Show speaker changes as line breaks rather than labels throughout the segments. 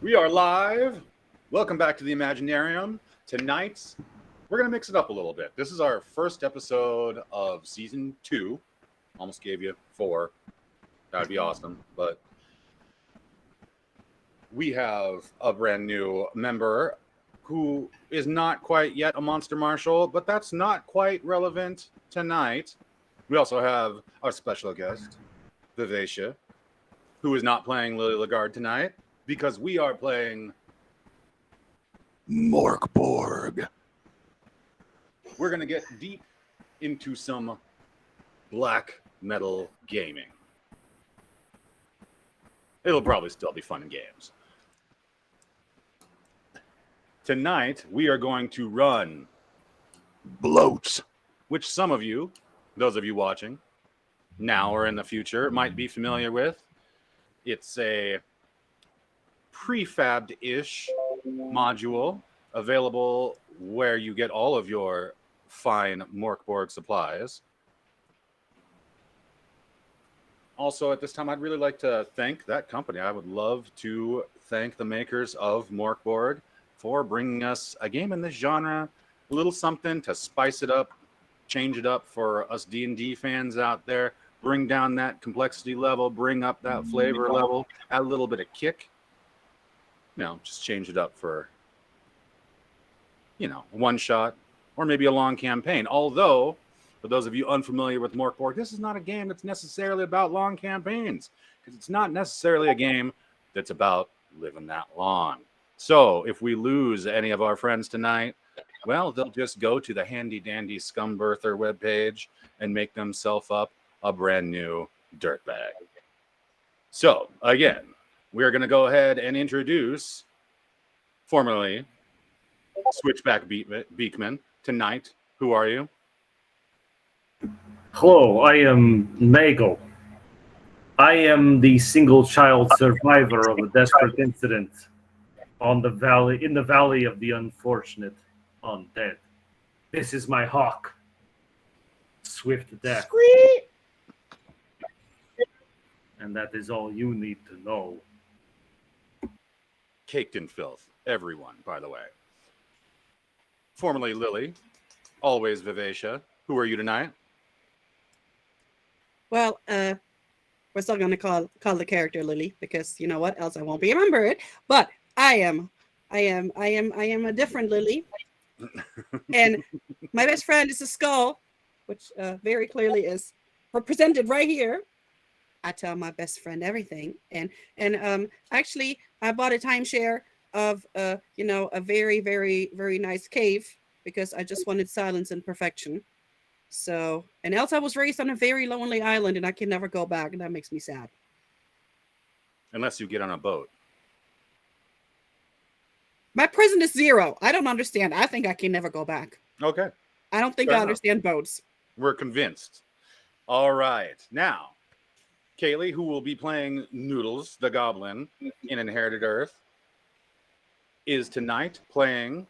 We are live. Welcome back to the Imaginarium. Tonight, we're going to mix it up a little bit. This is our first episode of season 2. Almost gave you 4. That would be awesome. But we have a brand new member who is not quite yet a Monster Marshal, but that's not quite relevant tonight. We also have our special guest, Vivacia, who is not playing Lily Lagarde tonight, because we are playing MÖRK BORG. We're going to get deep into some black metal gaming. It'll probably still be fun and games. Tonight, we are going to run Bloats, which some of you, those of you watching now or in the future, might be familiar with. It's a prefabbed-ish module available where you get all of your fine MÖRK BORG supplies. Also, at this time, I'd really like to thank that company. I would love to thank the makers of MÖRK BORG for bringing us a game in this genre, a little something to spice it up, change it up for us D&D fans out there, bring down that complexity level, bring up that flavor level, add a little bit of kick. Just change it up for, one shot or maybe a long campaign. Although, for those of you unfamiliar with MÖRK BORG, this is not a game that's necessarily about long campaigns, because it's not necessarily a game that's about living that long. So if we lose any of our friends tonight, well, they'll just go to the handy-dandy Scumbirther webpage and make themselves up a brand new dirtbag. So, again, we're going to go ahead and introduce, formerly Switchback Beekman. Tonight, who are you?
Hello, I am Nagel. I am the single child survivor of a desperate incident in the valley of the unfortunate undead. This is my hawk. Swift death.
Sweet.
And that is all you need to know.
Caked in filth. Everyone, by the way. Formerly Lily, always Vivacia. Who are you tonight?
Well, we're still going to call the character Lily, because you know what? Else I won't be remember it. But I am a different Lily, and my best friend is a skull, which very clearly is represented right here. I tell my best friend everything, and actually I bought a timeshare of a very, very, very nice cave, because I just wanted silence and perfection. So, and else I was raised on a very lonely island, and I can never go back, and that makes me sad.
Unless you get on a boat.
My prison is 0. I don't understand. I think I can never go back.
Okay.
I don't think I understand boats.
We're convinced. All right. Now, Kaylee, who will be playing Noodles, the Goblin, in Inherited Earth, is tonight playing...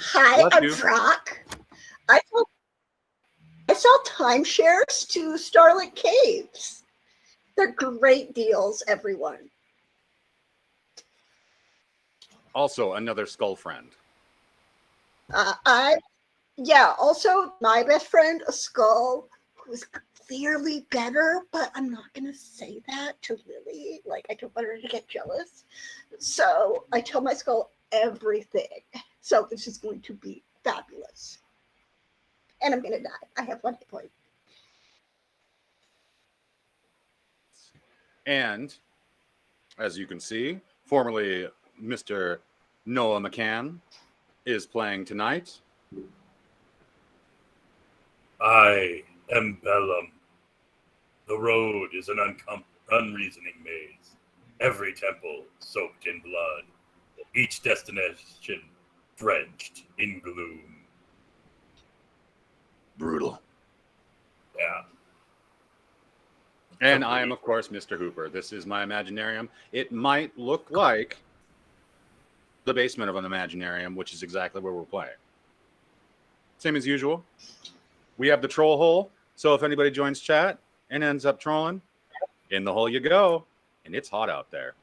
Hi, I'm Brock. I sell timeshares to Starlit Caves. They're great deals, everyone.
Also, another skull friend.
Also my best friend, a skull, who's clearly better, but I'm not going to say that to Lily. Like, I don't want her to get jealous. So I tell my skull everything. So this is going to be fabulous. And I'm going to die. I have 1 hit point.
And, as you can see, formerly Mr. Noah McCann is playing tonight.
I am Bellum. The road is an unreasoning maze. Every temple soaked in blood. Each destination drenched in gloom.
Brutal.
Yeah.
And I am, of course, Mr. Hooper. This is my Imaginarium. It might look like the basement of an Imaginarium, which is exactly where we're playing. Same as usual. We have the troll hole, So if anybody joins chat and ends up trolling, in the hole you go, and it's hot out there.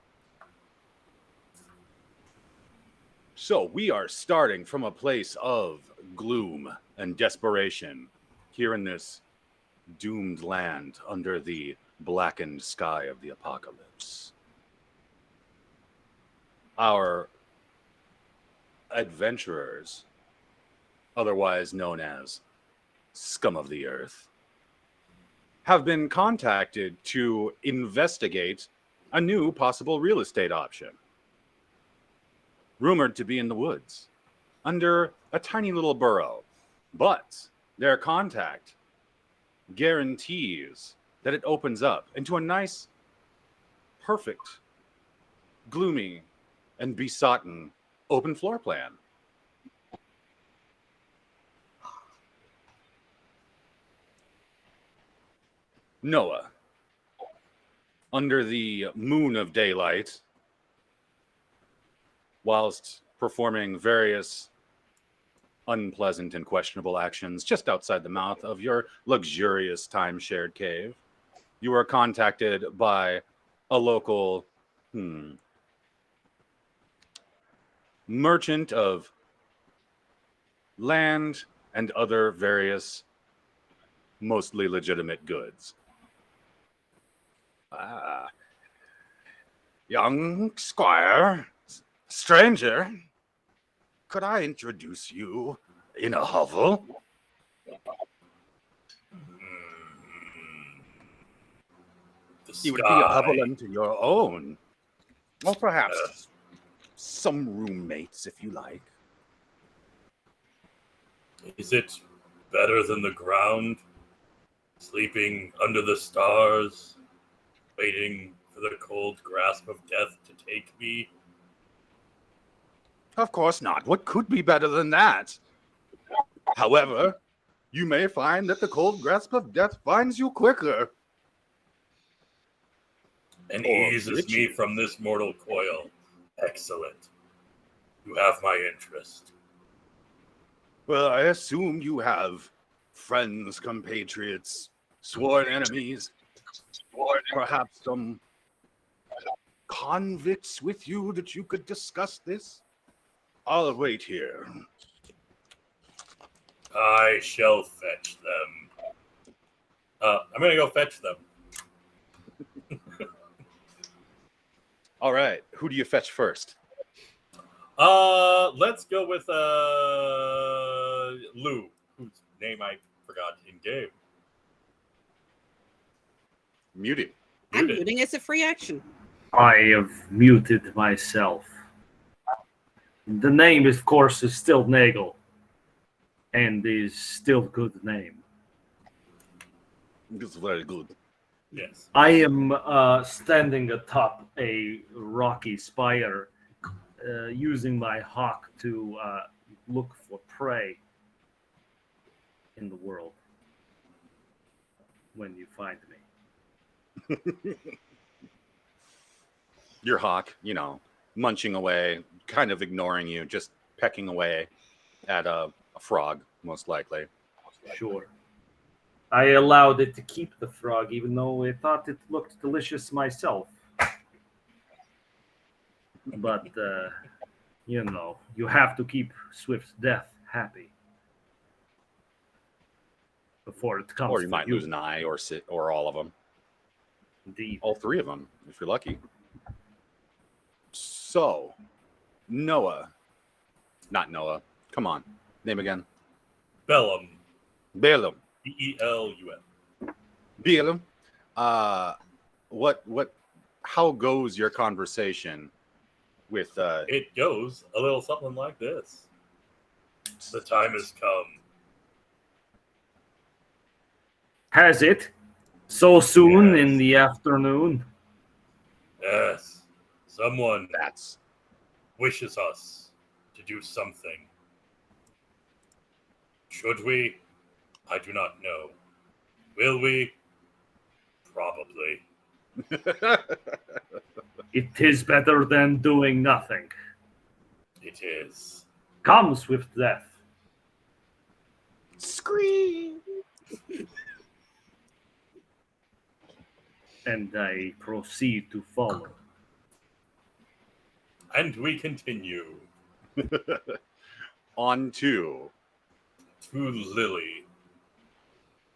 So we are starting from a place of gloom and desperation here in this doomed land under the blackened sky of the apocalypse. Our adventurers, otherwise known as scum of the earth, have been contacted to investigate a new possible real estate option. Rumored to be in the woods, under a tiny little burrow. But their contact guarantees that it opens up into a nice, perfect, gloomy, and besotted open floor plan. Noah, under the moon of daylight, whilst performing various unpleasant and questionable actions just outside the mouth of your luxurious time-shared cave, you are contacted by a local merchant of land and other various mostly legitimate goods. Young squire, stranger, could I introduce you in a hovel?
The
You would be a hovel
sky.
unto your own. Or perhaps some roommates, if you like.
Is it better than the ground? Sleeping under the stars, waiting for the cold grasp of death to take me?
Of course not. What could be better than that? However, you may find that the cold grasp of death finds you quicker.
And
Or
eases
riches.
me from this mortal coil. Excellent. You have my interest.
Well, I assume you have friends, compatriots, sworn enemies, or perhaps some convicts with you that you could discuss this. I'll wait here.
I shall fetch them. I'm going to go fetch them.
All right. Who do you fetch first?
Let's go with Lou, whose name I forgot in game.
Muted.
And
Muted.
muting is a free action.
I have muted myself. The name, of course, is still Nagel, and is still good name.
It's very good.
Yes.
I am standing atop a rocky spire, using my hawk to look for prey in the world when you find me.
Your hawk, munching away, kind of ignoring you, just pecking away at a frog, most likely.
Sure. I allowed it to keep the frog, even though I thought it looked delicious myself. But, you have to keep Swift's death happy before it comes
Or you
to
might lose an eye, or all of them.
Indeed.
All three of them, if you're lucky. So, Noah. Not Noah. Come on. Name again.
Bellum.
Balaam.
Belum.
Balaam. How goes your conversation with
It goes a little something like this. The time has come.
Has it? So soon
Yes.
in the afternoon?
Yes. Someone
that's
wishes us to do something. Should we? I do not know. Will we? Probably.
It is better than doing nothing.
It is.
Come, Swift Death.
Scream.
and I proceed to follow.
And we continue
On to
Lily.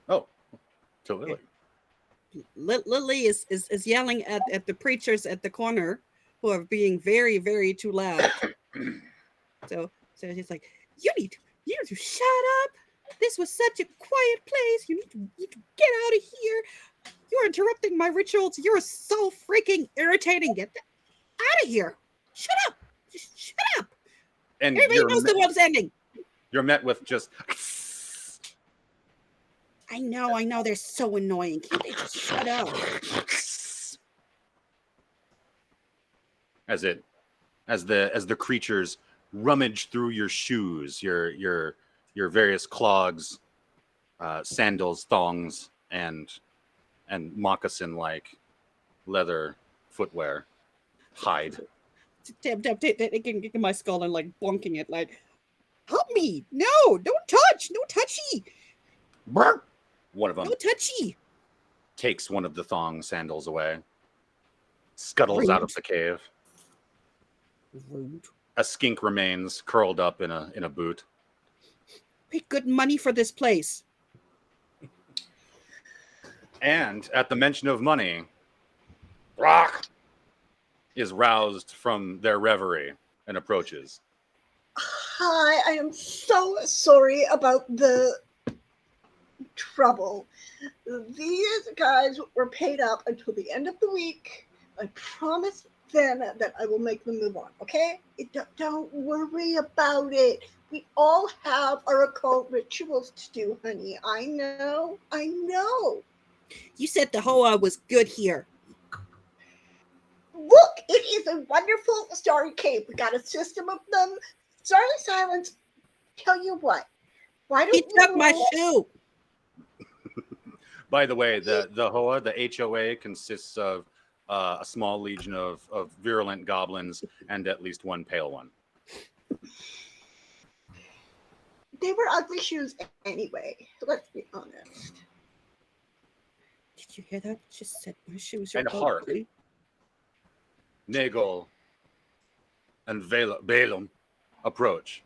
oh, to Lily.
Lily is yelling at the preachers at the corner who are being very, very too loud. So she's like, you need to shut up. This was such a quiet place. You need to get out of here. You're interrupting my rituals. You're so freaking irritating. Get out of here. Shut up. Just shut up.
And
Everybody knows the world's ending.
you're met with just
I know. They're so annoying. Can't they just shut up?
as the creatures rummage through your shoes, your various clogs, sandals, thongs, and moccasin-like leather footwear, hide.
Taking my skull and like bonking it, like, help me! No, don't touch! No touchy!
Brr! One of them
No touchy!
takes one of the thong sandals away, scuttles out of the cave.
Rude.
A skink remains curled up in a boot.
Pay good money for this place.
And at the mention of money, Rock is roused from their reverie and approaches.
Hi, I am so sorry about the trouble. These guys were paid up until the end of the week. I promise them that I will make them move on, okay? Don't worry about it. We all have our occult rituals to do, honey. I know.
You said the Hoa was good here.
Look, it is a wonderful starry cave. We got a system of them. Starry Silence, tell you what. Why don't
He took my shoe.
By the way, the Hoa, the HOA, consists of a small legion of virulent goblins and at least one pale one.
They were ugly shoes anyway. Let's be honest.
Did you hear that? Just said my shoes are
And hark.
ugly.
Nagel and Balaam approach.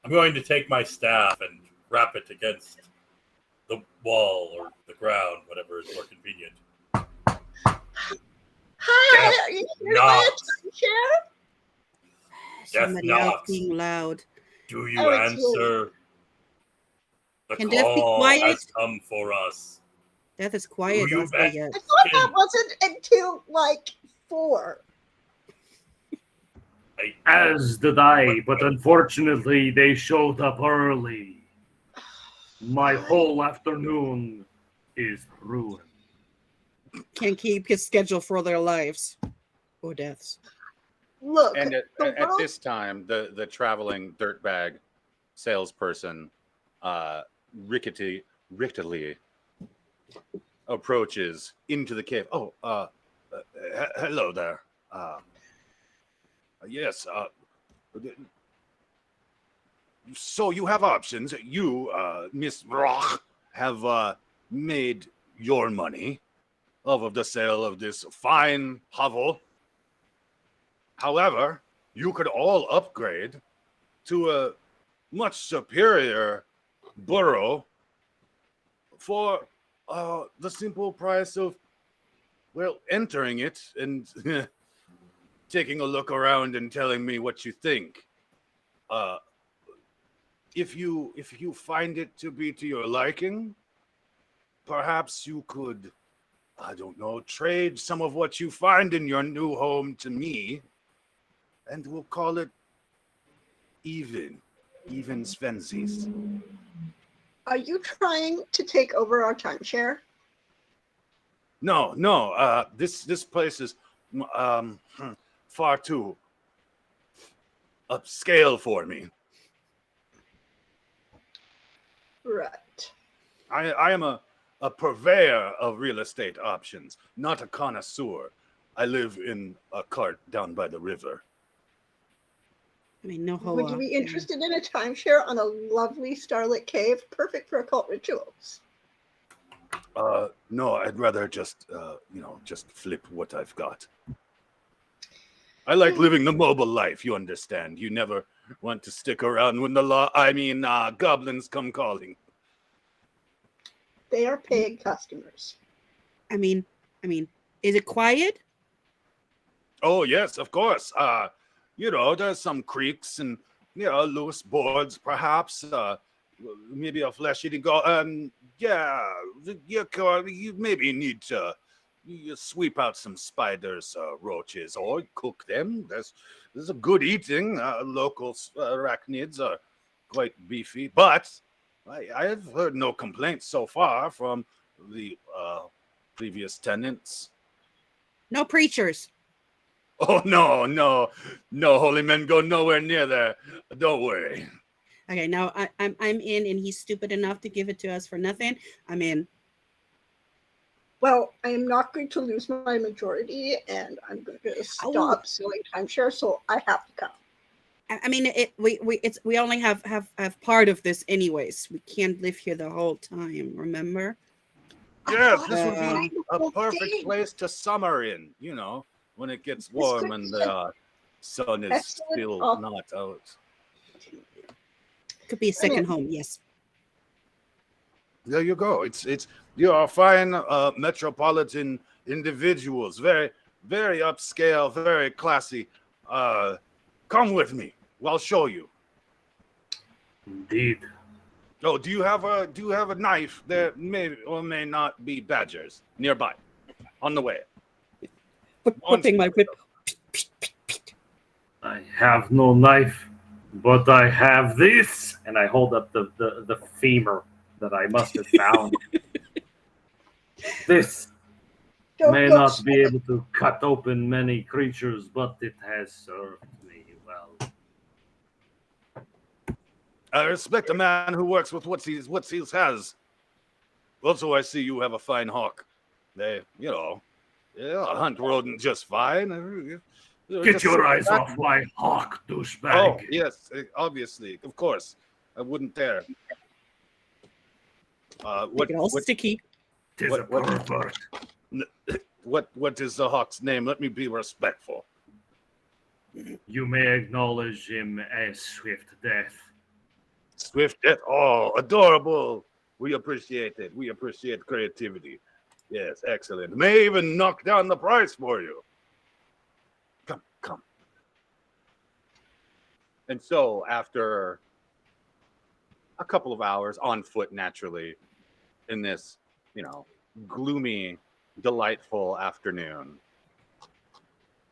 I'm going to take my staff and wrap it against the wall or the ground, whatever is more convenient.
Hi,
Death
are you here to buy a
knocks.
timeshare?
Somebody else
knocks.
being loud.
Do you
Oh, it's
answer? The
Can Death be
call
quiet?
has come for us.
Death is quiet.
you
Don't say
bet.
yes.
I thought that wasn't until like 4.
As did I, but unfortunately they showed up early. My whole afternoon is ruined.
Can't keep his schedule for their lives or deaths.
Look,
And
the
at
world-
this time, the traveling dirtbag salesperson, rickety approaches into the cave. Oh, hello there. Yes. So you have options. You, Miss Roch, have made your money off of the sale of this fine hovel. However, you could all upgrade to a much superior burrow for the simple price of, well, entering it and taking a look around and telling me what you think. If you find it to be to your liking, perhaps you could, I don't know, trade some of what you find in your new home to me, and we'll call it even Svensies.
are you trying to take over our timeshare?
No. This place is far too upscale for me.
Right.
I am a purveyor of real estate options, not a connoisseur. I live in a cart down by the river.
I mean, no Hoa.
Would you be interested in a timeshare on a lovely starlit cave, perfect for occult rituals?
No, I'd rather just, just flip what I've got. I like living the mobile life, you understand. You never want to stick around when goblins come calling.
They are paid customers.
I mean, is it quiet?
Oh, yes, of course. There's some creaks and, loose boards, perhaps. Maybe a flesh-eating you maybe need to you sweep out some spiders, roaches, or cook them. There's a good eating. Local arachnids are quite beefy, but I've heard no complaints so far from the previous tenants.
No preachers.
Oh, no, holy men go nowhere near there. Don't worry.
Okay, now I'm in, and he's stupid enough to give it to us for nothing. I'm in.
Well, I am not going to lose my majority, and I'm going to stop selling timeshare, so I have to come.
I mean, we only have part of this anyways. We can't live here the whole time. Remember?
Yes, this would be a perfect place to summer in. When it gets warm and the sun is still not out.
Could be a second home. Yes.
There you go. You are fine metropolitan individuals, very, very upscale, very classy. Come with me. I'll show you.
Indeed.
Oh, do you have a knife? There may or may not be badgers nearby, on the way.
Whipping my whip.
I have no knife, but I have this, and I hold up the femur that I must have found. This may not be able to cut open many creatures, but it has served me well.
I respect a man who works with what he has. Also, I see you have a fine hawk. They, hunt rodent just fine.
Get your eyes off my hawk, douchebag.
Oh, yes, obviously, of course. I wouldn't dare.
What's sticky?
Tis a pervert.
What is the hawk's name? Let me be respectful.
You may acknowledge him as Swift Death.
Swift Death. Oh, adorable. We appreciate it. We appreciate creativity. Yes, excellent. May even knock down the price for you. Come. And so after a couple of hours on foot, naturally, in this, gloomy, delightful afternoon,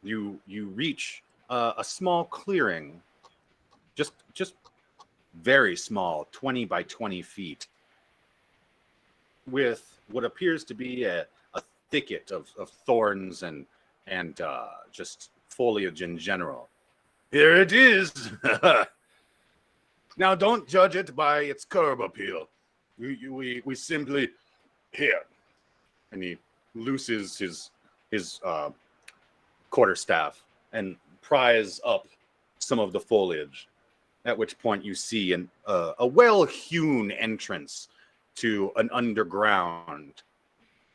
you reach a small clearing, just very small, 20 by 20 feet, with what appears to be a thicket of thorns and just foliage in general. Here it is. Now, don't judge it by its curb appeal. We simply here, and he looses his quarterstaff and pries up some of the foliage. At which point you see a well-hewn entrance to an underground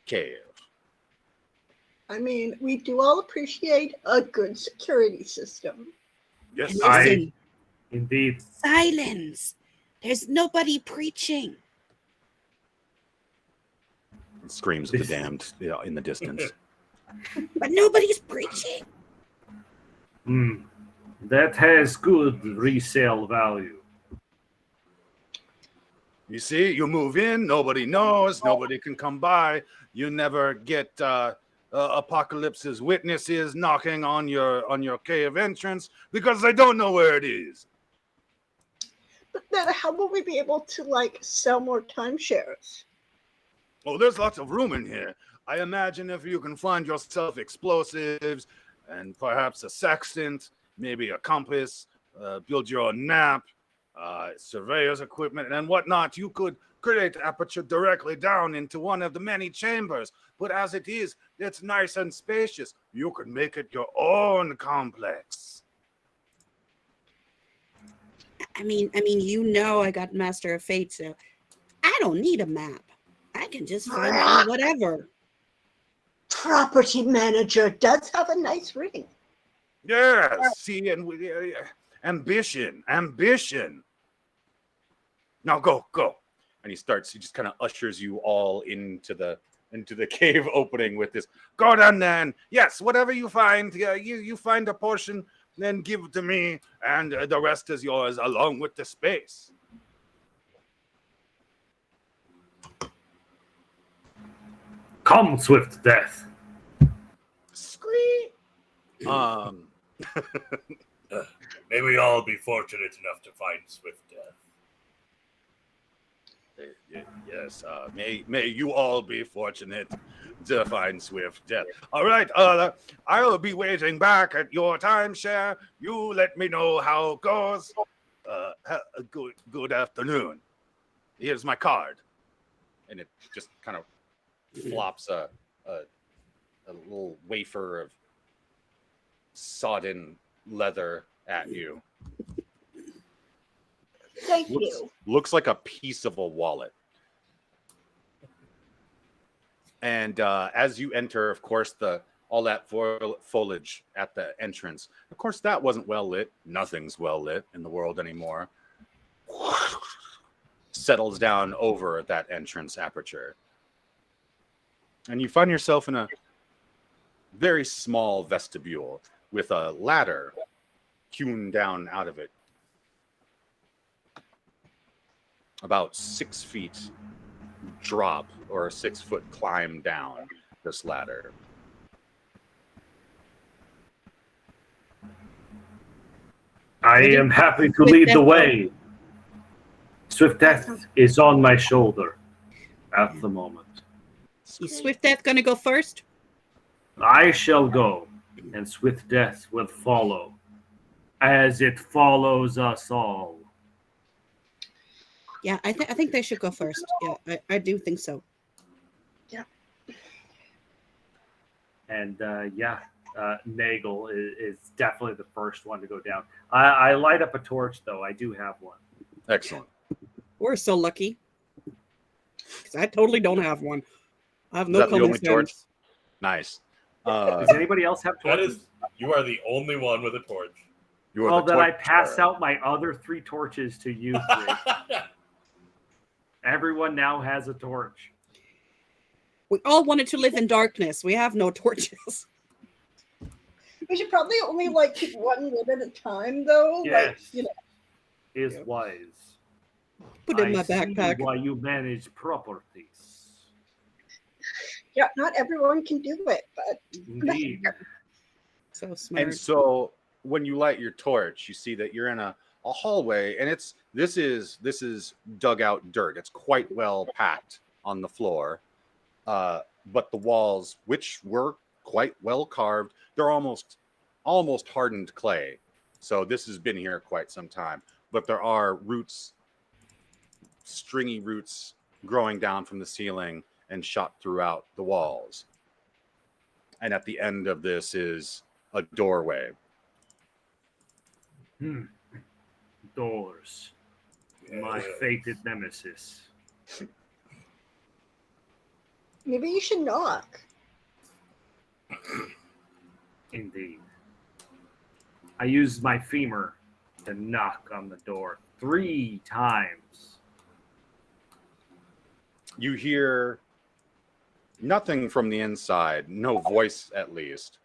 cave.
I mean, we do all appreciate a good security system.
Yes,
Listen,
indeed.
silence. There's nobody preaching.
Screams of the damned in the distance.
But nobody's preaching.
That has good resale value.
You see, you move in, nobody knows, nobody can come by. You never get Apocalypse's witnesses knocking on your cave entrance because they don't know where it is.
But then how will we be able to, sell more timeshares?
Oh, there's lots of room in here. I imagine if you can find yourself explosives and perhaps a sextant, maybe a compass, build your own map, surveyor's equipment and whatnot, you could create aperture directly down into one of the many chambers. But as it is, it's nice and spacious. You could make it your own complex.
I mean, I got Master of Fate, so I don't need a map. I can just find you whatever.
Property manager does have a nice ring.
Yes, see, and ambition. Now go. And he just kind of ushers you all into the cave opening with this. Go down then. Yes, whatever you find, you find a portion, then give it to me, and the rest is yours along with the space.
Come, swift death.
Scream.
May we all be fortunate enough to find swift death.
Yes, may you all be fortunate to find swift death. All right, I'll be waiting back at your timeshare. You let me know how it goes. Good afternoon. Here's my card. And it just kind of flops a little wafer of sodden leather at you.
Thank you.
Looks like a piece of a wallet. And as you enter, of course, all that foliage at the entrance, of course, that wasn't well lit. Nothing's well lit in the world anymore. Settles down over that entrance aperture. And you find yourself in a very small vestibule with a ladder hewn down out of it. About 6 feet drop or a 6 foot climb down this ladder.
I am happy to lead the way. Swift death is on my shoulder at the moment.
Is Swift Death gonna go first?
I shall go, and swift death will follow, as it follows us all.
Yeah, I think they should go first. Yeah, I do think so.
Yeah.
And Nagel is definitely the first one to go down. I light up a torch, though. I do have one.
Excellent.
We're so lucky. Because I totally don't have one. I have
Is
no
that the
common
only torch?
sense.
Nice.
Does anybody else have torches?
You are the only one with a torch.
You are
Well,
the
then I
torch
pass
bearer.
out my other 3 torches to you 3. Everyone now has a torch.
We all wanted to live in darkness. We have no torches.
We should probably only keep one lit at a time, though.
Yes.
Like,
Is wise.
Put it in my
I see
backpack.
why you manage properties.
yeah, not everyone can do it, but
Indeed.
So smart.
And so when you light your torch, you see that you're in a hallway, and this is dug out dirt. It's quite well packed on the floor, but the walls, which were quite well carved, they're almost hardened clay. So this has been here quite some time. But there are roots, stringy roots, growing down from the ceiling and shot throughout the walls. And at the end of this is a doorway.
Doors. My fated nemesis.
maybe you should knock.
Indeed. I used my femur to knock on the door 3 times.
You hear nothing from the inside, no voice at least.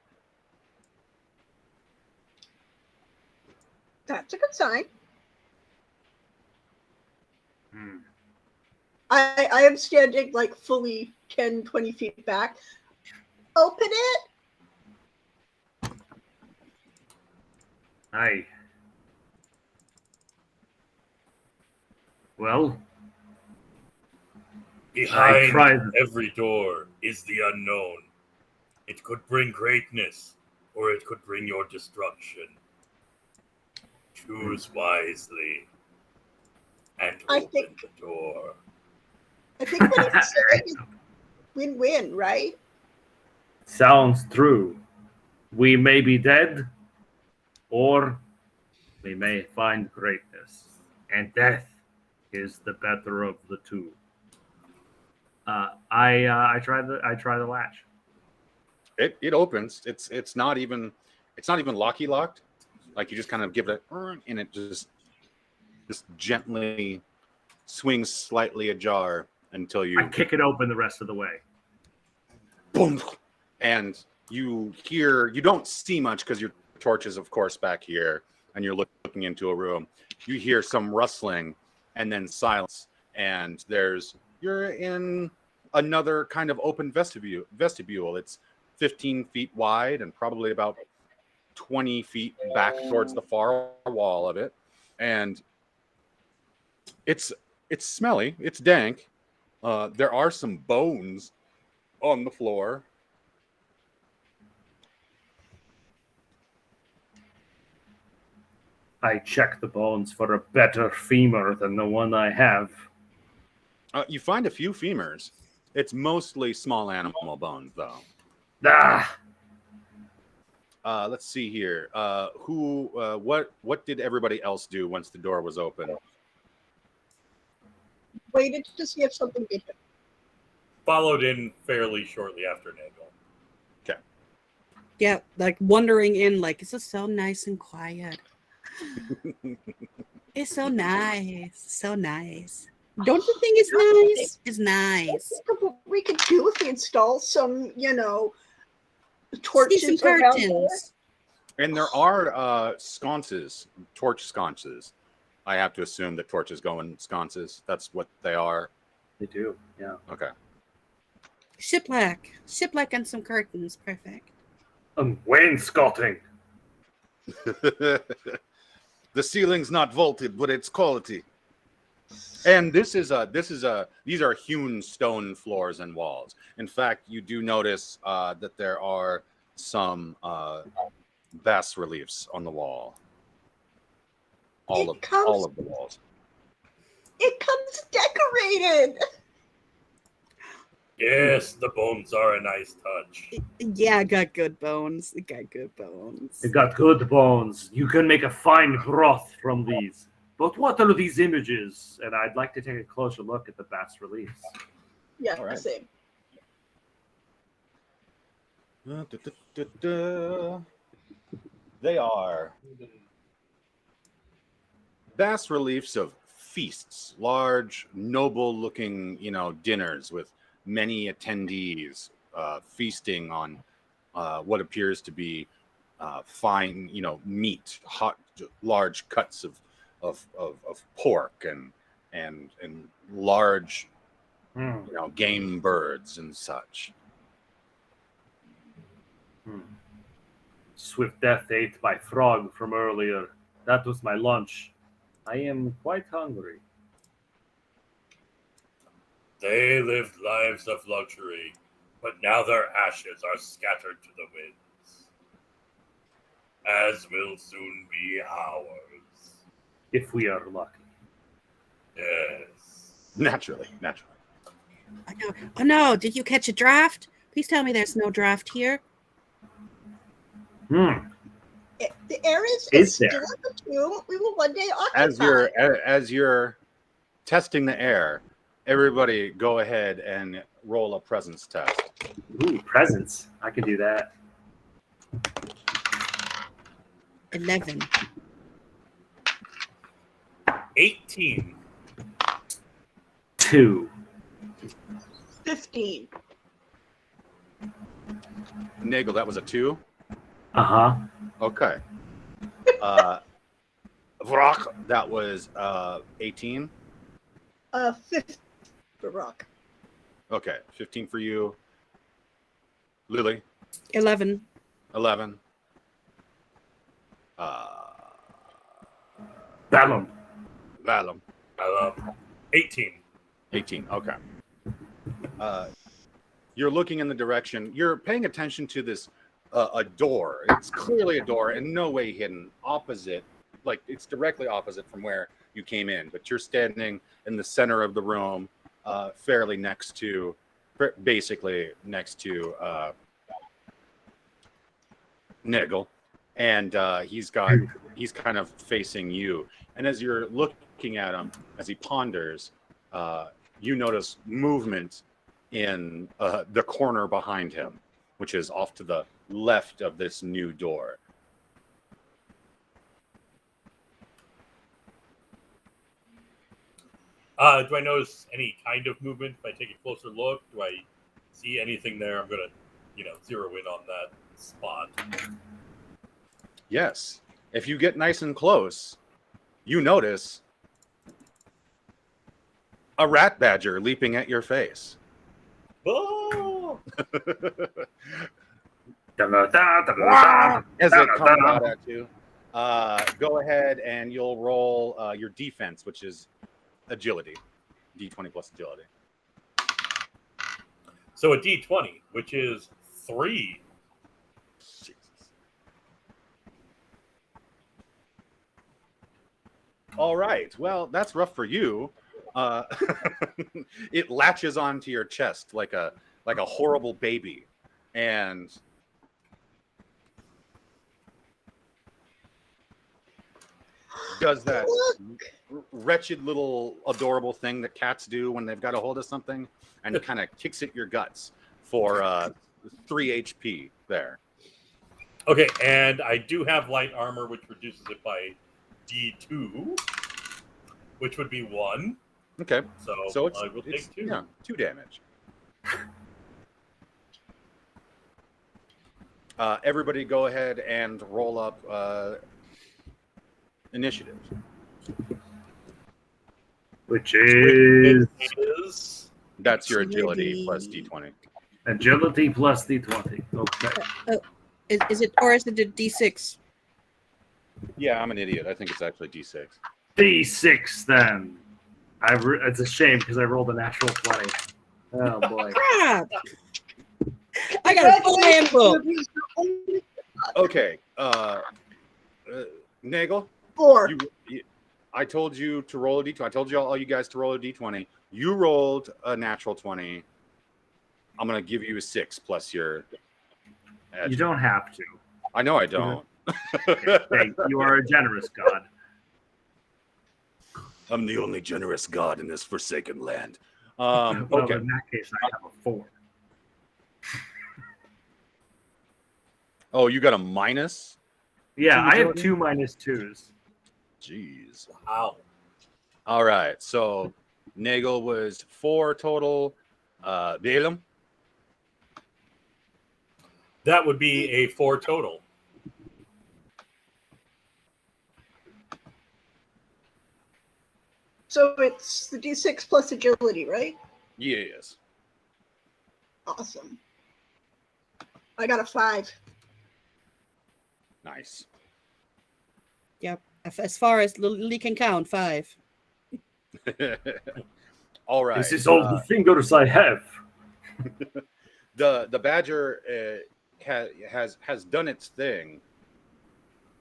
That's a good sign.
Hmm.
I am standing fully 10, 20 feet back. Open it.
Aye. Well,
Behind
tried.
every door is the unknown. It could bring greatness, or it could bring your destruction. Choose wisely and
I
open
think-
the door.
I think what I'm saying is win-win, right?
sounds true. We may be dead, or we may find greatness, and death is the better of the two. I try the latch.
It opens. It's not even locky locked. Like you just kind of give it and it just gently swings slightly ajar until
I
you
kick it open the rest of the way.
boom, and you don't see much because your torch is of course back here, and you're looking into a room. You hear some rustling, and then silence, and you're in another kind of open vestibule. It's 15 feet wide and probably about 20 feet back towards the far wall of it, and it's smelly, it's dank. There are some bones on the floor.
I check the bones for a better femur than the one I have.
You find a few femurs. It's mostly small animal bones, though.
Ah!
Let's see here. What did everybody else do once the door was open?
Waited to see if something did him.
Followed in fairly shortly after Nagel.
Okay.
Yeah, like wandering in, like, it's just so nice and quiet. It's so nice. So nice. Don't you think it's nice? It's nice.
Think of what we could do if we install some,
See
torches
some
around there.
curtains.
And there are sconces, torch sconces. I have to assume that torches go in sconces. That's what they are.
They do, yeah.
Okay.
Shiplap and some curtains. Perfect.
Wainscoting.
The ceiling's not vaulted, but it's quality. And these are hewn stone floors and walls. In fact, you do notice that there are some bas reliefs on the wall. All of the walls.
It comes decorated.
Yes, the bones are a nice touch.
Yeah, I got good bones. It got good bones.
It got good bones. You can make a fine broth from these. But what are these images? And I'd like to take a closer look at the bas reliefs.
Yeah,
All right.
same.
They are bas reliefs of feasts, large, noble-looking, dinners with many attendees feasting on what appears to be fine, meat, hot, large cuts of pork and large, game birds and such.
Swift death ate my frog from earlier. That was my lunch. I am quite hungry.
They lived lives of luxury, but now their ashes are scattered to the winds, as will soon be ours.
If we are lucky.
Yes.
Naturally.
I know. Oh no! Did you catch a draft? Please tell me there's no draft here.
The air
Is
still
there?
in the tomb. We will one day occupy.
As you're testing the air, everybody go ahead and roll a presence test.
Ooh, presents. I can do that.
11.
18.
2.
15.
Nagel, that was a 2.
Uh-huh.
Okay. Vrock, that was 18.
15 for Rock.
Okay, 15 for you. Lily,
11.
11.
Bellum.
Valum,
I love 18.
18. Okay. You're looking in the direction. You're paying attention to this a door. It's clearly a door, in no way hidden. Opposite, like it's directly opposite from where you came in. But you're standing in the center of the room, fairly next to, basically next to Nigel, and he's kind of facing you. And as you're looking at him, as he ponders, you notice movement in the corner behind him, which is off to the left of this new door.
Do I notice any kind of movement? If I take a closer look, do I see anything there? I'm gonna, zero in on that spot.
Yes. If you get nice and close, you notice a rat badger leaping at your face.
Oh!
As it comes out at you, go ahead and you'll roll your defense, which is agility. D20 plus agility.
So a D20, which is 3.
Jesus. All right. Well, that's rough for you. It latches onto your chest like a horrible baby, and does that wretched little adorable thing that cats do when they've got a hold of something, and kind of kicks at your guts for 3 HP there.
Okay, and I do have light armor, which reduces it by D2, which would be 1.
Okay,
So I will take 2.
Yeah, 2 damage. Everybody go ahead and roll up initiative.
Which is
That's your agility plus D20.
agility plus D20. Okay.
Is it, or is it a D6?
Yeah, I'm an idiot. I think it's actually D6.
D6 then. It's a shame because I rolled a natural 20. Oh boy.
Crap! I got a full handbook.
Okay, Nagel,
4.
I told you to roll a D20. I told you all you guys to roll a D20. You rolled a natural 20. I'm gonna give you a 6 plus your.
You don't have to.
I know I don't.
Hey, you are a generous god.
I'm the only generous god in this forsaken land.
Well,
Okay.
in that case, I have a 4.
Oh, you got a minus?
Yeah,
To
I have
agility?
2 -2s.
Jeez.
Wow.
All right. So Nagel was 4 total. Balaam?
That would be a 4 total.
So it's the D6 plus agility, right?
Yes.
Awesome. I got a 5.
Nice.
Yep. As far as Lily can count, 5.
All right.
This is all the fingers I have.
The badger has done its thing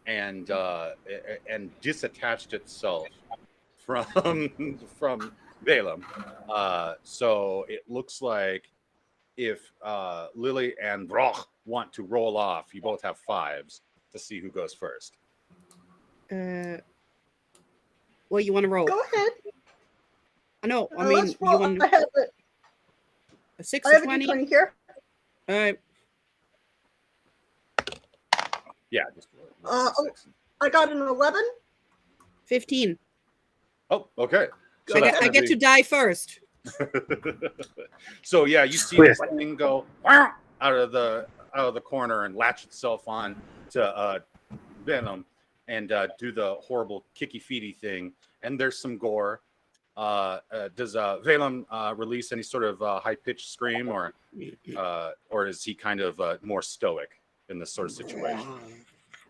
and disattached itself from Balaam. So it looks like if Lily and Broch want to roll off, you both have 5s to see who goes first.
Well, you want to roll?
Go ahead.
I know. I
Let's
mean, you
roll.
want
I have
a 6
I
or
have a
20?
D20 here.
All right.
Yeah. Just roll six.
I got an 11.
15.
Oh, okay. So
I
that's
get
gonna be-
to die first.
So yeah, you see this thing go out of the corner and latch itself on to Venom and do the horrible kicky feety thing. And there's some gore. Does Venom release any sort of high pitched scream, or is he kind of more stoic in this sort of situation?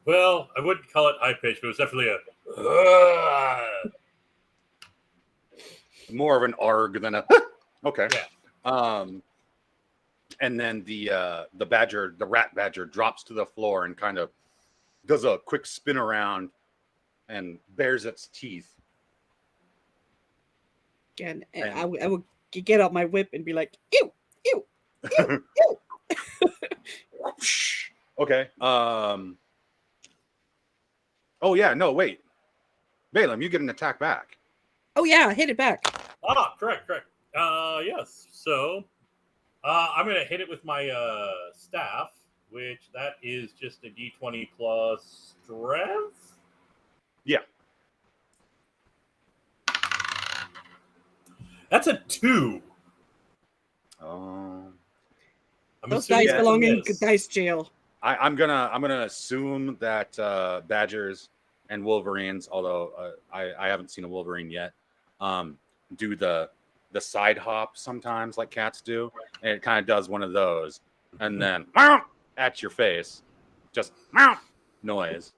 Well, I wouldn't call it high pitch, but it was definitely a.
More of an arg than a okay.
Yeah.
And then the rat badger drops to the floor and kind of does a quick spin around and bares its teeth.
And I would get out my whip and be like, ew, ew, ew, ew.
Okay. Oh yeah, no, wait. Balaam, you get an attack back.
Oh yeah, hit it back.
Correct. Yes. So I'm gonna hit it with my staff, which that is just a D20 plus strength.
Yeah.
That's a 2.
Um,
I'm
Those
assuming
dice
that's a
belong in
miss.
dice jail.
I'm gonna assume that badgers and wolverines, although I haven't seen a wolverine yet, do the side hop sometimes like cats do, and it kind of does one of those, and then at your face, just noise,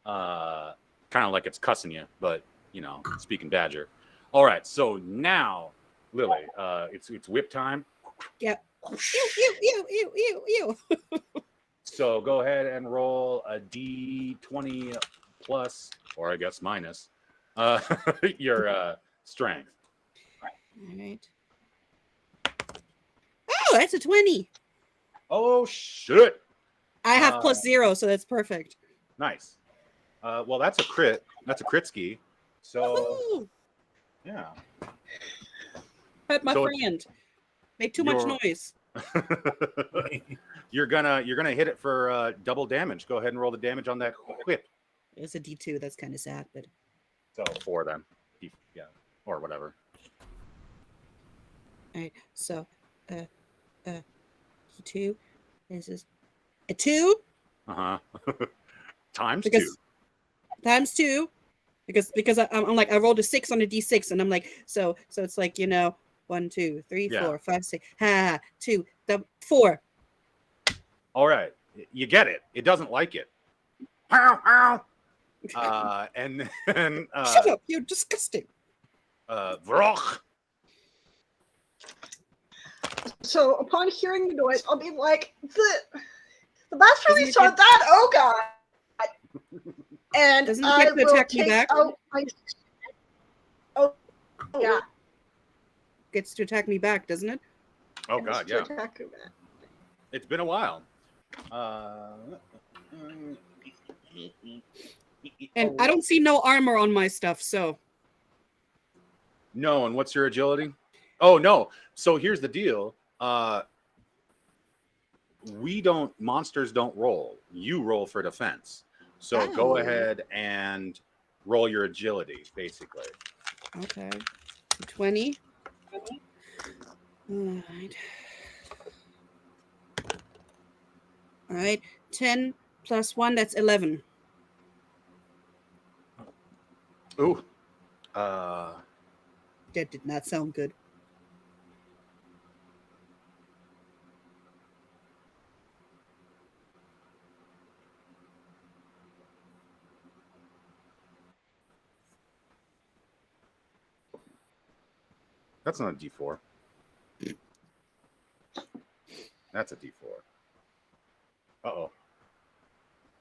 kind of like it's cussing you, but speaking badger. All right, so now Lily, it's whip time.
Yep. Ew.
So go ahead and roll a D20 plus, or I guess minus, your strength.
All right. Oh, that's a 20.
Oh shit!
I have plus 0, so that's perfect.
Nice. Well, that's a crit. That's a crit ski. So
Woohoo!
yeah.
Hurt my
So
friend. Made too much noise.
You're gonna hit it for double damage. Go ahead and roll the damage on that whip.
It's a D2. That's kind of sad, but
So 4 then. Yeah, or whatever.
all right. So, D2. This is a 2
Times
because
2.
times 2 because I'm like I rolled a 6 on a D6 and I'm like so it's like 1 2 3
Yeah.
4 5 6 2 4.
All right, you get it. It doesn't like it. Ow, ow. And then
Shut up! You're disgusting.
Vroch.
So upon hearing the noise, I'll be like, the master
Doesn't
really
it
saw
get-
that. Oh god! And
Doesn't it
I
get to
will
attack me
take
back?
out my. Oh yeah.
Gets to attack me back, doesn't it?
Oh
It has
god,
to
yeah.
attack you back.
It's been a while.
And I don't see no armor on my stuff, so
No, and what's your agility? Oh no. So here's the deal. Monsters don't roll. You roll for defense. So go
Oh.
ahead and roll your agility, basically.
okay. 20. All right. 10 plus 1, that's 11.
Ooh.
That did not sound good.
That's not a D4. That's a D4. Uh-oh.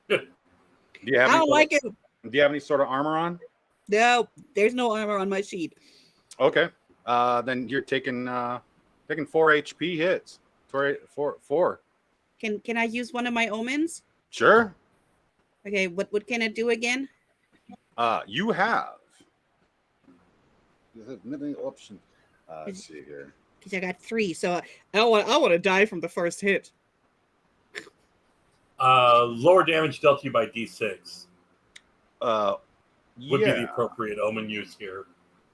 Do you have
I don't like it.
Do you have any sort of armor on?
No, there's no armor on my sheet.
Okay. Then you're taking 4 HP hits. Four.
Can I use one of my omens?
Sure.
Okay, what can it do again?
You have many options. Let's see here.
Because I got 3, so I want to die from the first hit.
Lower damage dealt to you by D6 would be
Yeah.
the appropriate omen use here.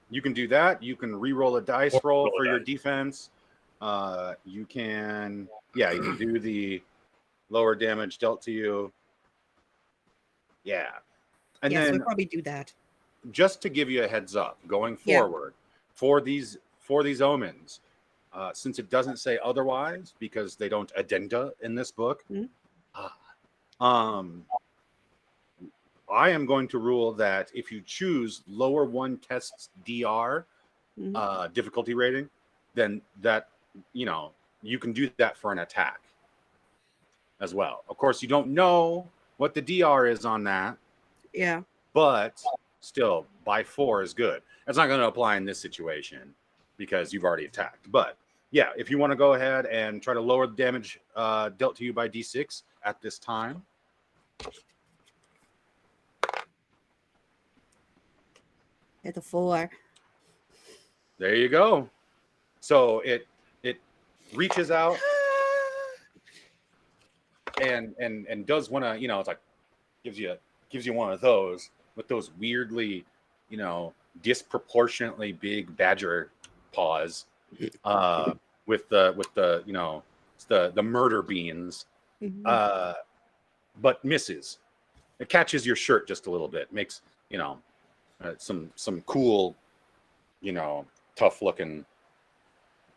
You can do that. You can re-roll a dice
Or
roll
roll a
for your
dice.
defense. You can do the lower damage dealt to you. Yeah. And
yes,
then
we'll probably do that.
just to give you a heads up going
Yeah.
forward for these omens, since it doesn't say otherwise because they don't addenda in this book, I am going to rule that if you choose lower 1 tests DR difficulty rating, then that you can do that for an attack as well. Of course, you don't know what the DR is on that,
Yeah.
but still by 4 is good. That's not going to apply in this situation because you've already attacked. But yeah, if you want to go ahead and try to lower the damage dealt to you by D6 at this time.
At the 4.
There you go. So it reaches out and does one of, it's like gives you one of those with those weirdly, disproportionately big badger paws, with the it's the murder beans, but misses. It catches your shirt just a little bit, makes some cool, tough looking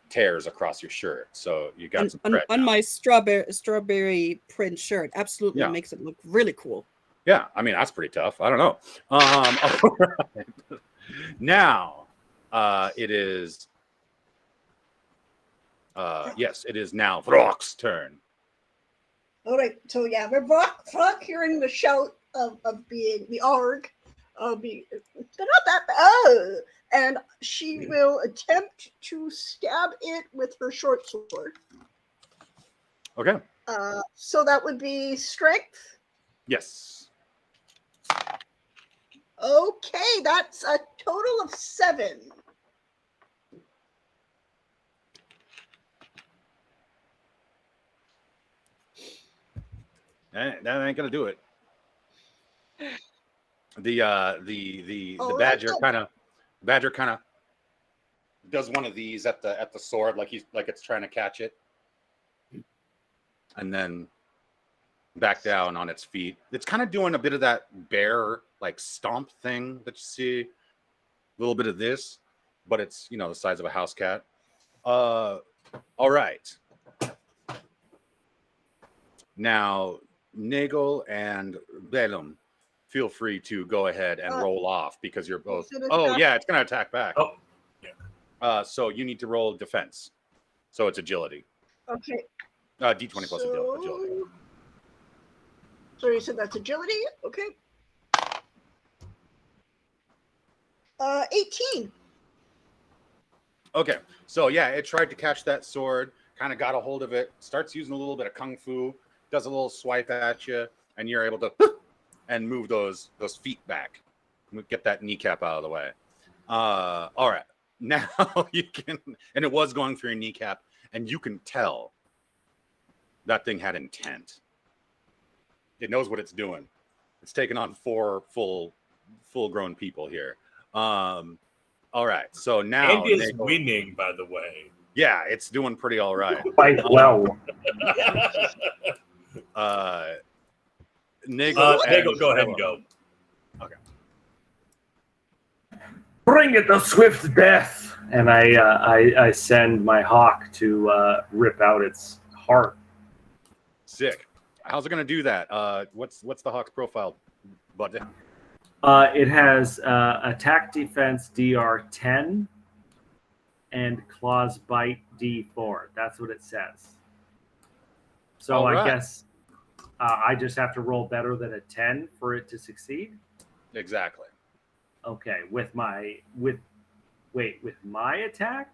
tears across your shirt. So you got some
on my strawberry print shirt. Absolutely makes it look really cool.
Yeah, I mean that's pretty tough. I don't know. All right. Now, it is. Yes, it is now Vrock's turn.
All right, so yeah, we're Vrock hearing the shout of being the Arg, they're not that bad, and she will attempt to stab it with her short sword.
Okay.
So that would be strength.
Yes.
Okay, that's a total of 7.
That ain't gonna do it. The badger kind of does one of these at the sword, like it's trying to catch it, and then back down on its feet. It's kind of doing a bit of that bear like stomp thing that you see, a little bit of this, but it's the size of a house cat. All right. Now, Nagel and Bellum, feel free to go ahead and roll off because you're both. Oh yeah, it's gonna attack back.
Oh, yeah.
So you need to roll defense. So it's agility.
Okay.
D20 plus agility.
So you said that's agility? Okay. 18.
Okay. So yeah, it tried to catch that sword, kind of got a hold of it, starts using a little bit of kung fu, does a little swipe at you, and you're able to and move those feet back. Get that kneecap out of the way. All right. Now you can, and it was going through your kneecap, and you can tell that thing had intent. It knows what it's doing. It's taken on 4 full-grown people here. All right. So now
and it's winning, by the way.
Yeah, it's doing pretty all right.
Quite well.
Nagel,
go ahead and go.
Okay.
Bring it the swift death, and I send my hawk to rip out its heart.
Sick. How's it gonna do that? What's the hawk's profile, bud?
It has attack defense DR 10 and claws bite D4. That's what it says. So
All right.
I guess I just have to roll better than a 10 for it to succeed.
Exactly.
Okay, with my attack?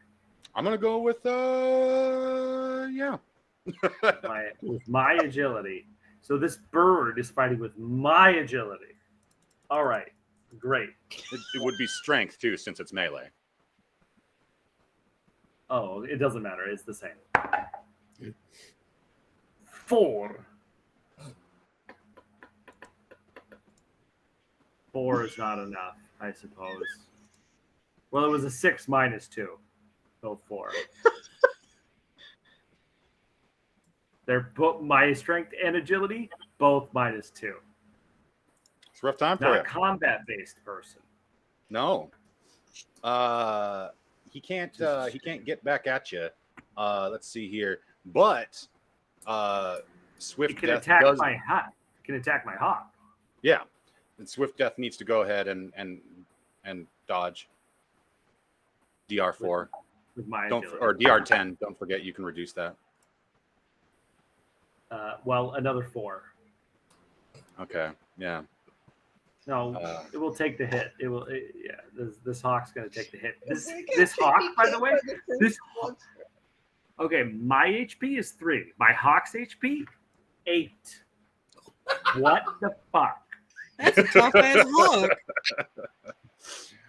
I'm gonna go with yeah.
with my agility. So this bird is fighting with my agility. All right, great.
It would be strength too, since it's melee.
Oh, it doesn't matter. It's the same. 4. 4 is not enough, I suppose. Well, it was a 6 minus 2. So 4. They're both my strength and agility, both minus 2.
It's a rough time for
Not
you.
a combat-based person.
No. He can't get back at you. Let's see here. But Swift
He can
Death
attack
does.
my hawk. He can attack my hawk.
Yeah. And Swift Death needs to go ahead and dodge. DR4.
With my
Don't
agility.
or DR10. Don't forget you can reduce that.
Well, another 4.
Okay. Yeah.
No,
Uh,
it will take the hit. It will. This hawk's going to take the hit. This
We get
hawk,
50K
by the way.
for the first
This
one.
okay. My HP is 3. My hawk's HP 8. What the fuck?
That's a tough ass hog.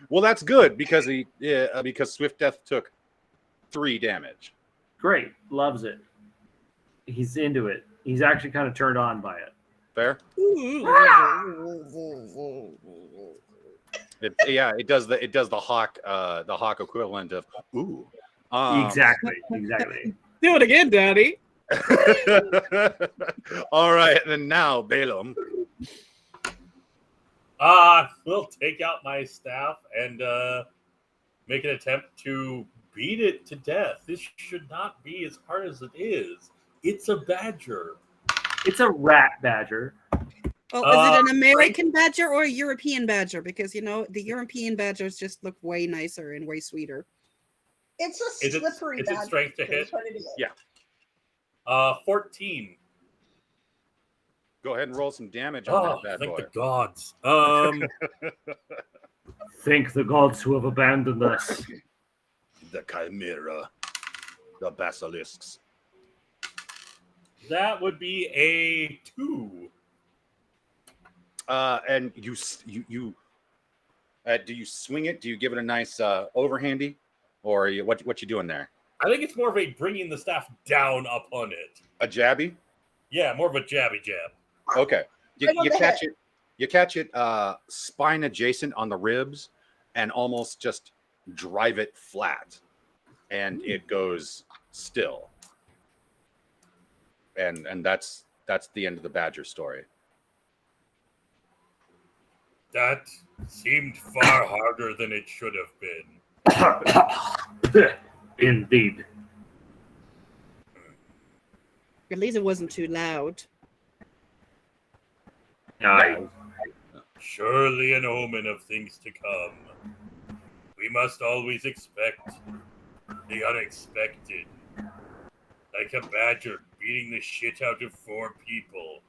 Well, that's good because because Swift Death took 3 damage.
Great. Loves it. He's into it. He's actually kind of turned on by it.
Fair. It does the hawk equivalent of ooh.
Exactly.
Do it again, Daddy.
All right, and now Balaam.
We'll take out my staff and make an attempt to beat it to death. This should not be as hard as it is. It's a badger.
It's a rat badger.
Oh, is it an American badger or a European badger? Because, you know, the European badgers just look way nicer and way sweeter.
It's a slippery
Is
badger.
it strength to hit?
That's what it is.
Yeah.
14.
Go ahead and roll some damage on
Oh,
that bad
thank
boy.
the gods.
Thank the gods who have abandoned us.
The chimera, the basilisks.
That would be a 2.
And you do you swing it? Do you give it a nice overhandy, or what you doing there?
I think it's more of a bringing the staff down upon it.
A jabby?
Yeah, more of a jabby jab.
Okay.
Right on
You
the
catch
head.
it. You catch it spine adjacent on the ribs, and almost just drive it flat, and it goes still. And that's the end of the badger story.
That seemed far harder than it should have been.
Indeed.
At least it wasn't too loud.
Aye.
Surely an omen of things to come. We must always expect the unexpected. Like a badger beating the shit out of 4 people.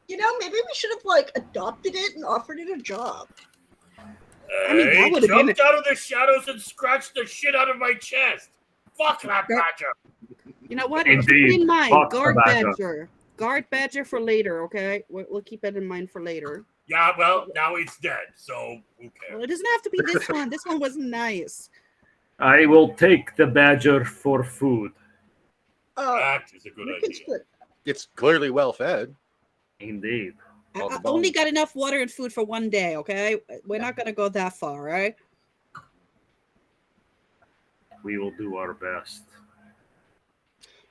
You know, maybe we should have adopted it and offered it a job.
I mean, that
Hey,
would've been
jumped out of the shadows and scratched the shit out of my chest. Fuck that badger.
You know what?
Indeed.
Keep in mind,
Fuck the
guard
badger.
badger. Guard badger for later, okay? We'll keep that in mind for later.
Yeah, well, now he's dead, so who cares?
Well, it doesn't have to be this one. This one wasn't nice.
I will take the badger for food.
That is a good
We can
idea.
split.
It's clearly well fed.
Indeed.
All the
I only
bones.
got enough water and food for one day, okay? We're not going to go that far, right?
We will do our best.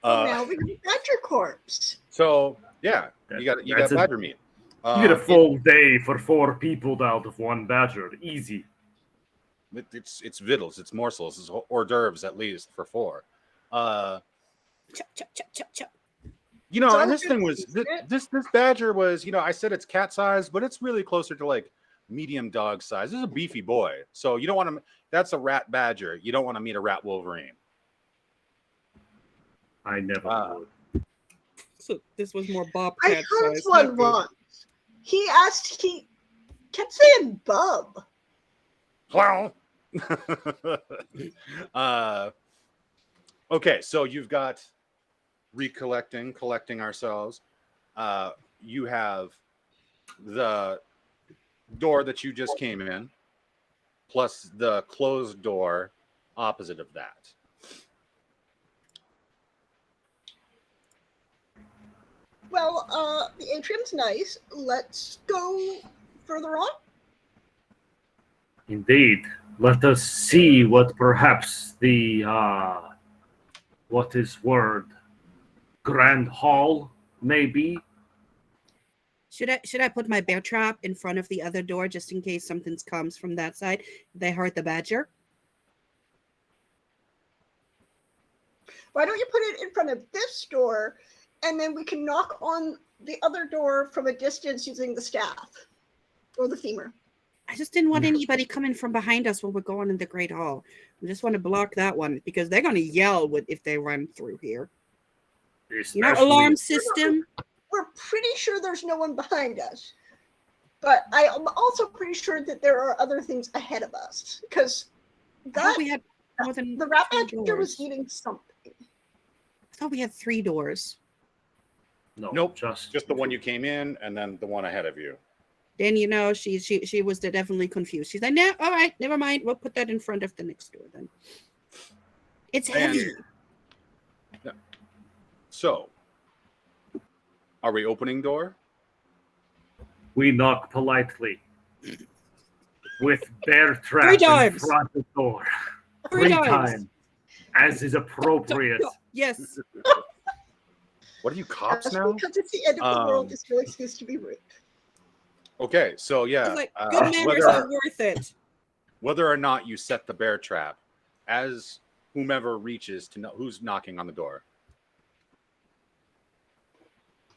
Now we have a badger corpse.
So yeah, you got
That's a-
badger meat.
You get a full day for 4 people out of 1 badger. Easy.
It's victuals, it's morsels, it's hors d'oeuvres at least for 4.
Chop, chop, chop, chop, chop.
You know,
So
and this
good,
thing was
isn't it?
this badger was, you know, I said it's cat size, but it's really closer to like medium dog size. This is a beefy boy, so you don't want to. That's a rat badger. You don't want to meet a rat wolverine.
I never would.
So this was more
I
bobcat
heard
size.
one
not good.
once. He kept saying bub.
Well, okay, so you've got collecting ourselves. You have the door that you just came in, plus the closed door opposite of that.
Well, the atrium's nice. Let's go further on.
Indeed. Let us see what perhaps the what is word grand hall may be.
Should I put my bear trap in front of the other door just in case something comes from that side? They hurt the badger.
Why don't you put it in front of this door, and then we can knock on the other door from a distance using the staff or the femur.
I just didn't want anybody coming from behind us when we're going in the Great Hall. I just want to block that one because they're going to yell if they run through here. You know,
Especially-
alarm system.
We're pretty sure there's no one behind us, but I am also pretty sure that there are other things ahead of us because
I thought we had more than
the rat
3
badger was
doors.
eating something.
I thought we had 3 doors.
No,
Nope,
just
the one you came in, and then the one ahead of you.
Then you know she was definitely confused. She's like, no, all right, never mind. We'll put that in front of the next door then. It's
And-
heavy.
So, are we opening door?
We knock politely with bear trap in
times.
front of the door.
3
3
times.
times, as is appropriate.
Yes.
What are you, cops
As
now?
because it's the end of the world,
Um,
this really seems to be rude.
Okay, so yeah,
It's like good manners are worth it.
whether or not you set the bear trap, as whomever reaches to know who's knocking on the door.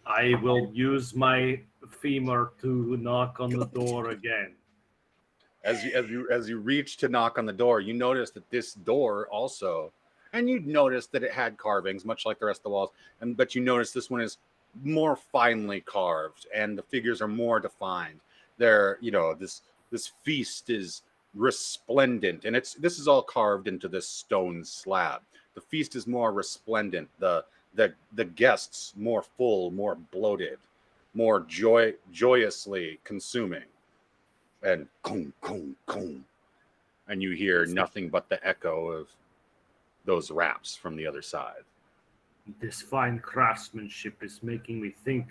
I will use my femur to knock on the door again.
As you reach to knock on the door, you notice that this door also, and you'd notice that it had carvings, much like the rest of the walls, but you notice this one is more finely carved, and the figures are more defined. They're, this feast is resplendent, and this is all carved into this stone slab. The feast is more resplendent. The guests more full, more bloated, more joyously consuming. And kong, kong, kong. And you hear nothing but the echo of those raps from the other side.
This fine craftsmanship is making me think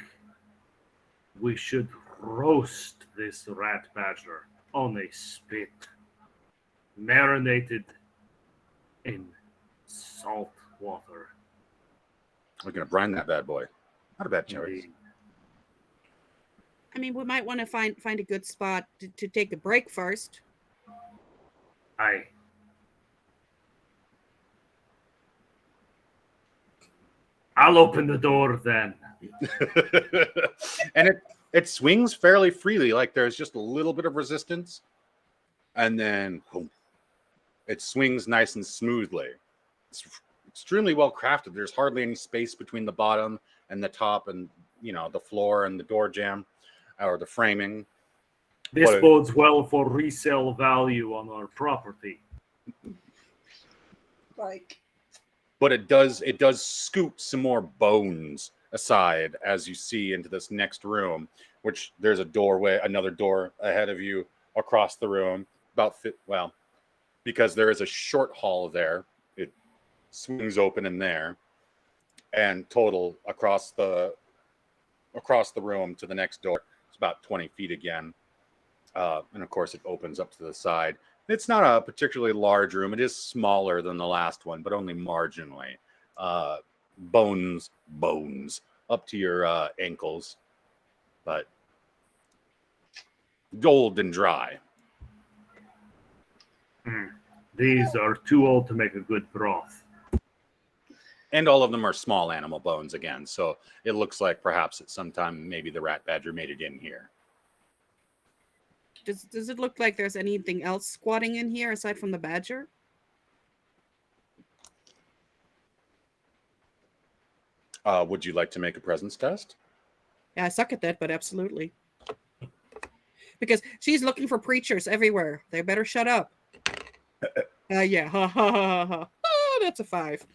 we should roast this rat badger on a spit, marinated in salt water.
We're gonna brine that bad boy. Not a bad choice.
Indeed.
I mean, we might want to find a good spot to take a break first.
I'll open the door then.
And it swings fairly freely, like there's just a little bit of resistance, and then boom, it swings nice and smoothly. It's extremely well crafted. There's hardly any space between the bottom and the top, and the floor and the door jamb or the framing.
This
But-
bodes well for resale value on our property.
Like,
But it does scoop some more bones aside as you see into this next room, which there's another door ahead of you across the room. Because there is a short hall there, it swings open in there, and total across the room to the next door, it's about 20 feet again. And of course, it opens up to the side. It's not a particularly large room. It is smaller than the last one, but only marginally. Bones up to your ankles, but gold and dry.
These are too old to make a good broth.
And all of them are small animal bones again. So it looks like perhaps at some time maybe the rat badger made it in here.
Does it look like there's anything else squatting in here aside from the badger?
Would you like to make a presence test?
Yeah, I suck at that, but absolutely. Because she's looking for preachers everywhere. They better shut up. Yeah. Ha, ha, ha, ha. Oh, that's a 5.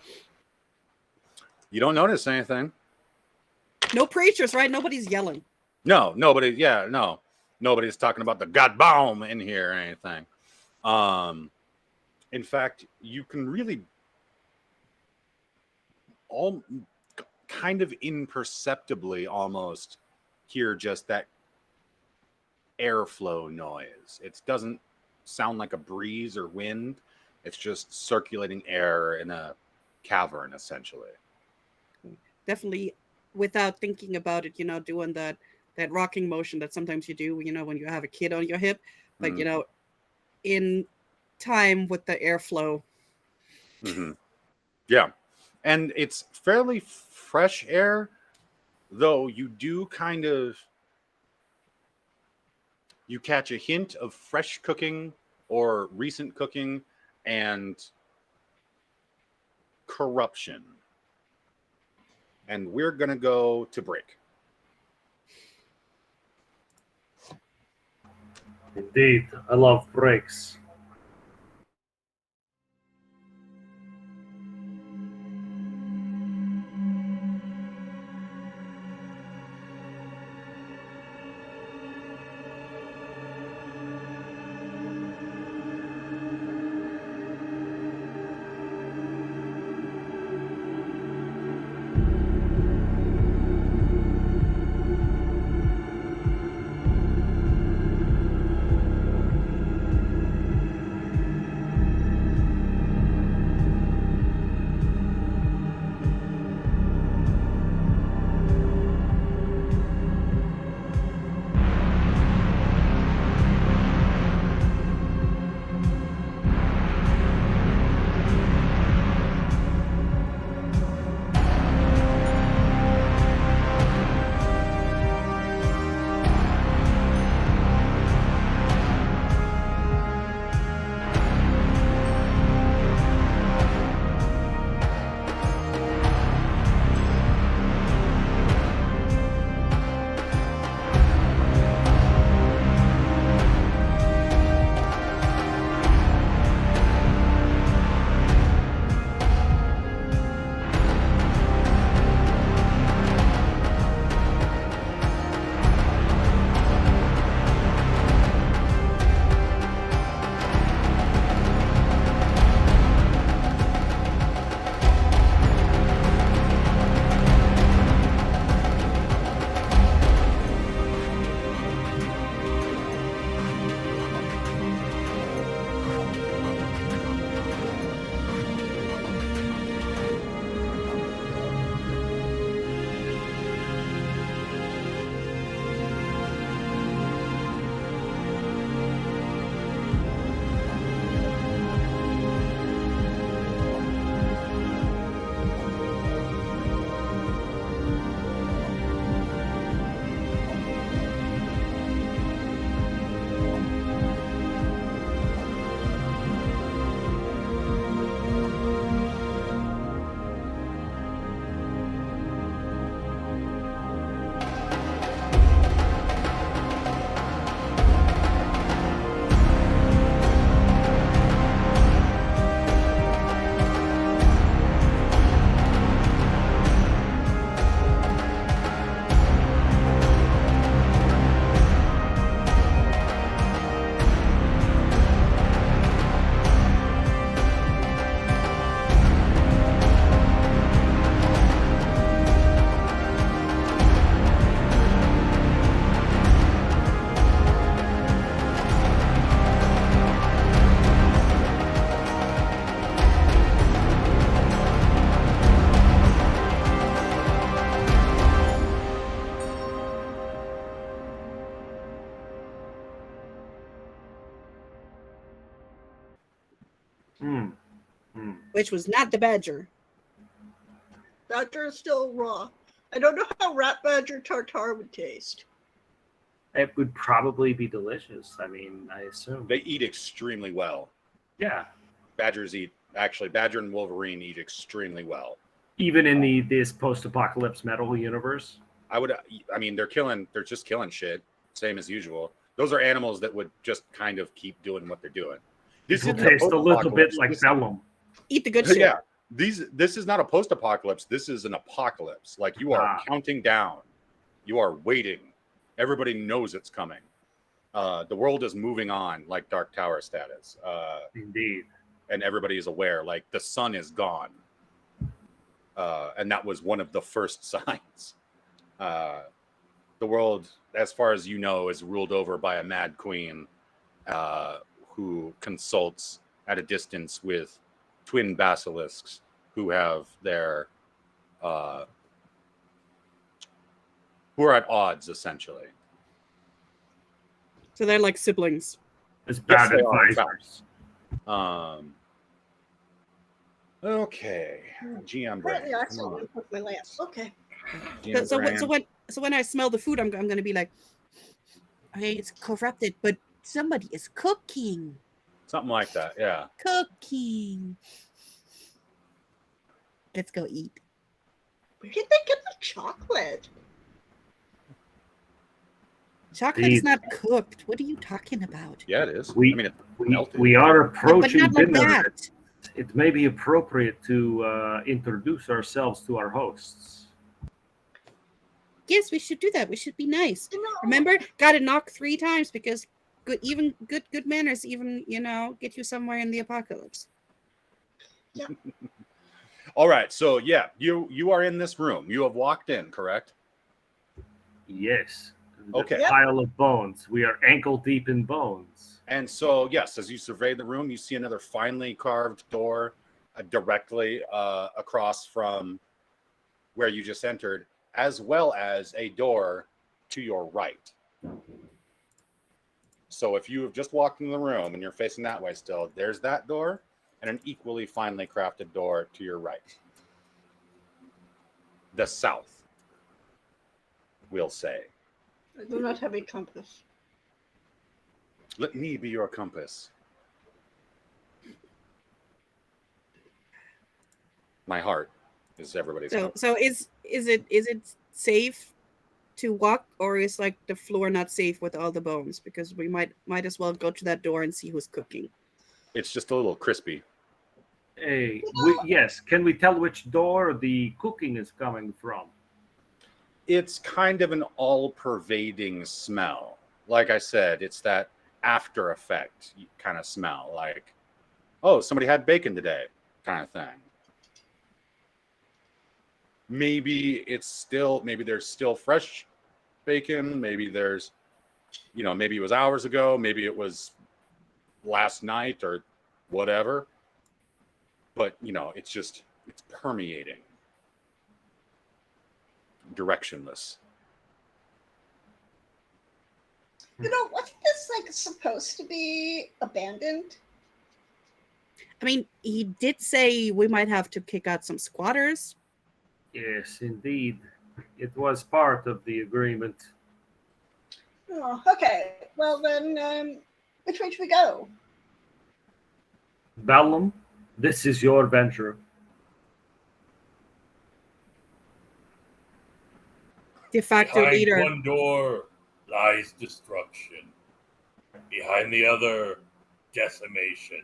You don't notice anything.
No preachers, right? Nobody's yelling.
No, nobody. Yeah, no, nobody's talking about the God bomb in here or anything. In fact, you can really all kind of imperceptibly almost hear just that airflow noise. It doesn't sound like a breeze or wind. It's just circulating air in a cavern, essentially.
Definitely, without thinking about it, doing that rocking motion that sometimes you do, when you have a kid on your hip, but in time with the airflow.
Mm-hmm. Yeah, and it's fairly fresh air, though you do you catch a hint of fresh cooking or recent cooking and corruption. And we're gonna go to break.
Indeed, I love breaks.
which was not the badger.
Badger is still raw. I don't know how rat badger tartare would taste.
It would probably be delicious. I mean, I assume.
They eat extremely well.
Yeah.
Badger and Wolverine eat extremely well.
Even in this post-apocalypse metal universe.
I mean, they're just killing shit, same as usual. Those are animals that would just kind of keep doing what they're doing.
This will taste a little bit like vellum.
Eat the good shit.
Yeah. This is not a post-apocalypse. This is an apocalypse. Like, you are counting down. You are waiting. Everybody knows it's coming. The world is moving on, like Dark Tower status.
Indeed.
And everybody is aware, like, the sun is gone. And that was one of the first signs. The world, as far as you know, is ruled over by a mad queen who consults at a distance with twin basilisks who have their who are at odds, essentially.
So they're like siblings.
As bad
Yes, they are, in
advisors.
Okay, GM brain.
Apparently, I
Come
still
on.
didn't put my lamp. Okay.
GM brain.
So when I smell the food, I'm gonna be like, okay, it's corrupted, but somebody is cooking.
Something like that, yeah.
Cooking. Let's go eat.
Where did they get the chocolate?
Chocolate is not cooked. What are you talking about?
Yeah, it is.
We-
I mean, it's melted.
We are
But
approaching
not like
dinner.
that.
It may be appropriate to introduce ourselves to our hosts.
Yes, we should do that. We should be nice.
You know,
Remember, gotta knock 3 times because good manners even get you somewhere in the apocalypse.
All right, so yeah, you are in this room. You have walked in, correct?
Yes. The
Okay.
pile of bones. We are ankle deep in bones.
And so, yes, as you survey the room, you see another finely carved door directly across from where you just entered, as well as a door to your right. So if you have just walked in the room and you're facing that way still, there's that door and an equally finely crafted door to your right. The south, we'll say.
I do not have a compass.
Let me be your compass. My heart is everybody's compass.
So is it safe to walk, or is like the floor not safe with all the bones? Because we might as well go to that door and see who's cooking.
It's just a little crispy.
Hey, yes. Can we tell which door the cooking is coming from?
It's kind of an all-pervading smell. Like I said, it's that after effect kind of smell, like, oh, somebody had bacon today kind of thing. Maybe there's still fresh bacon. Maybe there's, maybe it was hours ago. Maybe it was last night or whatever. But, it's permeating. Directionless.
Wasn't this supposed to be abandoned?
I mean, he did say we might have to kick out some squatters.
Yes, indeed. It was part of the agreement.
Oh, okay. Well then, which way should we go?
Bellum, this is your venture.
De facto
Behind
leader.
one door lies destruction. Behind the other, decimation.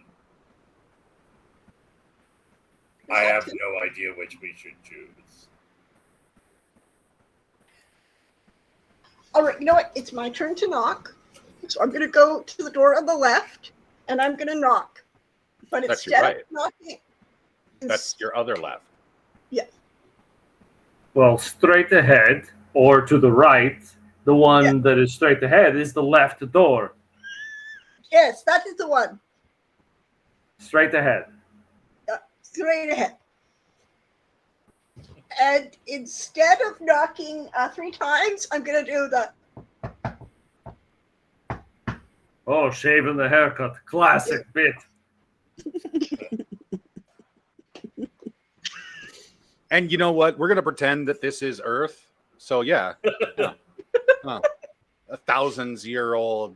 I have no idea which we should choose.
All right, you know what? It's my turn to knock. So I'm going to go to the door on the left, and I'm going to knock. But
That's your
instead
right.
of knocking...
That's your other left.
Yes.
Well, straight ahead or to the right, the one that is straight ahead is the left door.
Yes, that is the one.
Straight ahead.
Straight ahead. And instead of knocking 3 times, I'm going to do the...
Oh, shaving the haircut. Classic bit.
And you know what? We're gonna pretend that this is Earth. So yeah, yeah. A thousands-year-old,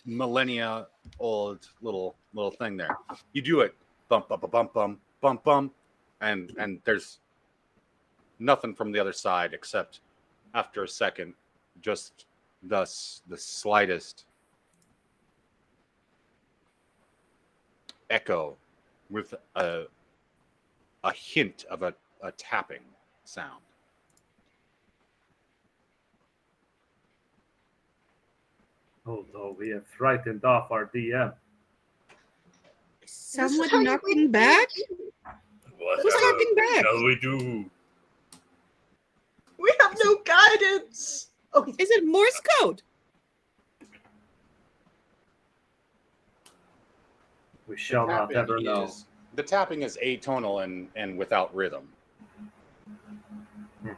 millennia-old little thing there. You do it, bump, bump, bump, bump, bump, bump, and there's nothing from the other side except after a second, just the slightest echo with a hint of a tapping sound.
Although we have frightened off our DM.
Someone
how you
knocking
win
back?
What
Who's knocking back?
shall we do?
We have no guidance. Oh,
Is it Morse code?
We shall not ever know.
The tapping is atonal and without rhythm.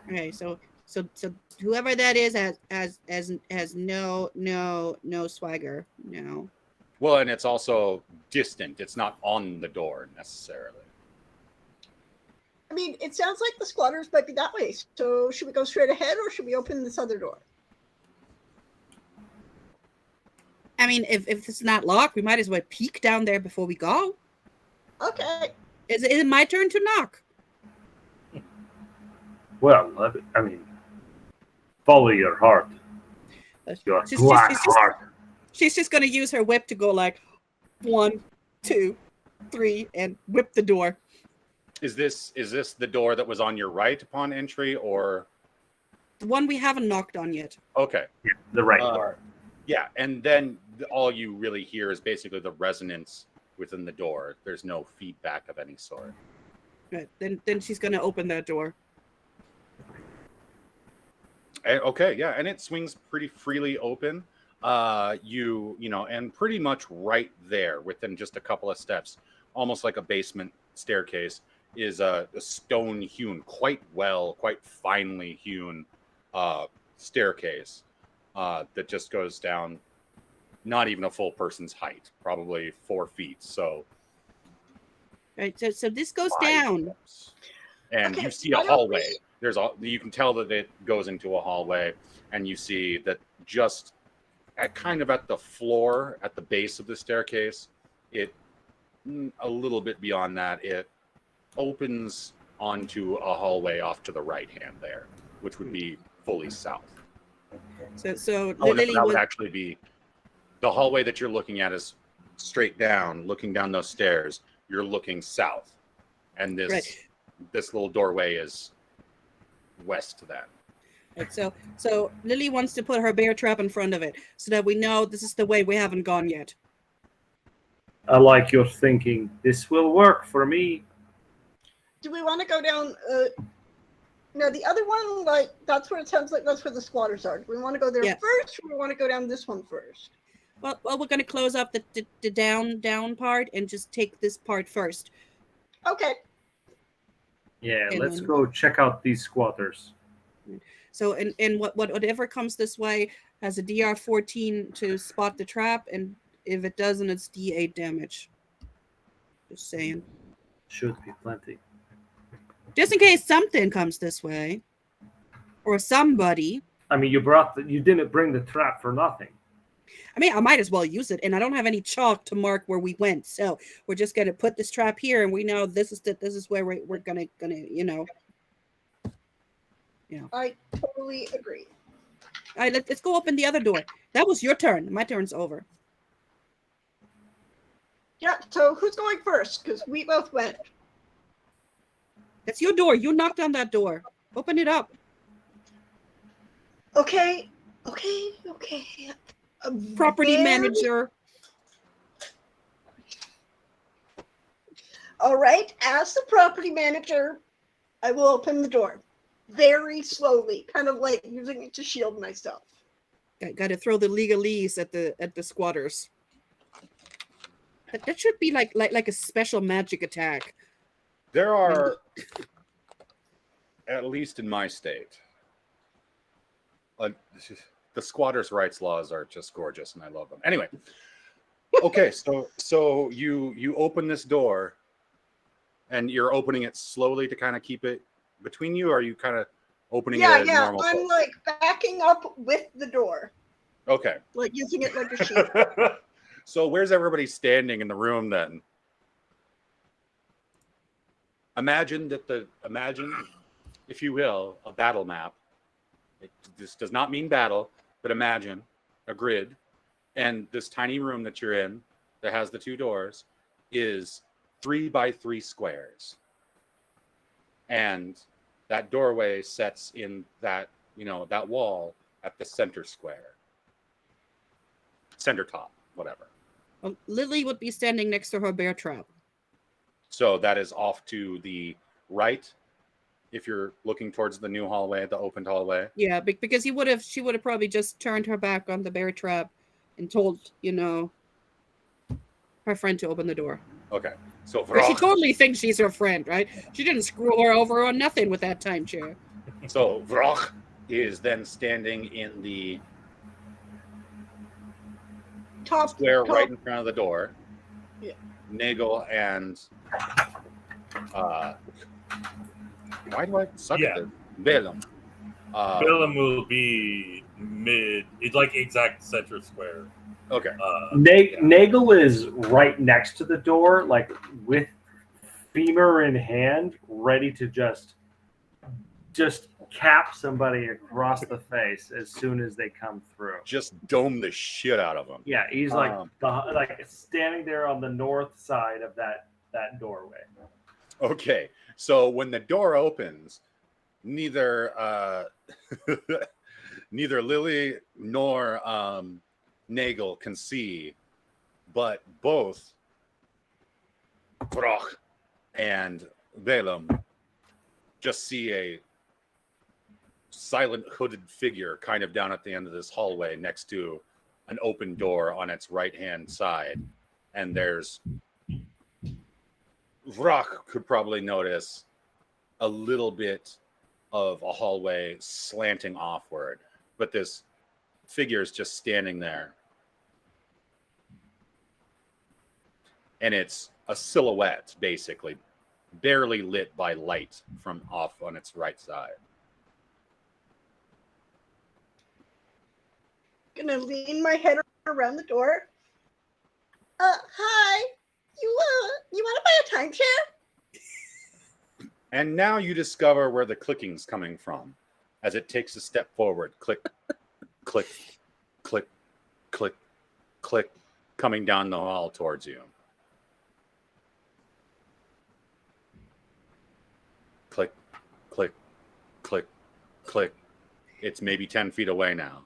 Okay, so whoever that is has no swagger. No.
Well, and it's also distant. It's not on the door necessarily.
I mean, it sounds like the squatters might be that way. So should we go straight ahead or should we open this other door?
I mean, if it's not locked, we might as well peek down there before we go.
Okay.
Is it my turn to knock?
Well, I mean, follow your heart. Your black heart.
She's just gonna use her whip to go like 1, 2, 3, and whip the door.
Is this the door that was on your right upon entry, or
The one we haven't knocked on yet.
okay?
Yeah, the right part.
Yeah, and then all you really hear is basically the resonance within the door. There's no feedback of any sort.
Right. Then she's gonna open that door.
Okay, yeah, and it swings pretty freely open. You know, and pretty much right there, within just a couple of steps, almost like a basement staircase, is a stone hewn, quite finely hewn staircase that just goes down, not even a full person's height, probably 4 feet. So,
Right. So this goes
5
down.
steps. And
Okay,
you see a
why don't
hallway. You can tell that it goes into a hallway, and you see that just at the floor, at the base of the staircase, it a little bit beyond that, it opens onto a hallway off to the right hand there, which would be fully south.
So
Oh, no,
Lily
that would
was,
actually be the hallway that you're looking at is straight down, looking down those stairs. You're looking south, and this
Right.
this little doorway is west to that.
right, so Lily wants to put her bear trap in front of it so that we know this is the way we haven't gone yet.
I like your thinking. This will work for me.
Do we want to go down? No, the other one, like, that's where it sounds like that's where the squatters are. Do we want to go there
Yeah.
first, or we want to go down this one first?
Well, we're gonna close up the down part and just take this part first.
Okay.
Yeah,
And
let's
then-
go check out these squatters.
So and whatever comes this way has a DR 14 to spot the trap, and if it doesn't, it's D8 damage. Just saying.
Should be plenty.
Just in case something comes this way, or somebody.
I mean, you didn't bring the trap for nothing.
I mean, I might as well use it, and I don't have any chalk to mark where we went, so we're just gonna put this trap here, and we know this is where we're gonna you know.
I totally agree.
All right, let's go open the other door. That was your turn. My turn's over.
Yeah, so who's going first? Because we both went.
That's your door. You knocked on that door. Open it up.
Okay.
Property
Very-
manager.
All right, as the property manager, I will open the door very slowly, kind of like using it to shield myself.
Got to throw the legalese at the squatters. That should be like a special magic attack.
There are, at least in my state, the squatters' rights laws are just gorgeous, and I love them. Anyway, okay, so you open this door, and you're opening it slowly to kind of keep it between you, or are you kind of opening it
Yeah,
at
yeah.
normal?
I'm
pace?
like backing up with the door,
Okay.
like using it like a shield.
So where's everybody standing in the room then? Imagine, if you will, a battle map. This does not mean battle, but imagine a grid, and this tiny room that you're in that has the 2 doors is 3 by 3 squares. And that doorway sets in that, that wall at the center square. Center top, whatever.
Well, Lily would be standing next to her bear trap.
So that is off to the right if you're looking towards the new hallway, the opened hallway.
Yeah, because she would have probably just turned her back on the bear trap and told, her friend to open the door.
Okay. So
Because she
Vroch,
totally thinks she's her friend, right? She didn't screw her over on nothing with that timeshare.
so Vroch is then standing in the
Top
square right in front of the door.
Yeah.
Nagel and why do I suck
Yeah.
at this? Balaam.
Billum will be mid. It's like exact center square.
Okay.
Nagel is right next to the door, like with femur in hand, ready to just cap somebody across the face as soon as they come through.
Just dome the shit out of him.
Yeah, he's like standing there on the north side of that doorway.
Okay. So when the door opens, neither Lily nor Nagel can see, but both Vroch and Balaam just see a silent hooded figure kind of down at the end of this hallway next to an open door on its right hand side. And there's Vroch could probably notice a little bit of a hallway slanting offward, but this figure is just standing there. And it's a silhouette, basically, barely lit by light from off on its right side.
Gonna lean my head around the door. Hi. You want to buy a timeshare?
And now you discover where the clicking's coming from as it takes a step forward. Click, click, click, click, click, coming down the hall towards you. Click, click, click, click. It's maybe 10 feet away now.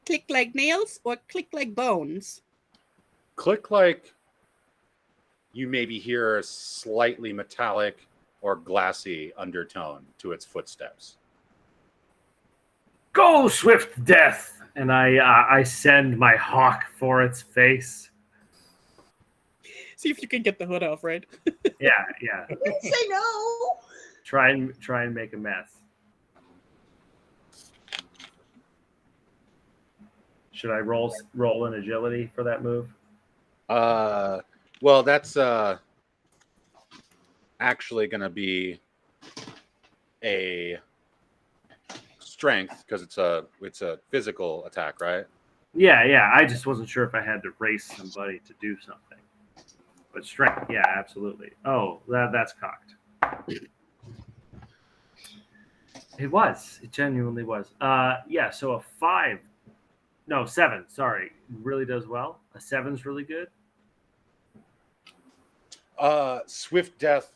Click like nails or click like bones?
Click like you maybe hear a slightly metallic or glassy undertone to its footsteps.
Go, swift death! And I send my hawk for its face.
See if you can get the hood off, right?
Yeah.
I didn't say no.
Try and make a mess. Should I roll an agility for that move?
Well, that's actually going to be a strength because it's a physical attack, right?
Yeah. I just wasn't sure if I had to race somebody to do something. But strength, yeah, absolutely. Oh, that's cocked. It genuinely was. Yeah, so a 5. No, 7, sorry. Really does well. A 7's really good.
Swift death,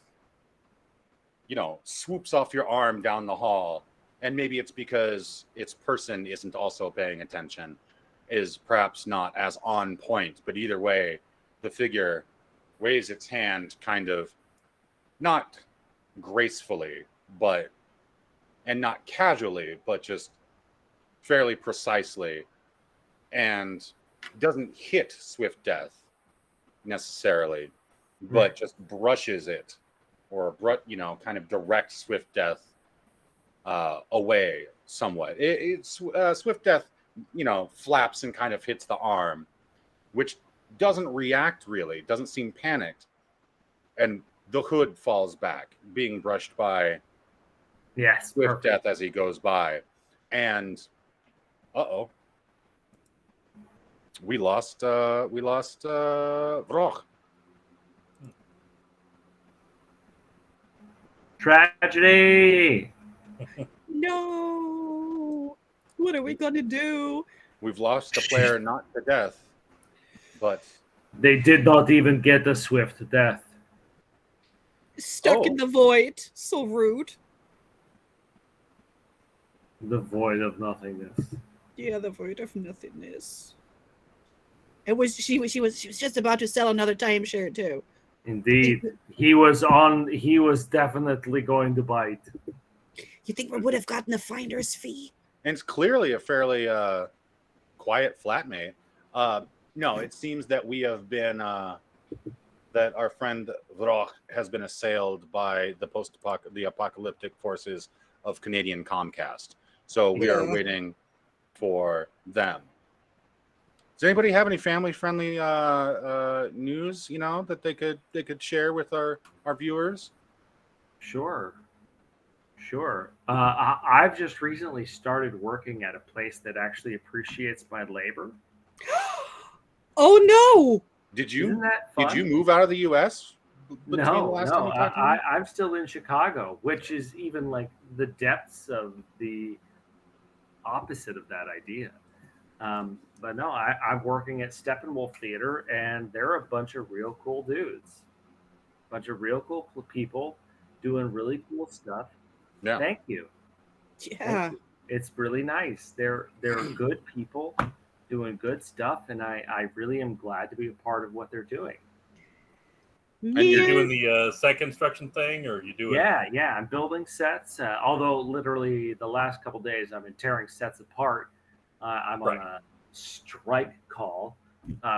swoops off your arm down the hall, and maybe it's because its person isn't also paying attention, is perhaps not as on point, but either way, the figure waves its hand kind of not gracefully, and not casually, but just fairly precisely, and doesn't hit Swift Death necessarily, but just brushes it, or kind of directs Swift Death away somewhat. Swift Death, flaps and kind of hits the arm, which doesn't react really, doesn't seem panicked, and the hood falls back, being brushed by
Yes,
swift
perfect.
death as he goes by. And we lost Vroch.
Tragedy.
No. What are we gonna do?
We've lost a player not to death, but
They did not even get a swift death.
Stuck in the void. So rude.
The void of nothingness.
Yeah, the void of nothingness. She was just about to sell another timeshare too.
Indeed. He was definitely going to bite.
You think we would have gotten a finder's fee?
and it's clearly a fairly quiet flatmate. No, it seems that we have been that our friend Vroch has been assailed by the apocalyptic forces of Canadian Comcast. So we are waiting for them. Does anybody have any family-friendly news, that they could share with our viewers?
Sure. I've just recently started working at a place that actually appreciates my labor.
Oh no!
Isn't that fun?
Did you move out of the U.S.?
No. I'm still in Chicago, which is even like the depths of the opposite of that idea. But no, I'm working at Steppenwolf Theater, and they're a bunch of real cool dudes, bunch of real cool people doing really cool stuff.
Yeah.
Thank you.
Yeah.
It's really nice. They're good people doing good stuff, and I really am glad to be a part of what they're doing.
And you're doing the set construction thing, or you doing?
Yeah. I'm building sets. Although literally the last couple days I've been tearing sets apart. I'm on a strike call,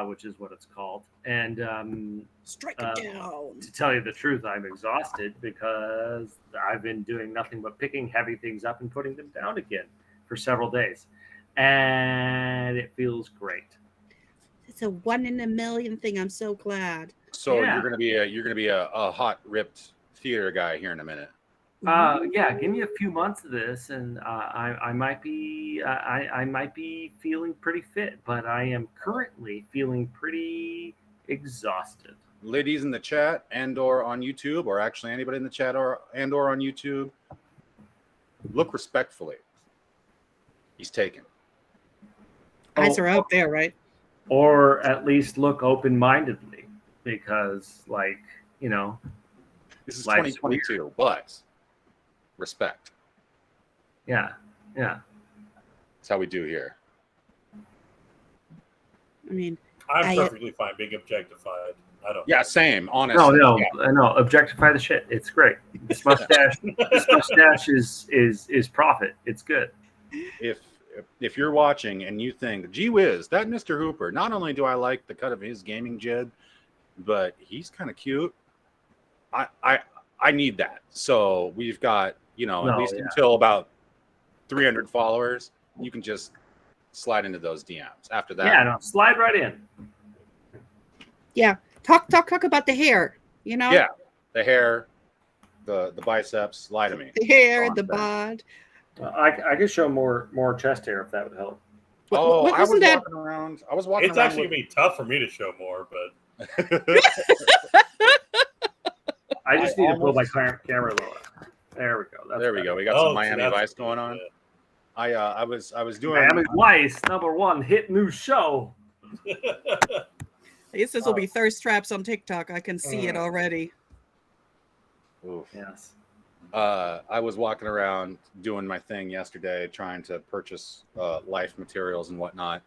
which is what it's called. And
strike it down.
To tell you the truth, I'm exhausted because I've been doing nothing but picking heavy things up and putting them down again for several days, and it feels great.
It's a 1 in a million thing. I'm so glad.
So you're gonna be a hot ripped theater guy here in a minute.
Yeah, give me a few months of this, and I might be feeling pretty fit, but I am currently feeling pretty exhausted.
Ladies in the chat and/or on YouTube, or actually anybody in the chat and/or on YouTube, look respectfully. He's taken.
Eyes are out there, right?
Or at least look open-mindedly, because,
this is 2022, but respect.
Yeah.
That's how we do here.
I mean,
I'm perfectly fine being objectified. I don't.
Yeah, same. Honestly.
No. Objectify the shit. It's great. This mustache, is profit. It's good.
If you're watching and you think, gee whiz, that Mr. Hooper, not only do I like the cut of his gaming jib, but he's kind of cute. I need that. So we've got, at least until about 300 followers, you can just slide into those DMs. After that,
slide right in.
Yeah, talk about the hair.
Yeah, the hair, the biceps. Lie to me.
The hair, the bod.
I could show more chest hair if that would help.
I was walking around.
It's actually gonna be tough for me to show more, but
I just need to pull my camera lower. There we go.
There we go. We got some Miami Vice going on. I was doing
Miami Vice #1 hit new show.
I guess this will be thirst traps on TikTok. I can see it already.
Oof.
Yes.
I was walking around doing my thing yesterday, trying to purchase life materials and whatnot,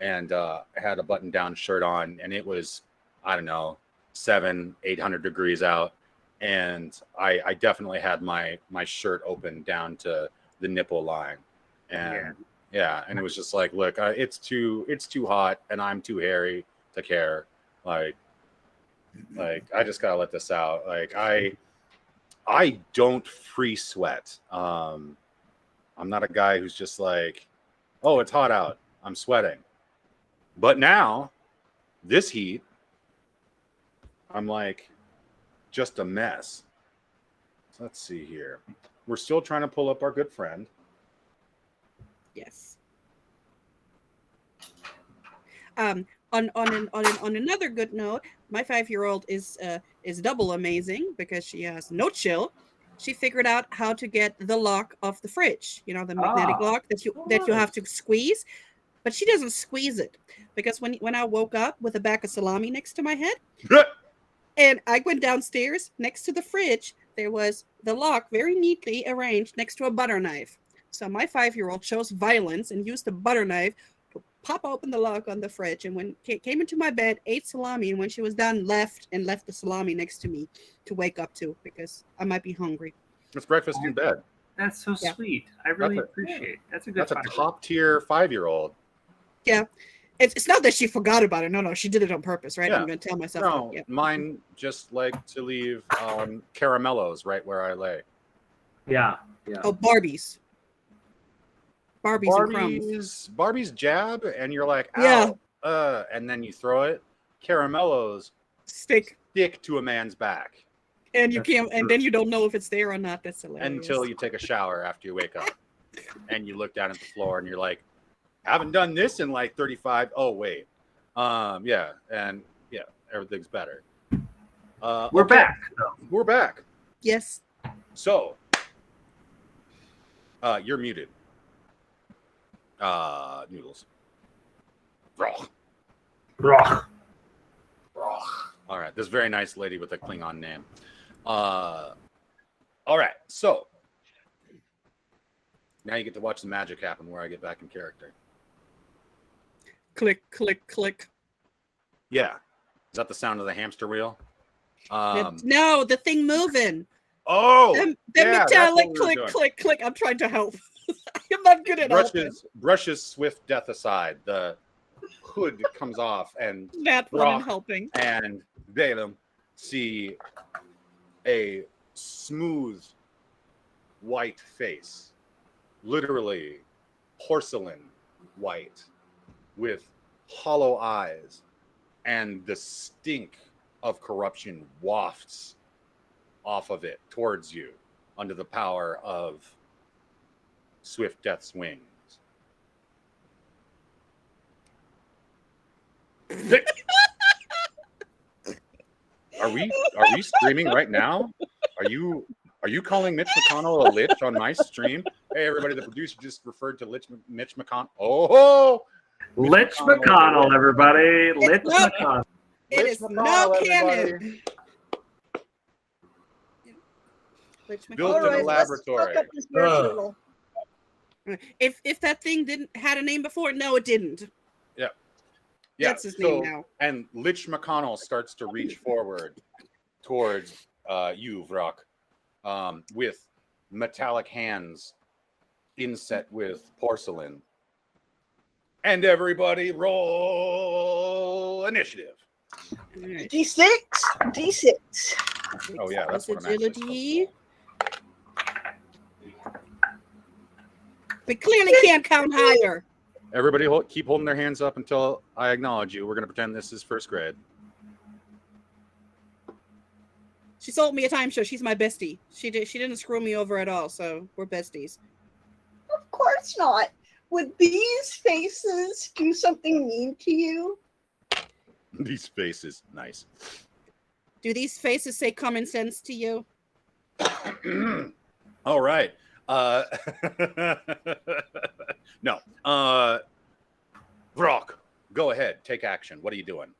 and had a button-down shirt on, and it was, I don't know, 700-800 degrees out, and I definitely had my shirt open down to the nipple line, and and it was just like, look, it's too hot, and I'm too hairy to care. Like I just gotta let this out. Like I don't free sweat. I'm not a guy who's just like, oh, it's hot out, I'm sweating. But now, this heat, I'm like just a mess. let's see here. We're still trying to pull up our good friend.
Yes. On another good note, my 5-year-old is double amazing because she has no chill. She figured out how to get the lock off the fridge. You know, the magnetic lock that you have to squeeze, but she doesn't squeeze it because when I woke up with a bag of salami next to my head, and I went downstairs next to the fridge, there was the lock very neatly arranged next to a butter knife. So my 5-year-old chose violence and used the butter knife to pop open the lock on the fridge. And when came into my bed, ate salami, and when she was done, left the salami next to me to wake up to because I might be hungry.
It's breakfast in bed.
That's so sweet. I really appreciate it. That's a good.
That's a top tier 5-year-old.
Yeah. It's not that she forgot about it. No, she did it on purpose, right?
Yeah.
I'm going to tell myself.
No,
Yeah.
mine just like to leave caramellos right where I lay.
Yeah.
Oh, Barbies and crumbs.
Barbie's jab, and you're like, ow, and then you throw it. Caramellos
Stick
to a man's back.
And you can't, and then you don't know if it's there or not. That's hilarious.
Until you take a shower after you wake up, and you look down at the floor, and you're like, haven't done this in like 35. Oh wait, everything's better.
We're back.
We're back.
Yes.
So, you're muted. Noodles.
Roch.
All right, this very nice lady with a Klingon name. All right, so now you get to watch the magic happen where I get back in character.
Click, click, click.
Yeah, is that the sound of the hamster wheel?
No, the thing moving.
Oh,
the metallic click, click, click. I'm trying to help. I'm not good at helping.
Brushes swift death aside. The hood comes off, and
that's what I'm helping.
And Balaam see a smooth white face, literally porcelain white, with hollow eyes, and the stink of corruption wafts off of it towards you under the power of swift death's wings. Are we streaming right now? Are you calling Mitch McConnell a lich on my stream? Hey everybody, the producer just referred to Mitch McConnell. Oh,
Lich McConnell, everybody. Lich McConnell.
It is no canon.
Built in a laboratory.
If that thing had a name before, no, it didn't.
Yeah.
That's his name now.
And Lich McConnell starts to reach forward towards you, Vrock, with metallic hands inset with porcelain. And everybody roll initiative.
Right.
D6.
Oh yeah, that's what I'm
agility. We clearly can't count higher.
Everybody keep holding their hands up until I acknowledge you. We're going to pretend this is first grade.
She sold me a timeshare. She's my bestie. She didn't screw me over at all, so we're besties.
Of course not. Would these faces do something mean to you?
These faces, nice.
Do these faces say common sense to you?
All right. No. Brock, go ahead. Take action. What are you doing?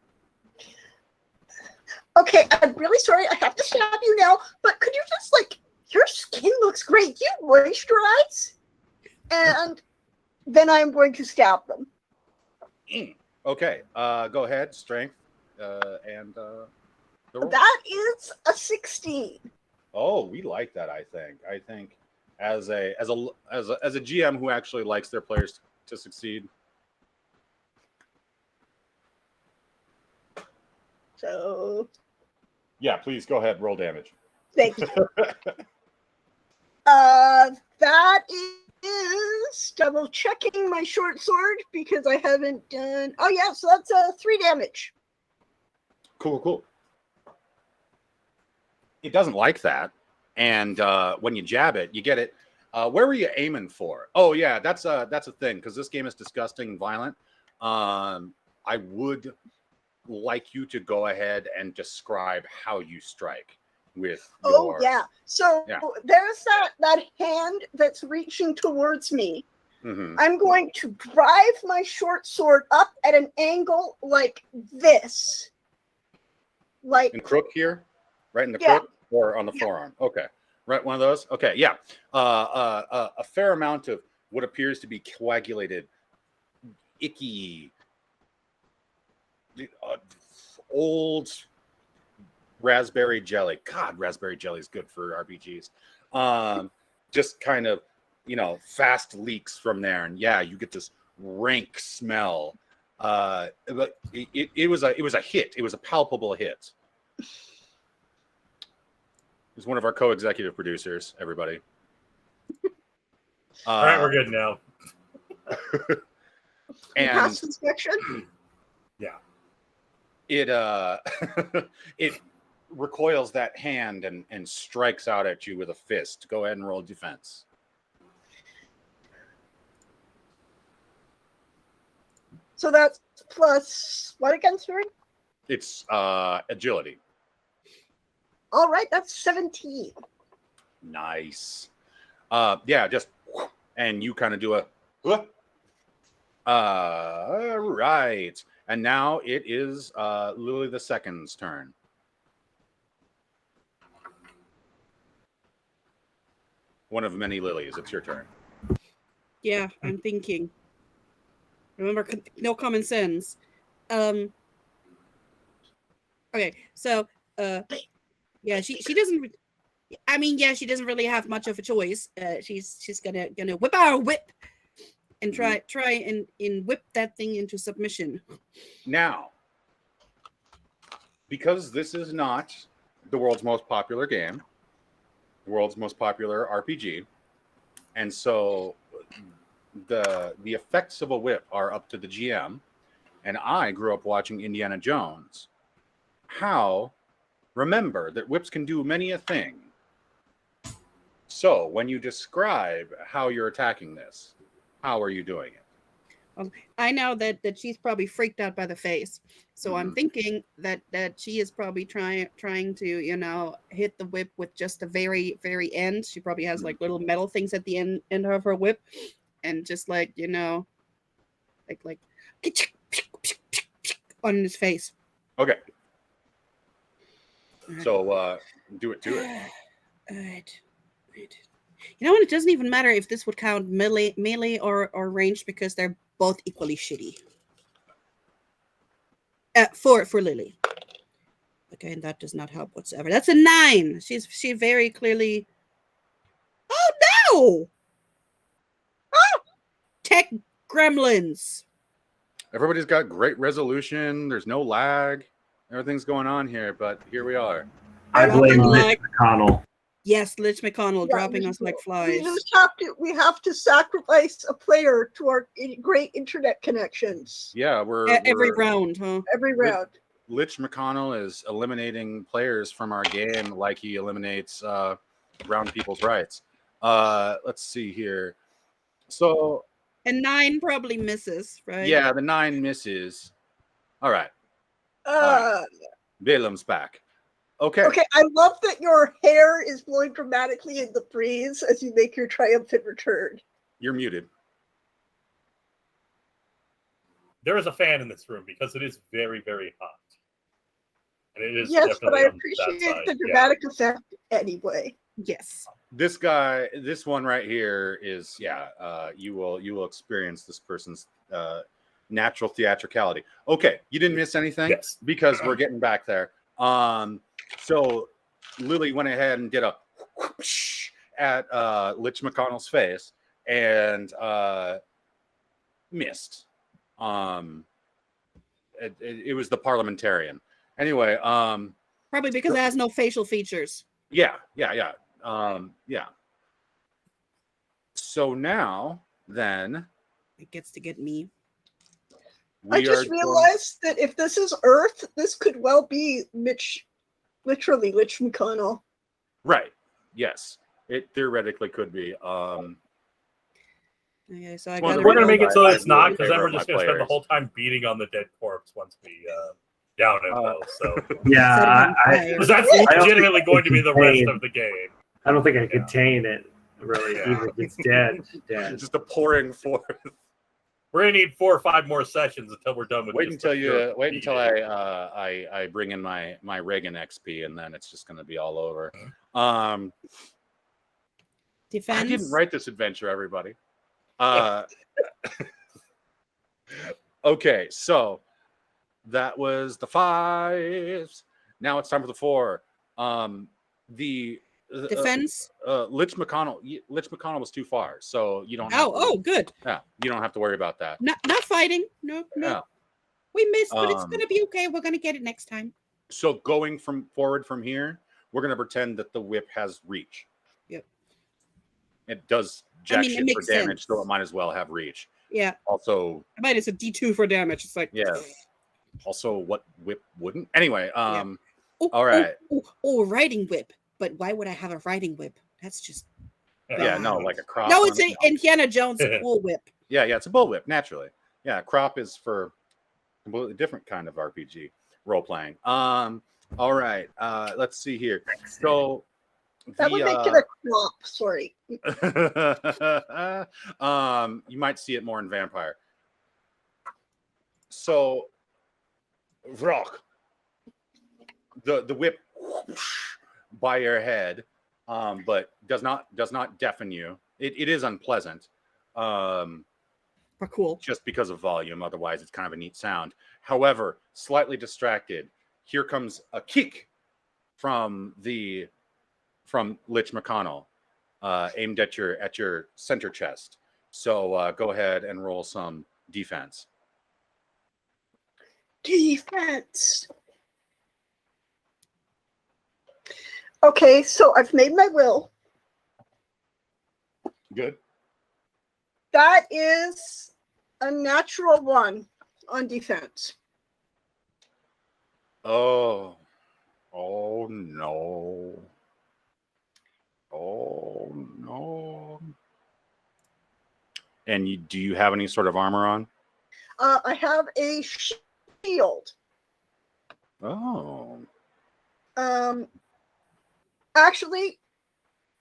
Okay, I'm really sorry. I have to stab you now, but could you just, your skin looks great. You moisturize? And then I'm going to stab them.
Okay. Go ahead. Strength. And the roll.
That is a 16.
Oh, we like that, I think. As a GM who actually likes their players to succeed.
So
yeah, please go ahead, roll damage.
Thank you. That is double checking my short sword because I haven't done. Oh yeah, so that's 3 damage.
Cool. It doesn't like that, And when you jab it, you get it. Where were you aiming for? Oh yeah, that's a thing because this game is disgusting and violent. I would like you to go ahead and describe how you strike with
Oh
your.
yeah. So
Yeah.
there's that hand that's reaching towards me.
Mhm.
I'm going to drive my short sword up at an angle like this. Like
In crook here, right in the
Yeah.
crook or on the forearm. Okay, right, one of those. Okay, yeah. A fair amount of what appears to be coagulated, icky, old raspberry jelly. God, raspberry jelly is good for RPGs. Just kind of, fast leaks from there, and yeah, you get this rank smell. But it was a hit. It was a palpable hit. He's one of our co-executive producers. Everybody.
All right, we're good now.
you pass
And
inspection.
Yeah.
it it recoils that hand and strikes out at you with a fist. Go ahead and roll defense.
So that's plus what against her?
It's agility.
All right, that's 17.
Nice. Yeah, just and you kind of do a right. And now it is Lily the Second's turn. One of many lilies. It's your turn.
Yeah, I'm thinking. Remember, no common sense. Okay, so yeah, she doesn't. I mean, yeah, she doesn't really have much of a choice. She's gonna whip out a whip and try and whip that thing into submission.
Now, because this is not the world's most popular game, the world's most popular RPG, and so the effects of a whip are up to the GM, and I grew up watching Indiana Jones. Remember that whips can do many a thing. So when you describe how you're attacking this, how are you doing it?
I know that she's probably freaked out by the face, so I'm thinking that she is probably trying to hit the whip with just the very very end. She probably has like little metal things at the end of her whip, and just like like on his face.
Okay.
Alright.
So do it to it.
All right. You know what? It doesn't even matter if this would count melee or ranged because they're both equally shitty. For Lily. Okay, and that does not help whatsoever. That's a 9. She very clearly. Oh no! Oh! Tech gremlins.
Everybody's got great resolution. There's no lag. Everything's going on here, but here we are.
I blame
Like-
Mitch McConnell.
Yes, Lich McConnell
Yeah,
dropping us like flies.
We have to sacrifice a player to our great internet connections
Yeah,
Every
we're
round, huh?
every round.
Lich McConnell is eliminating players from our game like he eliminates brown people's rights. Let's see here. So
And 9 probably misses, right?
yeah, the 9 misses. All right, Balaam's back. Okay.
Okay, I love that your hair is blowing dramatically in the breeze as you make your triumphant return.
You're muted.
There is a fan in this room because it is very, very hot. And it is
Yes, but
definitely
I
on that
appreciate
side.
the dramatic effect anyway.
Yes.
This one right here is you will experience this person's natural theatricality. Okay, you didn't miss anything.
Yes.
Because we're getting back there. So Lily went ahead and did a whoosh at Lich McConnell's face and missed. It was the parliamentarian. Anyway,
Probably because it has no facial features.
yeah. So now then
It gets to get me.
I just realized that if this is Earth, this could well be literally Lich McConnell.
Right. Yes, it theoretically could be.
Okay, so I
One of
got
the
We're gonna make
reasons
it so
I
it's not,
really
because then
favor
we're
of my
just gonna spend the
players.
whole time beating on the dead corpse once we down it. Though, so
Yeah,
Set it on
I
fire.
because that's
I don't
legitimately
think
going to be the rest
contain-
of the game.
I don't think I
Yeah.
contain it really,
Yeah.
even if it's dead. Dead.
Just a pouring forth.
We're gonna need 4 or 5 more sessions until we're done with.
Wait
just
until
the pure
wait until
beating.
I bring in my Reagan XP, and then it's just going to be all over.
Defense.
I didn't write this adventure, everybody. Okay, so that was the 5s. Now it's time for the 4. The
Defense.
Lich McConnell was too far, so you don't.
Good.
Yeah, you don't have to worry about that.
Not fighting. No.
Yeah.
We missed, but it's
Um,
gonna be okay. We're gonna get it next time.
So going forward from here, we're gonna pretend that the whip has reach.
Yep.
It does jack
it
shit for
makes
damage,
sense.
so it might as well have reach.
Yeah.
Also,
I bet it's a D2 for damage. It's like
yeah. Also, what whip wouldn't? Anyway,
Oh,
all right.
riding whip. But why would I have a riding whip? That's just
Yeah,
bad.
no, like a crop.
No, it's a Indiana Jones bull whip.
Yeah, it's a bullwhip, naturally. Yeah, crop is for a completely different kind of RPG role playing. All right. Let's see here. So
That would make it a crop. Sorry.
you might see it more in Vampire. So Vrock, the whip by your head, but does not deafen you. It is unpleasant.
But cool.
Just because of volume. Otherwise, it's kind of a neat sound. However, slightly distracted. Here comes a kick from Lich McConnell, aimed at your center chest. So go ahead and roll some defense.
Defense. Okay, so I've made my will.
Good.
That is a natural 1 on defense.
Oh no. Oh no. And do you have any sort of armor on?
I have a shield.
Oh.
Actually,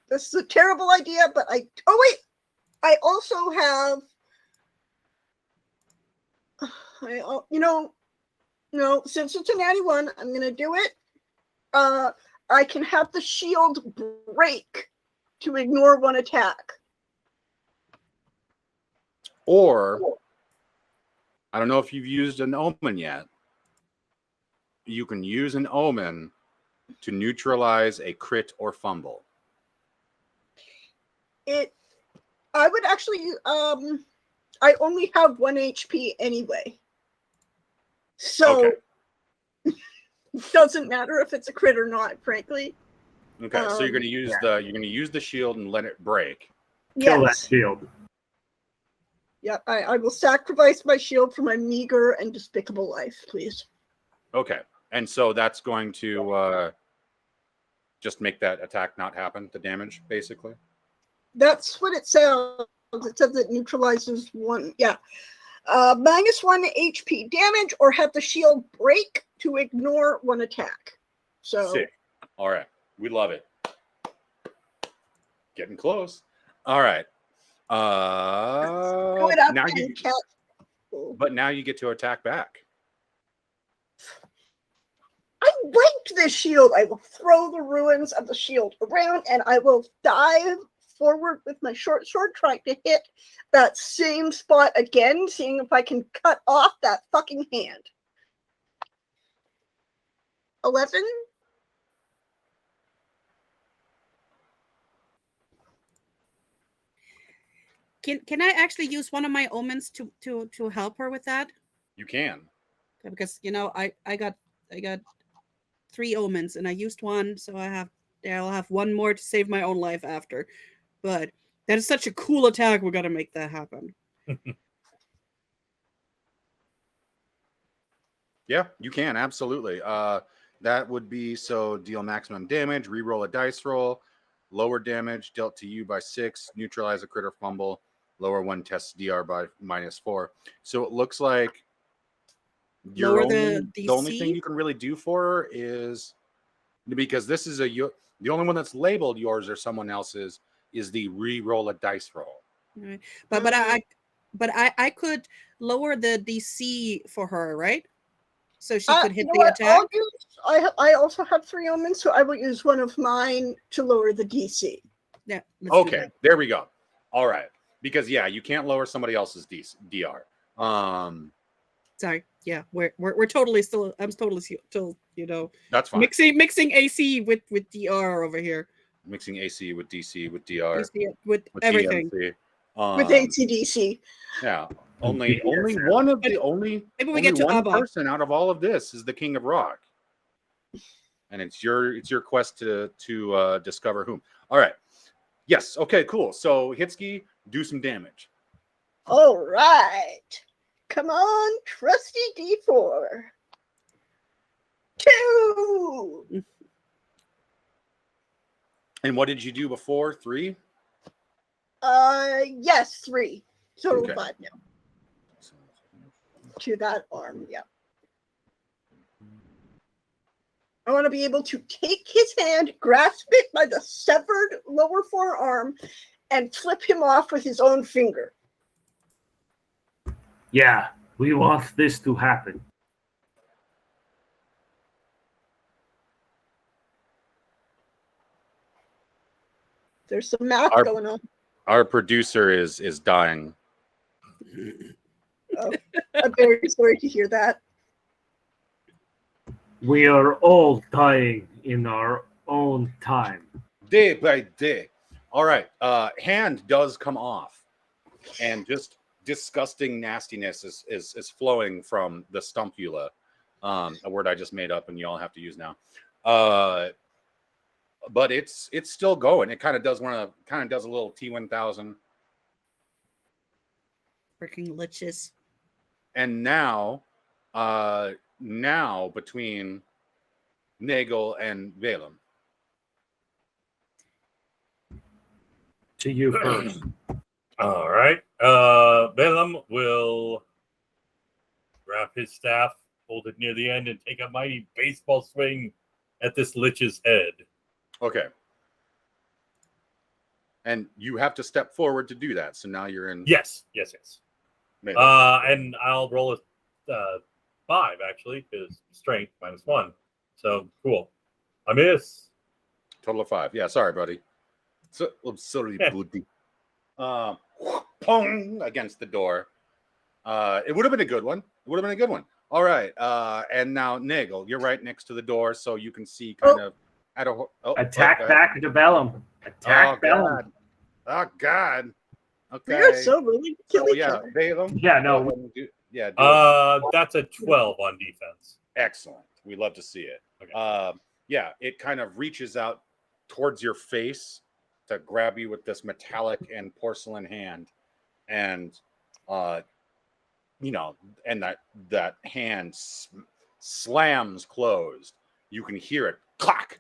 this is a terrible idea, but I also have, since it's a natty 1, I'm going to do it. I can have the shield break to ignore 1 attack.
Or, I don't know if you've used an omen yet. You can use an omen to neutralize a crit or fumble.
I would actually, I only have 1 HP anyway. So,
Okay.
it doesn't matter if it's a crit or not, frankly.
Okay, so you're going to use the shield and let it break.
Kill that
Yes.
shield.
Yeah, I will sacrifice my shield for my meager and despicable life, please.
Okay, and so that's going to just make that attack not happen, the damage, basically.
That's what it sounds. It says it neutralizes 1. Yeah. Minus 1 HP damage or have the shield break to ignore 1 attack. So
Sick. All right, we love it. Getting close. All right.
go it up
now
and
you,
catch.
but now you get to attack back.
I like this shield. I will throw the ruins of the shield around and I will dive forward with my short sword, trying to hit that same spot again, seeing if I can cut off that fucking hand. 11.
Can I actually use one of my omens to help her with that?
You can.
Okay, because I got 3 omens and I used 1, so I'll have 1 more to save my own life after. But that is such a cool attack. We got to make that happen.
Yeah, you can, absolutely. That would be, so deal maximum damage, re-roll a dice roll. lower damage dealt to you by 6, neutralize a critter fumble, lower one tests DR by -4. So it looks like
Lower
the
the
only thing
DC?
you can really do for her is, because this is the only one that's labeled yours or someone else's, is the re-roll a dice roll.
Right. But I could lower the DC for her, right? So she could hit
You know
the
what?
attack.
I also have 3 omens, so I will use one of mine to lower the DC.
Yeah. Let's do
Okay,
that.
there we go. All right, because you can't lower somebody else's DR.
Sorry. Yeah, we're totally still. I'm totally still.
That's fine.
Mixing AC with DR over here.
Mixing AC with DC with DR
DC with
with
everything.
DMC.
With ACDC.
Yeah. Only
BDSM.
one of the only
Maybe we
only
get to
one
ABBA.
person out of all of this is the King of Rock. And it's your quest to discover whom. All right. Yes. Okay, cool. So Hitsuki, do some damage.
All right. Come on, trusty D4. 2.
And what did you do before? 3?
Yes, 3. Total
Okay.
5 now. To that arm, yeah. I want to be able to take his hand, grasp it by the severed lower forearm, and flip him off with his own finger.
Yeah, we want this to happen.
There's some math going on.
Our producer is dying.
Oh, I'm very sorry to hear that.
We are all dying in our own time.
Day by day. All right. Hand does come off, and just disgusting nastiness is flowing from the stumpula, a word I just made up and you all have to use now. But it's still going. It kind of does a little T1000.
Freaking liches.
And now between Nagel and Valem.
To you first.
All right. Balaam will grab his staff, hold it near the end, and take a mighty baseball swing at this lich's head.
Okay. And you have to step forward to do that. So now you're in.
Yes.
Maybe.
And I'll roll a 5, actually, because strength -1. So, cool. I miss.
Total of 5. Yeah, sorry, buddy. So, I'm sorry,
Yeah.
buddy. Pong against the door. It would have been a good one. All right. And now, Nagel, you're right next to the door, so you can see kind of at a
Attack back to Bellum. Attack Bellum.
Oh God. Okay.
You're so really kill each other.
Balaam.
Yeah, no.
Do it.
That's a 12 on defense.
Excellent. We love to see it.
Okay.
It kind of reaches out towards your face to grab you with this metallic and porcelain hand, and and that hand slams closed. You can hear it clack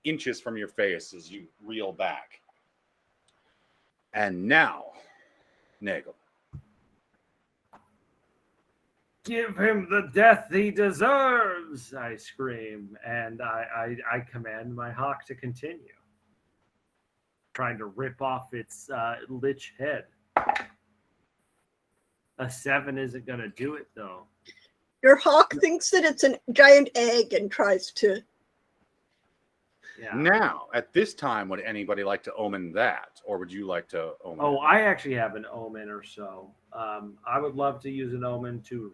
inches from your face as you reel back. And now, Nagel.
Give him the death he deserves, I scream, and I command my hawk to continue. Trying to rip off its lich head. A 7 isn't going to do it, though.
Your hawk thinks that it's a giant egg and tries to.
Yeah.
Now, at this time, would anybody like to omen that? Or would you like to omen
Oh,
it?
I actually have an omen or so. I would love to use an omen to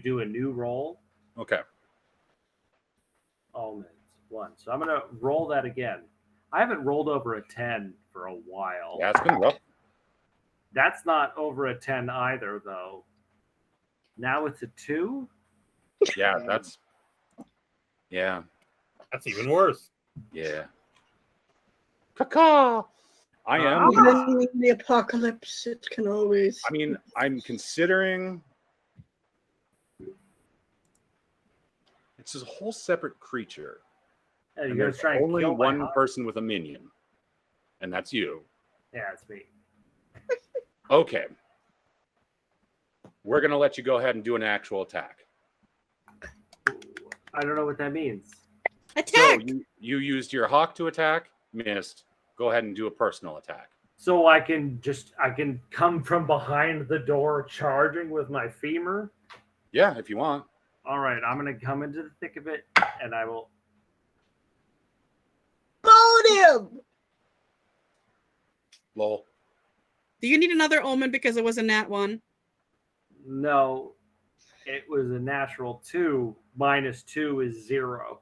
do a new roll.
Okay.
Omens. 1. So I'm going to roll that again. I haven't rolled over a 10 for a while.
Yeah, it's been rough.
That's not over a 10 either, though. Now it's a 2.
Yeah, that's
even worse.
Yeah. Caw. I am.
Even in the apocalypse, it can always.
I mean, I'm considering it's a whole separate creature.
Hey,
And
you're
there's
trying to
only
kill my
one
hut?
person with a minion, and that's you.
Yeah, it's me.
Okay. We're going to let you go ahead and do an actual attack.
I don't know what that means.
So
Attack!
you used your hawk to attack, missed. Go ahead and do a personal attack.
So I can come from behind the door charging with my femur.
Yeah, if you want.
All right, I'm gonna come into the thick of it, and I will.
Load him!
Lol.
Do you need another omen because it was a nat 1?
No, it was a natural 2. -2 is 0.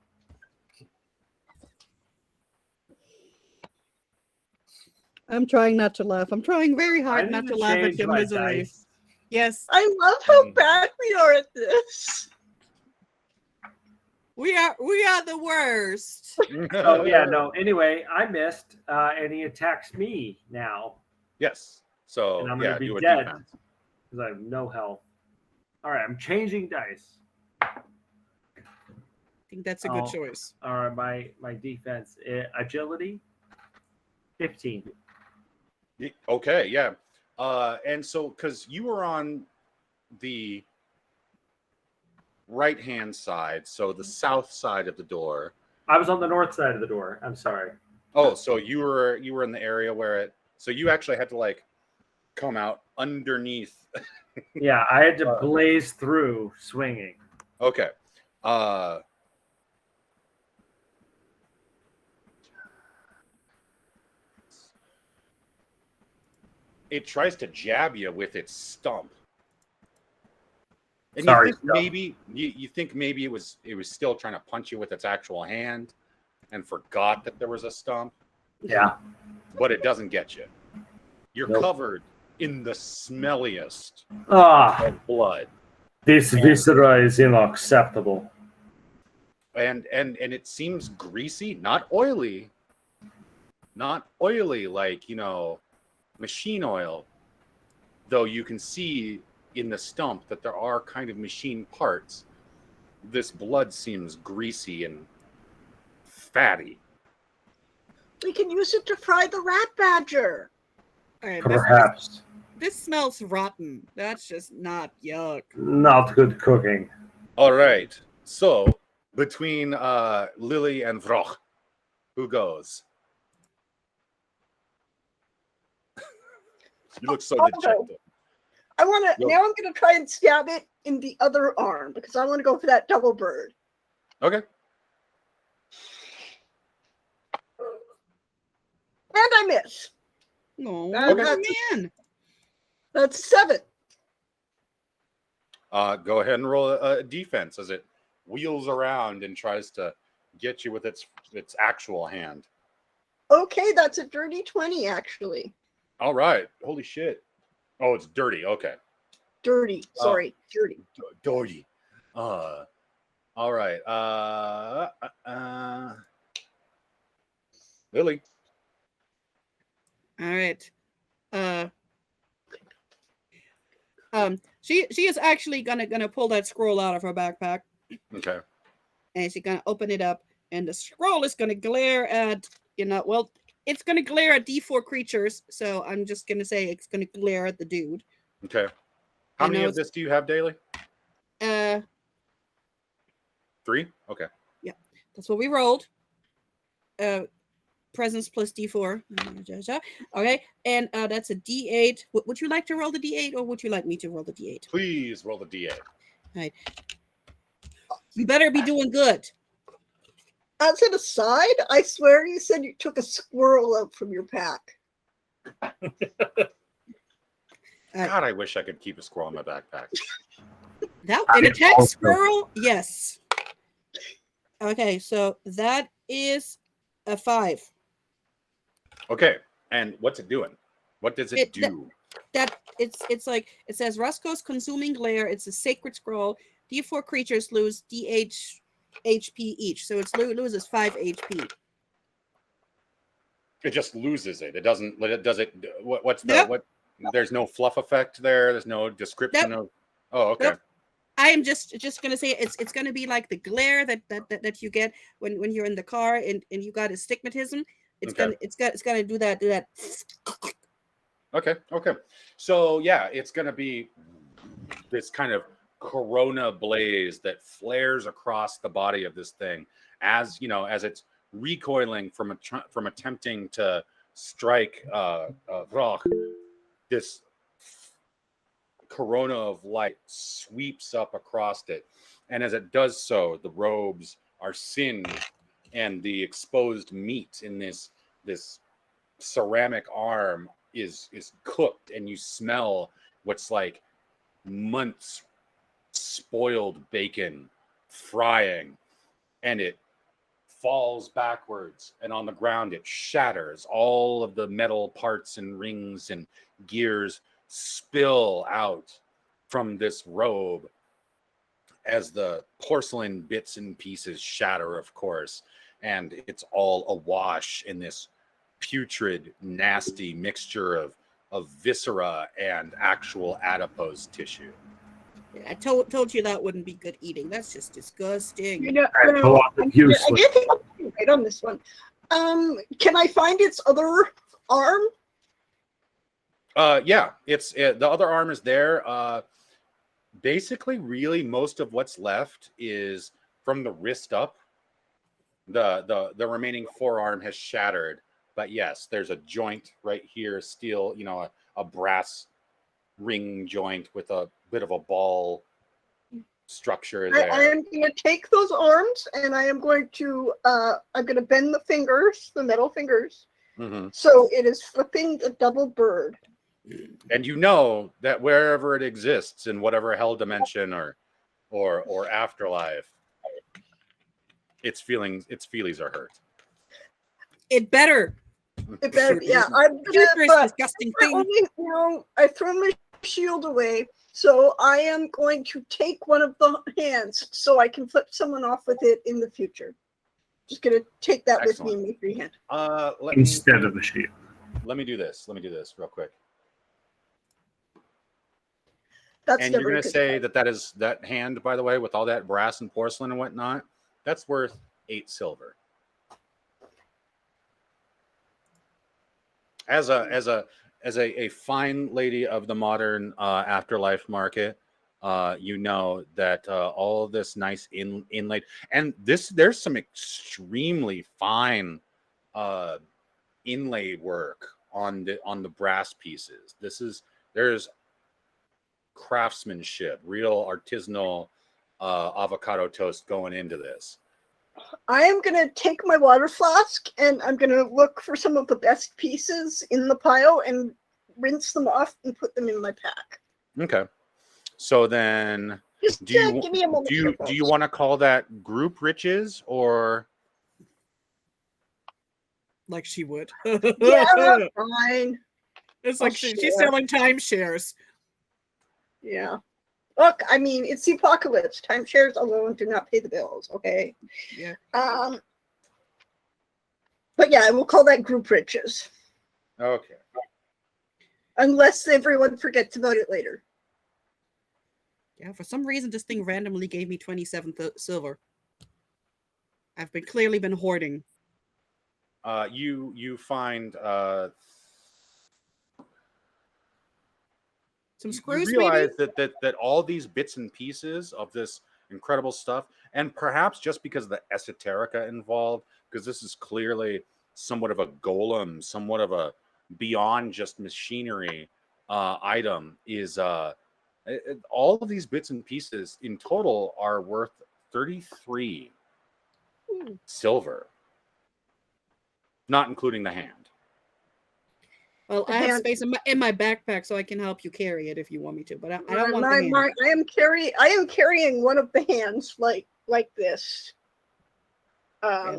I'm trying not to laugh. I'm trying very
I
hard
need
not
to
to laugh at
change
your
my
misery.
dice.
Yes,
I love how bad we are at this.
we are the worst.
Oh yeah, no. Anyway, I missed, and he attacks me now,
Yes. So,
and I'm
yeah,
gonna be
do a
dead
defense.
because I have no health. All right, I'm changing dice.
I think that's a good
Oh.
choice.
All right, my defense, agility, 15.
Okay, yeah. And so, because you were on the right-hand side, so the south side of the door.
I was on the north side of the door. I'm sorry.
Oh, so you were in the area where it. So you actually had to like come out underneath.
Yeah, I had to blaze through swinging.
Okay. It tries to jab you with its stump. And
Sorry,
you think maybe you think maybe it was still trying to punch you with its actual hand and forgot that there was a stump,
Yeah.
but it doesn't get you. You're
Nope.
covered in the smelliest
Ah,
of blood.
this viscera is unacceptable.
And it seems greasy, not oily like, machine oil, though you can see in the stump that there are kind of machine parts. This blood seems greasy and fatty.
We can use it to fry the rat badger.
All right,
Perhaps
this smells rotten. That's just not yuck.
not good cooking.
All right, so between Lily and Vroch, who goes? You look so
I'll go.
dejected.
I want to.
Go.
Now I'm going to try and stab it in the other arm because I want to go for that double bird.
Okay.
And I miss.
No,
Okay.
man.
That's 7.
Go ahead and roll a defense as it wheels around and tries to get you with its actual hand.
Okay, that's a dirty 20, actually.
All right. Holy shit. Oh, it's dirty. Okay.
Dirty. Sorry, dirty.
Dirty. All right. Lily.
All right. She is actually gonna pull that scroll out of her backpack,
Okay.
and she's gonna open it up, and the scroll is gonna glare at it's gonna glare at D4 creatures. So I'm just gonna say it's gonna glare at the dude.
Okay. How
I
many
know
of this do you have daily? 3? Okay.
That's what we rolled. Presence plus D4. Okay, and that's a D8. Would you like to roll the D8, or would you like me to roll the D8?
Please roll the D8.
All right. You better be doing good.
As an aside, I swear you said you took a squirrel out from your pack.
God, I wish I could keep a squirrel in my backpack.
That an attack squirrel? Yes. Okay, so that is a 5.
Okay. And what's it doing? What does it do?
That it's like it says Roscoe's consuming glare. It's a sacred scroll. D4 creatures lose DH HP each, so it loses 5 HP.
It just loses it. It doesn't. Does it? What's the
Nope.
what? There's no fluff effect there. There's no description of. Oh, okay.
Nope. I am just gonna say it's gonna be like the glare that you get when you're in the car and you got astigmatism. It's
Okay.
gonna do that.
Okay. So yeah, it's gonna be this kind of corona blaze that flares across the body of this thing as as it's recoiling from attempting to strike Vrock. This corona of light sweeps up across it, and as it does so, the robes are singed, and the exposed meat in this ceramic arm is cooked, and you smell what's like months spoiled bacon frying, and it falls backwards, and on the ground it shatters. All of the metal parts and rings and gears spill out from this robe as the porcelain bits and pieces shatter, of course, and it's all awash in this putrid, nasty mixture of viscera and actual adipose tissue.
I told you that wouldn't be good eating. That's just disgusting.
You know,
And a lot of
I
useless.
did think I'm right on this one. Can I find its other arm?
Yeah, it's the other arm is there. Basically, really, most of what's left is from the wrist up. The remaining forearm has shattered, but yes, there's a joint right here, steel, a brass ring joint with a bit of a ball structure there.
I am going to take those arms and I am going to bend the fingers, the metal fingers, so it is flipping a double bird.
And you know that wherever it exists in whatever hell dimension or afterlife, its feelies are hurt.
It better.
It better, yeah. I'm
Treacherous,
gonna,
disgusting thing.
I throw my shield away, so I am going to take one of the hands so I can flip someone off with it in the future. Just gonna take that with me in my free hand.
Instead of a shield.
Let me do this real quick.
That's
And you're going to say that hand, by the way, with all that brass and porcelain and whatnot, that's worth 8 silver. As a fine lady of the modern afterlife market, you know that all of this nice inlaid, and there's some extremely fine inlay work on the brass pieces. There's craftsmanship, real artisanal avocado toast going into this.
I am going to take my water flask and I'm going to look for some of the best pieces in the pile and rinse them off and put them in my pack.
Okay. So then
Just give me a moment.
do you want to call that group riches or
Like she would.
Yeah, fine.
It's like she's selling timeshares.
Yeah. Look, I mean, it's the apocalypse. Timeshares alone do not pay the bills, okay?
Yeah.
But yeah, we'll call that group riches.
Okay.
Unless everyone forgets about it later.
Yeah, for some reason this thing randomly gave me 27 silver. I've clearly been hoarding.
You find
some screws.
You realize
maybe?
that all these bits and pieces of this incredible stuff, and perhaps just because of the esoterica involved, because this is clearly somewhat of a golem, somewhat of a beyond just machinery item, is all of these bits and pieces in total are worth 33 silver, not including the hand.
Well, I have space in my backpack, so I can help you carry it if you want me to. But I don't want the hand.
I am carrying one of the hands like this.
Yeah,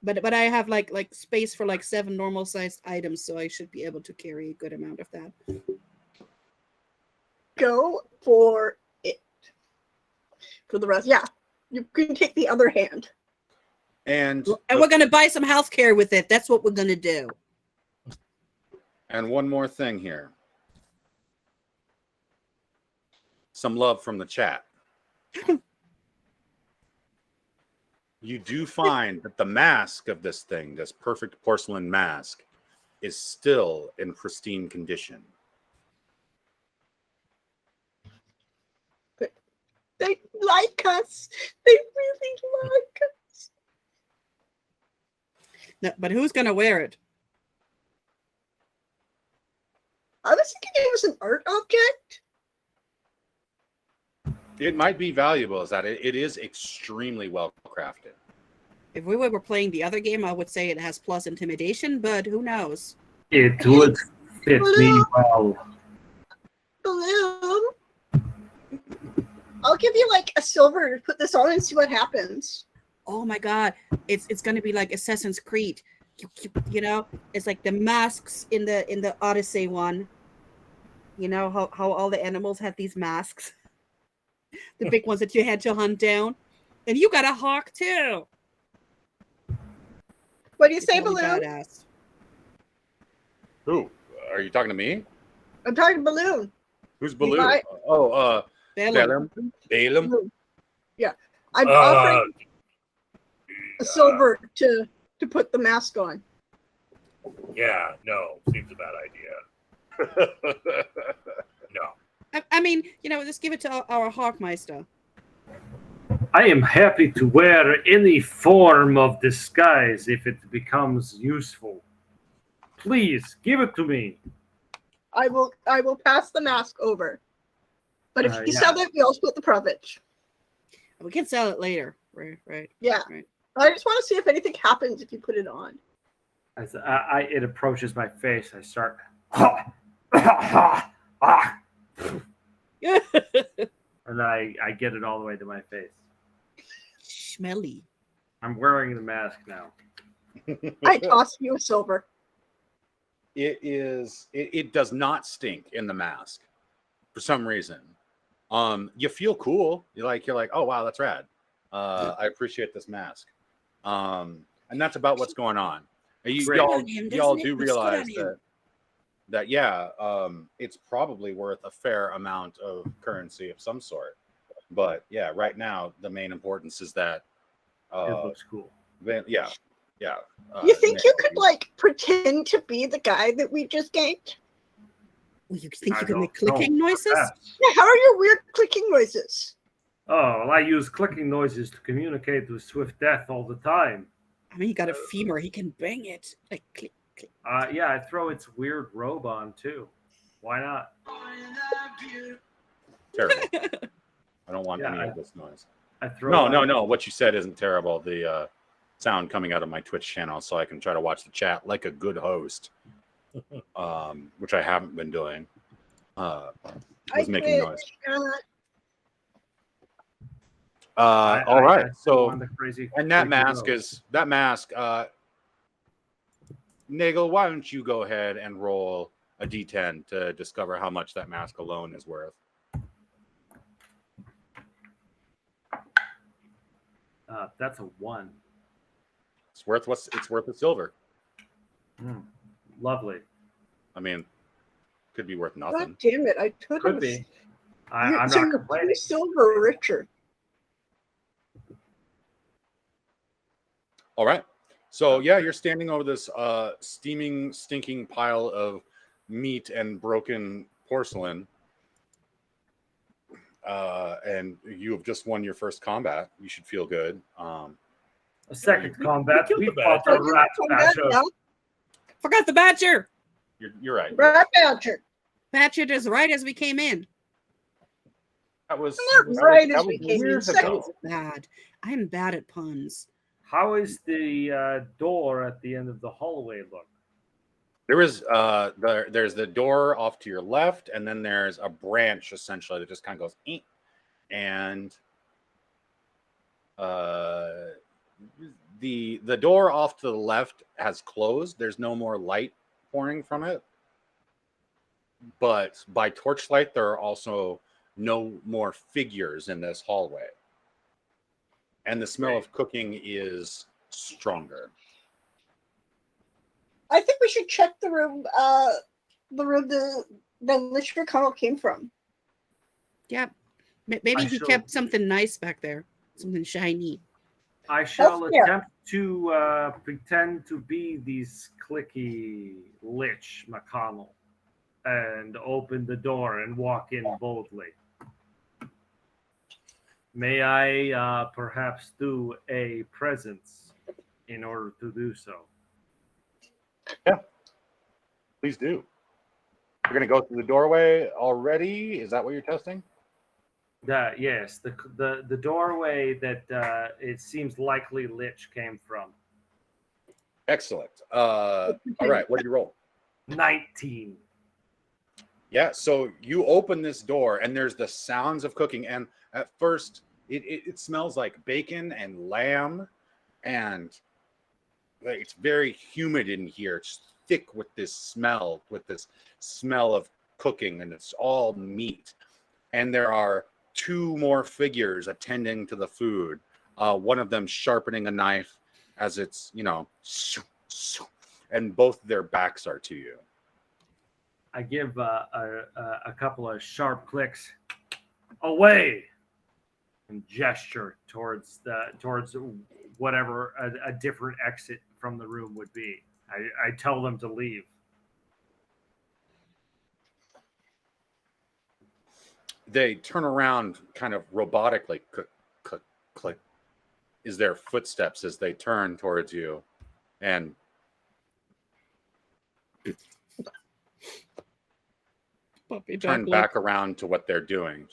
but I have like space for like 7 normal sized items, so I should be able to carry a good amount of that.
Go for it. For the rest, yeah, you can take the other hand.
And
we're gonna buy some healthcare with it. That's what we're gonna do.
And one more thing here. Some love from the chat. You do find that the mask of this thing, this perfect porcelain mask, is still in pristine condition.
They like us. They really like us.
No, but who's gonna wear it?
I was thinking it was an art object.
It might be valuable, is that it is extremely well crafted.
If we were playing the other game, I would say it has plus intimidation, but who knows?
It would fit me well.
Balloon. I'll give you like a silver to put this on and see what happens.
Oh my god, it's gonna be like Assassin's Creed. You know, it's like the masks in the Odyssey one. You know how all the animals have these masks, the big ones that you had to hunt down, and you got a hawk too.
What do you say,
It's really
Balloon?
badass.
Who? Are you talking to me?
I'm talking to Balloon.
Who's Baloo?
might-
Oh,
Balaam.
Balaam.
Balloon. Yeah, I'm offering a silver to put the mask on.
Yeah, no, seems a bad idea. No.
I mean, you know, just give it to our Hawkmeister.
I am happy to wear any form of disguise if it becomes useful. Please give it to me.
I will pass the mask over. But if you
Yeah.
sell it, we all split the profit.
We can sell it later. Right.
Yeah.
Right.
I just want to see if anything happens if you put it on.
As it approaches my face, I start. And then I get it all the way to my face.
Smelly.
I'm wearing the mask now.
I toss you a silver.
It does not stink in the mask for some reason. You feel cool. You're like, oh wow, that's rad. I appreciate this mask. And that's about what's going on. Y'all do realize that it's probably worth a fair amount of currency of some sort. But yeah, right now the main importance is that
It looks cool.
yeah.
You think you could like pretend to be the guy that we just ganked?
Well, you think
I
you can make
don't know.
clicking noises?
Perhaps.
Yeah, how are your weird clicking noises?
Oh, well, I use clicking noises to communicate with Swift Death all the time.
I mean, he got a femur. He can bang it. Like, click, click.
Yeah, I throw its weird robe on too. Why not?
Terrible. I don't want
Yeah,
any of this noise.
I throw.
No. What you said isn't terrible. The sound coming out of my Twitch channel, so I can try to watch the chat like a good host, which I haven't been doing. Was making noise. All right. So, and that mask. Nagel, why don't you go ahead and roll a d10 to discover how much that mask alone is worth?
That's a 1.
It's worth a silver.
Lovely.
I mean, could be worth nothing.
God damn it! I could
Could
have.
be. I'm
So
not
you're
complaining.
2 silver richer.
All right. So yeah, you're standing over this steaming, stinking pile of meat and broken porcelain, and you have just won your first combat. You should feel good.
A second combat.
killed
We
the
fought
badger.
a rat badger.
Forgot the badger.
You're right.
Rat badger.
Badger is right as we came in.
That was
Not right as
that
we
was
came in.
years
That
ago.
was bad. I'm bad at puns.
How is the door at the end of the hallway look?
There is there's the door off to your left, and then there's a branch essentially that just kind of goes and the door off to the left has closed. There's no more light pouring from it, but by torchlight there are also no more figures in this hallway, and the smell of cooking is stronger.
I think we should check the room the liquor tunnel came from.
Yep. Maybe he kept something nice back there, something shiny.
I shall
Healthcare.
attempt to pretend to be this clicky Lich McConnell and open the door and walk in boldly. May I perhaps do a presence in order to do so?
Please do. You're going to go through the doorway already? Is that what you're testing?
Yes, the doorway that it seems likely Lich came from.
Excellent. All right. What did you roll?
19.
Yeah. So you open this door and there's the sounds of cooking. And at first, it smells like bacon and lamb. And like, it's very humid in here. It's thick with this smell of cooking. And it's all meat. And there are 2 more figures attending to the food. One of them sharpening a knife as it's, and both their backs are to you.
I give a couple of sharp clicks away and gesture towards whatever a different exit from the room would be. I tell them to leave.
They turn around kind of robotically. Click, click, click. Is their footsteps as they turn towards you. And turn back around to what they're doing.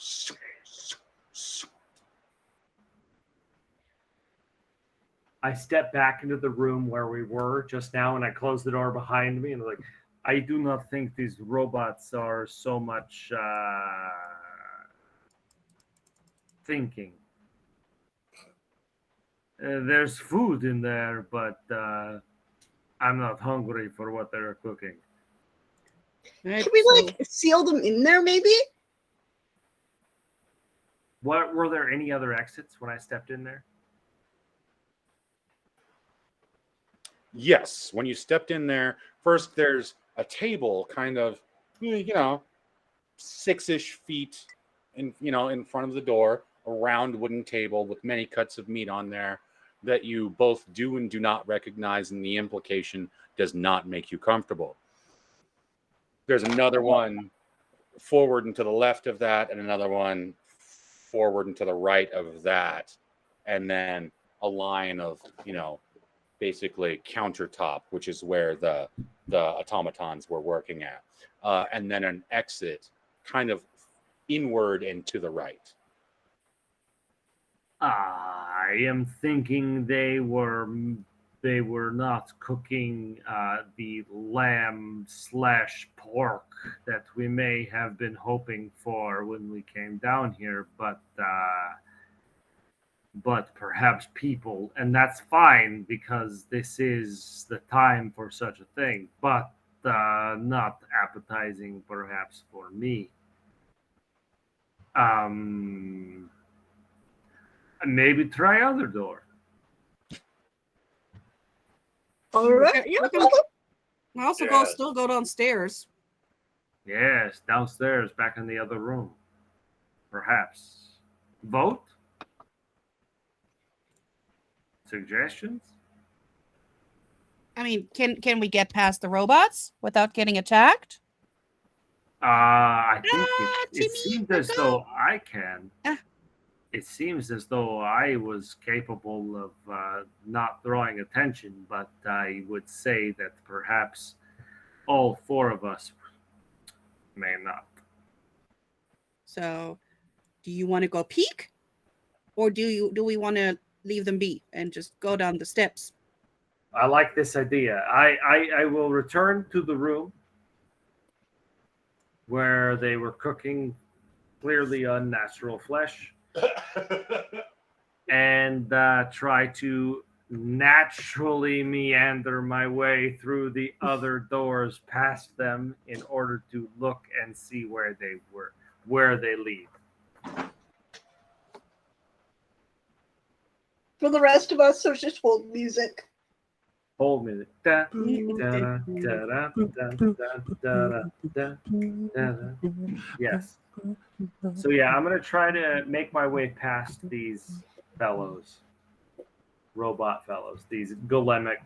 I step back into the room where we were just now, and I close the door behind me, and like, I do not think these robots are so much thinking. There's food in there, but I'm not hungry for what they're cooking.
Right,
Can we seal them in there maybe?
What were there any other exits when I stepped in there?
Yes, when you stepped in there, first there's a table kind of, 6-ish feet in front of the door, a round wooden table with many cuts of meat on there that you both do and do not recognize, and the implication does not make you comfortable. There's another one forward and to the left of that, and another one forward and to the right of that, and then a line of, basically countertop, which is where the automatons were working at, and then an exit kind of inward and to the right.
I am thinking they were not cooking the lamb/pork that we may have been hoping for when we came down here, but perhaps people, and that's fine because this is the time for such a thing, but not appetizing perhaps for me. Maybe try other door.
All right.
We can also still go downstairs.
Yes, downstairs, back in the other room. Perhaps. Vote? Suggestions?
I mean, can we get past the robots without getting attacked?
I think it
Timmy,
seems as though I can.
Ah.
It seems as though I was capable of not drawing attention, but I would say that perhaps all 4 of us may not.
So, do you want to go peek, or do we want to leave them be and just go down the steps?
I like this idea. I will return to the room where they were cooking clearly unnatural flesh and try to naturally meander my way through the other doors past them in order to look and see where they lead.
For the rest of us, there's just hold music.
Hold me. Da, da, da, da, da, da, da. Yes. So yeah, I'm gonna try to make my way past these fellows, robot fellows, these golemic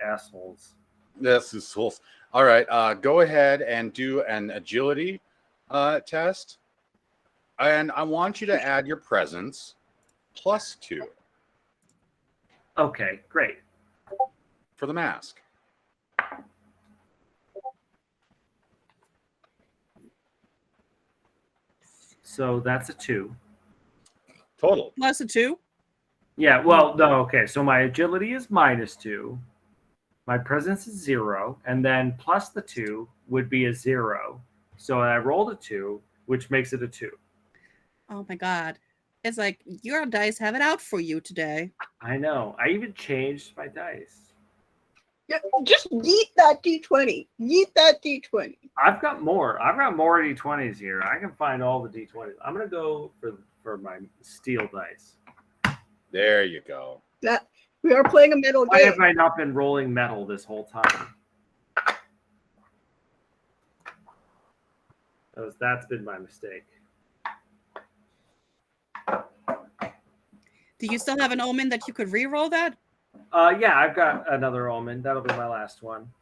assholes.
This is cool. All right. Go ahead and do an agility test. And I want you to add your presence +2
Okay, great.
for the mask.
So that's a 2.
Total.
Plus a 2.
Yeah, well, no, okay. So my agility is -2. My presence is 0, and then plus the 2 would be a 0. So I rolled a 2, which makes it a 2.
Oh my god. It's like your dice have it out for you today.
I know. I even changed my dice.
Yeah, just yeet that D20. Yeet that D20.
I've got more. I've got more D20s here. I can find all the D20s. I'm gonna go for my steel dice.
There you go.
That we are playing a metal
Why
game.
have I not been rolling metal this whole time? That's been my mistake.
Do you still have an omen that you could re-roll that?
Yeah, I've got another omen. That'll be my last one.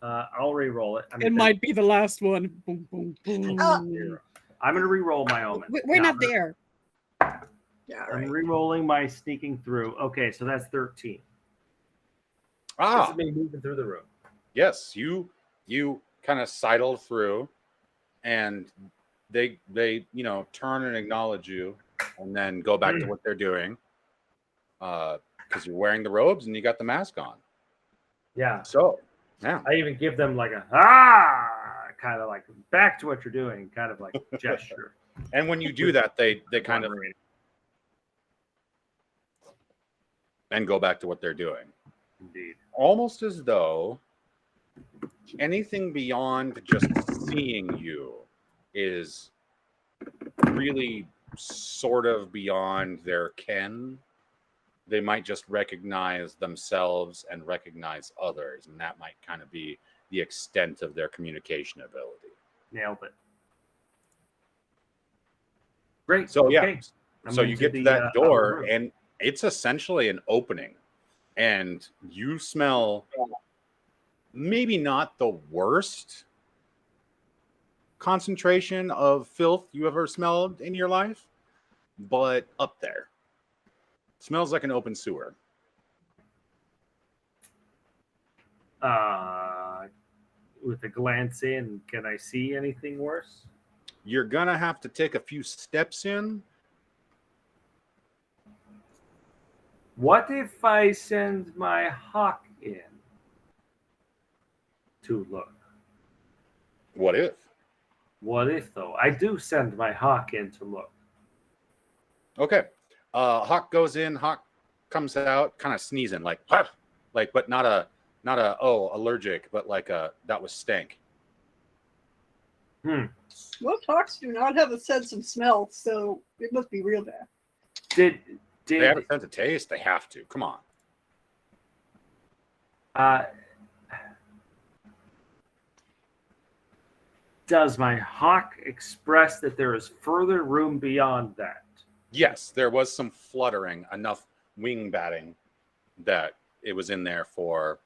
I'll re-roll it.
It might be the last one. Boom, boom, boom.
I'm gonna re-roll my omen.
We're
Yeah,
not there.
Yeah,
I'm
right.
re-rolling my sneaking through. Okay, so that's 13. This
Ah,
is me moving through the room.
yes. You kind of sidle through, and they turn and acknowledge you, and then go back to what they're doing. Because you're wearing the robes and you got the mask on.
Yeah.
So, yeah.
I even give them like a kind of like back to what you're doing, kind of like gesture.
And when you do that, they kind of and go back to what they're doing.
Indeed.
Almost as though anything beyond just seeing you is really sort of beyond their ken. They might just recognize themselves and recognize others, and that might kind of be the extent of their communication ability.
Nailed it. Great.
So
okay.
yeah, so you get to that door, and it's essentially an opening, and you smell maybe not the worst concentration of filth you ever smelled in your life, but up there. Smells like an open sewer.
With a glance in, can I see anything worse?
You're gonna have to take a few steps in.
What if I send my hawk in to look?
What if?
What if, though? I do send my hawk in to look.
Okay. Hawk goes in, Hawk comes out, kind of sneezing, like, but not a allergic, but like that was stank.
Most hawks do not have a sense of smell, so it must be real bad.
Did
They have a sense of taste. They have to. Come on.
Does my hawk express that there is further room beyond that?
Yes, there was some fluttering, enough wing batting that it was in there for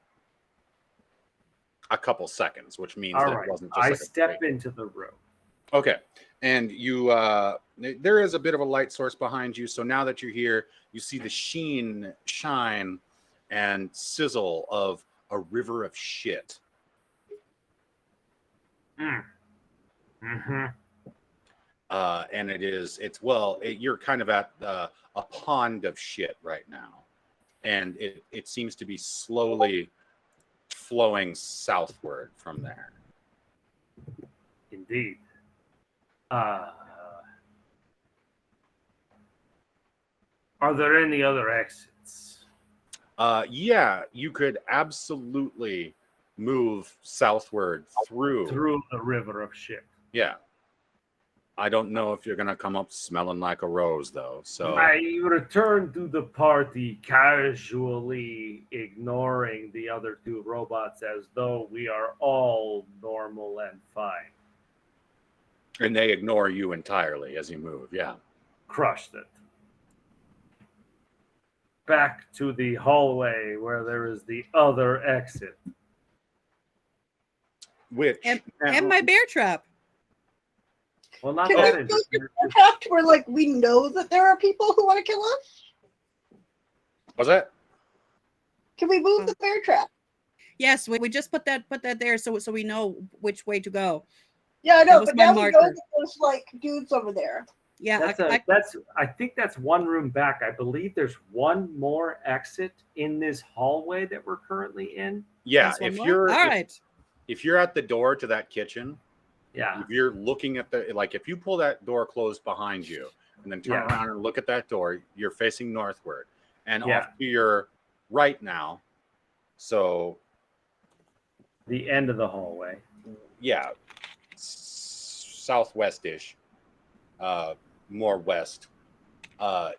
a couple seconds, which means
All
that
right.
it wasn't just
I
like
step into the room.
Okay. And you there is a bit of a light source behind you. So now that you're here, you see the shine and sizzle of a river of shit.
Mm-hmm.
And you're kind of at a pond of shit right now. And it seems to be slowly flowing southward from there.
Indeed. Are there any other exits?
Yeah, you could absolutely move southward through
the river of shit.
Yeah. I don't know if you're gonna come up smelling like a rose, though. So
I return to the party casually, ignoring the other two robots as though we are all normal and fine.
and they ignore you entirely as you move. Yeah.
Crushed it. Back to the hallway where there is the other exit.
Which
And my bear trap.
Well, not
Can
that
we go
interesting.
to craft where like we know that there are people who want to kill us?
was that?
Can we move the bear trap?
Yes, we just put that there so we know which way to go.
Yeah, I
That
know,
was
but
my
now we know
marker.
that there's like dudes over there.
Yeah,
I think that's one room back. I believe there's one more exit in this hallway that we're currently in.
Yeah.
there's one
If
more?
you're
all right.
if you're at the door to that kitchen,
Yeah.
if you're looking at the like, if you pull that door closed behind you and then turn
Yeah.
around and look at that door, you're facing northward and
Yeah.
off to your right now. So
The end of the hallway.
yeah, southwest-ish, more west,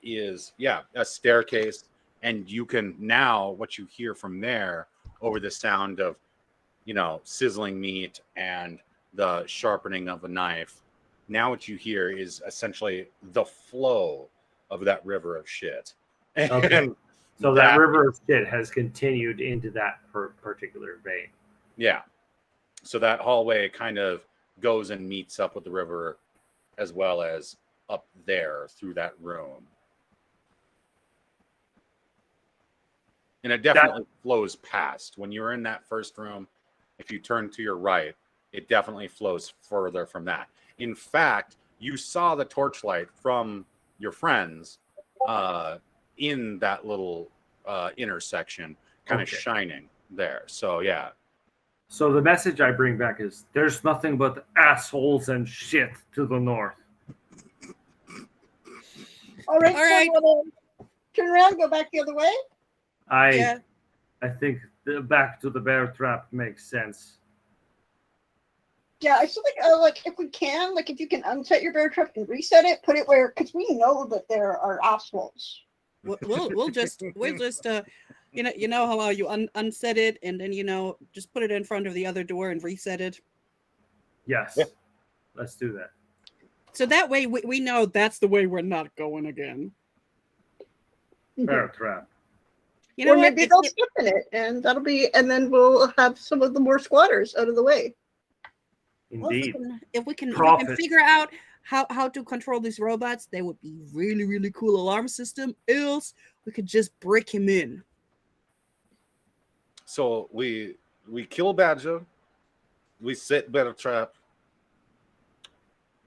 is a staircase, and you can now what you hear from there over the sound of sizzling meat and the sharpening of a knife. Now what you hear is essentially the flow of that river of shit.
Okay.
And
So that river of shit has continued into that particular vein.
yeah. So that hallway kind of goes and meets up with the river as well as up there through that room. And it definitely flows past. When you're in that first room, if you turn to your right, it definitely flows further from that. In fact, you saw the torchlight from your friends in that little intersection kind of shining there. So, yeah.
So the message I bring back is there's nothing but assholes and shit to the north.
All right,
All right.
so turn around, go back the other way.
Yeah.
I think the back to the bear trap makes sense.
Yeah, I still think like if we can, like if you can unset your bear trap and reset it, put it where, because we know that there are assholes.
We'll just you know how you unset it and then just put it in front of the other door and reset it.
Yes.
Yeah.
Let's do that.
So that way we know that's the way we're not going again.
Bear trap.
You know
Or
what?
maybe they'll step in it, and and then we'll have some of the more squatters out of the way.
Indeed.
If we can
Profit.
figure out how to control these robots, they would be really, really cool alarm system. Else we could just break him in.
So we kill Badger, we set better trap,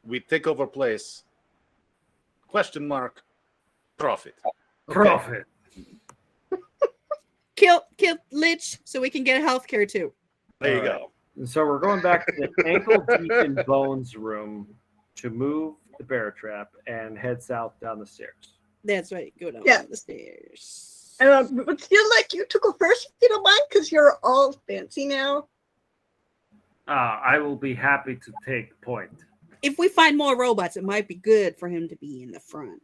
we take over place. Question mark. Profit. Okay.
Profit.
Kill Lich so we can get healthcare too.
There you
All right.
go.
And so we're going back to the ankle deep in bones room to move the bear trap and head south down the stairs.
That's right. Go down
Yeah.
the stairs.
But still, like you took a first, if you don't mind, because you're all fancy now.
I will be happy to take point.
If we find more robots, it might be good for him to be in the front.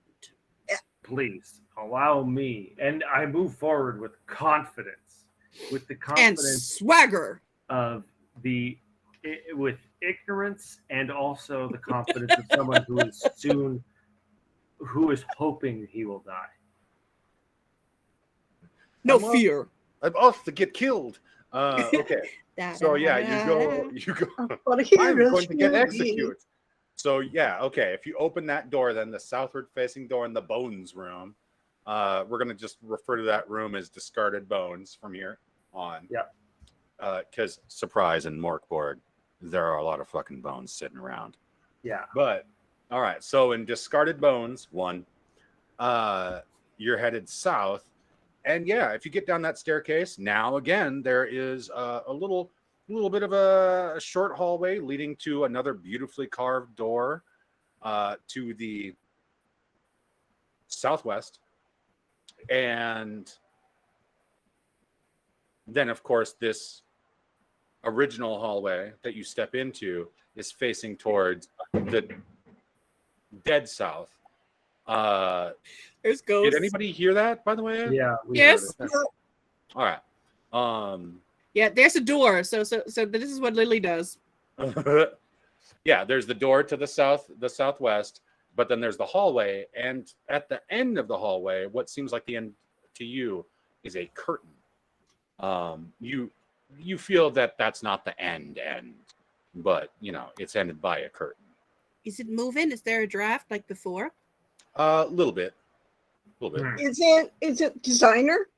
Please allow me. And I move forward with confidence. With the
And
confidence
swagger.
of with ignorance and also the confidence of someone who is hoping he will die.
No
I'm
fear.
I'm off to get killed. Okay. So yeah, you go.
What a
I'm
hero
going to get
she
executed. So yeah, okay. If you open that door, then the southward facing door in the bones room, we're gonna just refer to that room as discarded bones from here on.
Yep.
Because surprise, in MÖRK BORG, there are a lot of fucking bones sitting around.
Yeah.
But all right, so in discarded bones, you're headed south, and yeah, if you get down that staircase, now again there is a little bit of a short hallway leading to another beautifully carved door to the southwest, and then of course this original hallway that you step into is facing towards the dead south.
There's
Did
ghosts.
anybody hear that, by the way?
Yeah. We
Yes.
heard it.
All right.
Yeah, there's a door. So this is what Lily does.
Yeah, there's the door to the southwest, but then there's the hallway, and at the end of the hallway, what seems like the end to you is a curtain. You feel that that's not the end, but it's ended by a curtain.
Is it moving? Is there a draft like before?
A little bit.
Is it designer?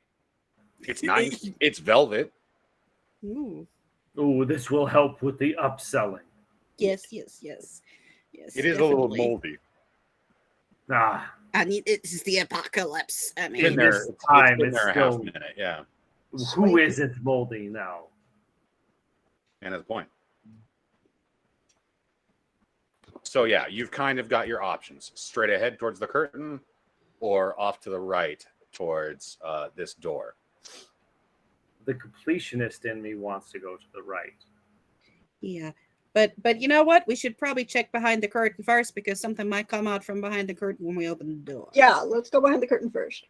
It's nice. It's velvet.
Ooh.
Ooh, this will help with the upselling.
Yes.
It is a little
definitely.
moldy.
Ah,
I mean, this is the apocalypse. I mean,
In this
It's
time,
been
it's
there a half
still-
minute, yeah.
who isn't moldy now?
And his point. So yeah, you've kind of got your options: straight ahead towards the curtain, or off to the right towards this door.
The completionist in me wants to go to the right.
yeah. But you know what? We should probably check behind the curtain first because something might come out from behind the curtain when we open the door.
Yeah, let's go behind the curtain first.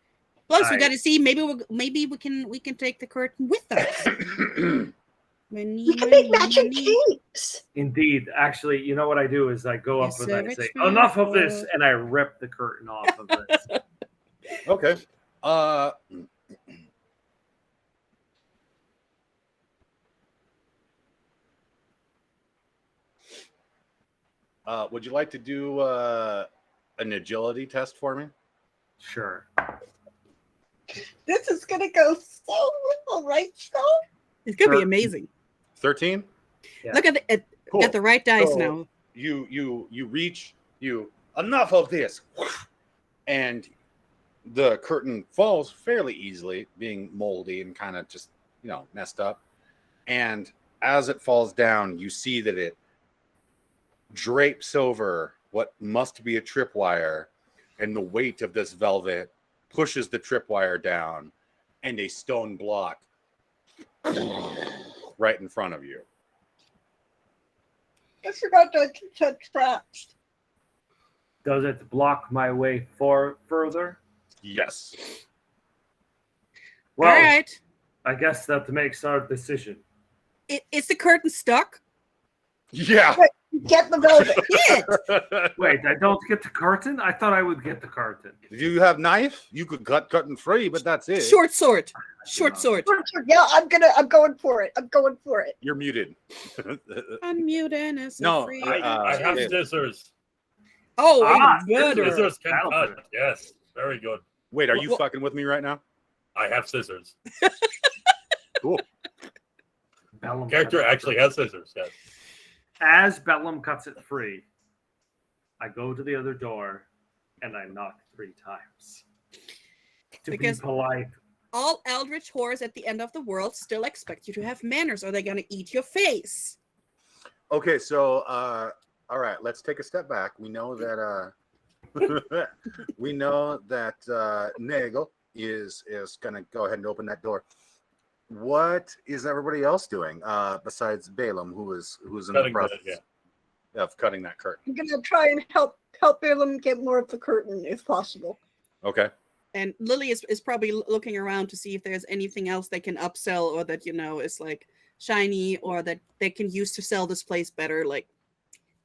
Plus, we
I-
got to see. Maybe we can take the curtain with us.
We can make matching capes.
Indeed. Actually, you know what I do is I go up
Yes,
and
sir,
I
it's
say,
true.
enough of this, and I rip the curtain off of it.
Okay. Would you like to do an agility test for me?
Sure.
This is gonna go so well, right, Skull?
It's gonna be
Sure.
amazing.
13?
Yeah.
Look at the
Cool.
got the right dice
So,
now.
You reach, enough of this. And the curtain falls fairly easily, being moldy and kind of just, messed up. And as it falls down, you see that it drapes over what must be a tripwire, and the weight of this velvet pushes the tripwire down, and a stone block right in front of you.
I forgot to touch traps.
Does it block my way further?
Yes.
Well,
All right.
I guess that makes our decision.
Is the curtain stuck?
Yeah.
Get the velvet.
Shit!
Wait, I don't get the curtain? I thought I would get the curtain.
If you have knife, you could cut curtain free, but that's it.
Short sword. Short sword.
Yeah, I'm going for it.
You're muted.
Unmute and it's
No,
free.
I have
David.
scissors.
Oh,
Ah,
even better.
Scissors can
That'll
cut.
do.
Yes, very good.
Wait, are you
Well-
fucking with me right now?
I have scissors.
Cool.
Bellum
Character
cuts it
actually
free.
has scissors. Yes.
As Bellum cuts it free, I go to the other door and I knock 3 times. To
Because-
be polite.
All eldritch horrors at the end of the world still expect you to have manners or they're gonna eat your face.
Okay, so all right, let's take a step back. We know that Nagel is gonna go ahead and open that door. What is everybody else doing besides Balaam, who's in the
Cutting
process
that,
of cutting that curtain?
I'm gonna try and help Balaam get more of the curtain if possible.
Okay.
And Lily is probably looking around to see if there's anything else they can upsell or that is like shiny or that they can use to sell this place better. Like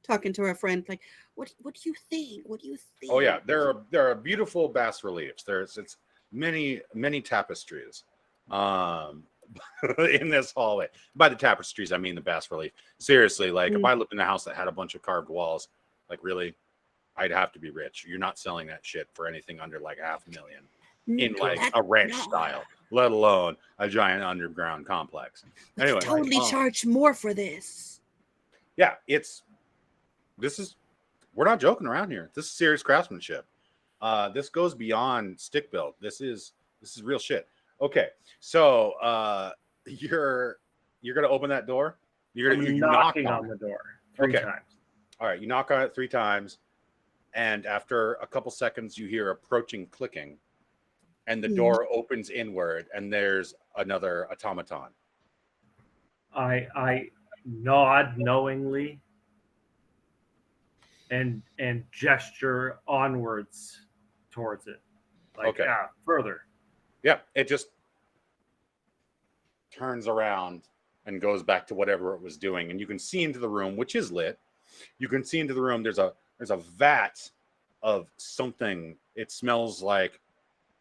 talking to her friend, like, what do you think? What do you think?
Oh yeah, there are beautiful bas reliefs. It's many tapestries in this hallway. By the tapestries, I mean the bas relief. Seriously, like if I lived in a house that had a bunch of carved walls, like really, I'd have to be rich. You're not selling that shit for anything under like $500,000 in like a ranch style, let alone a giant underground complex. Anyway,
totally charge more for this.
yeah, we're not joking around here. This is serious craftsmanship. This goes beyond stick build. This is real shit. Okay, so you're gonna open that door. You're
I'm
knock
knocking on the door 3
Okay.
times.
All right, you knock on it 3 times, and after a couple seconds, you hear approaching clicking, and the door opens inward, and there's another automaton.
I nod knowingly and gesture onwards towards it. Like,
Okay.
further.
Yeah, it just turns around and goes back to whatever it was doing, and you can see into the room, which is lit. You can see into the room. There's a vat of something. It smells like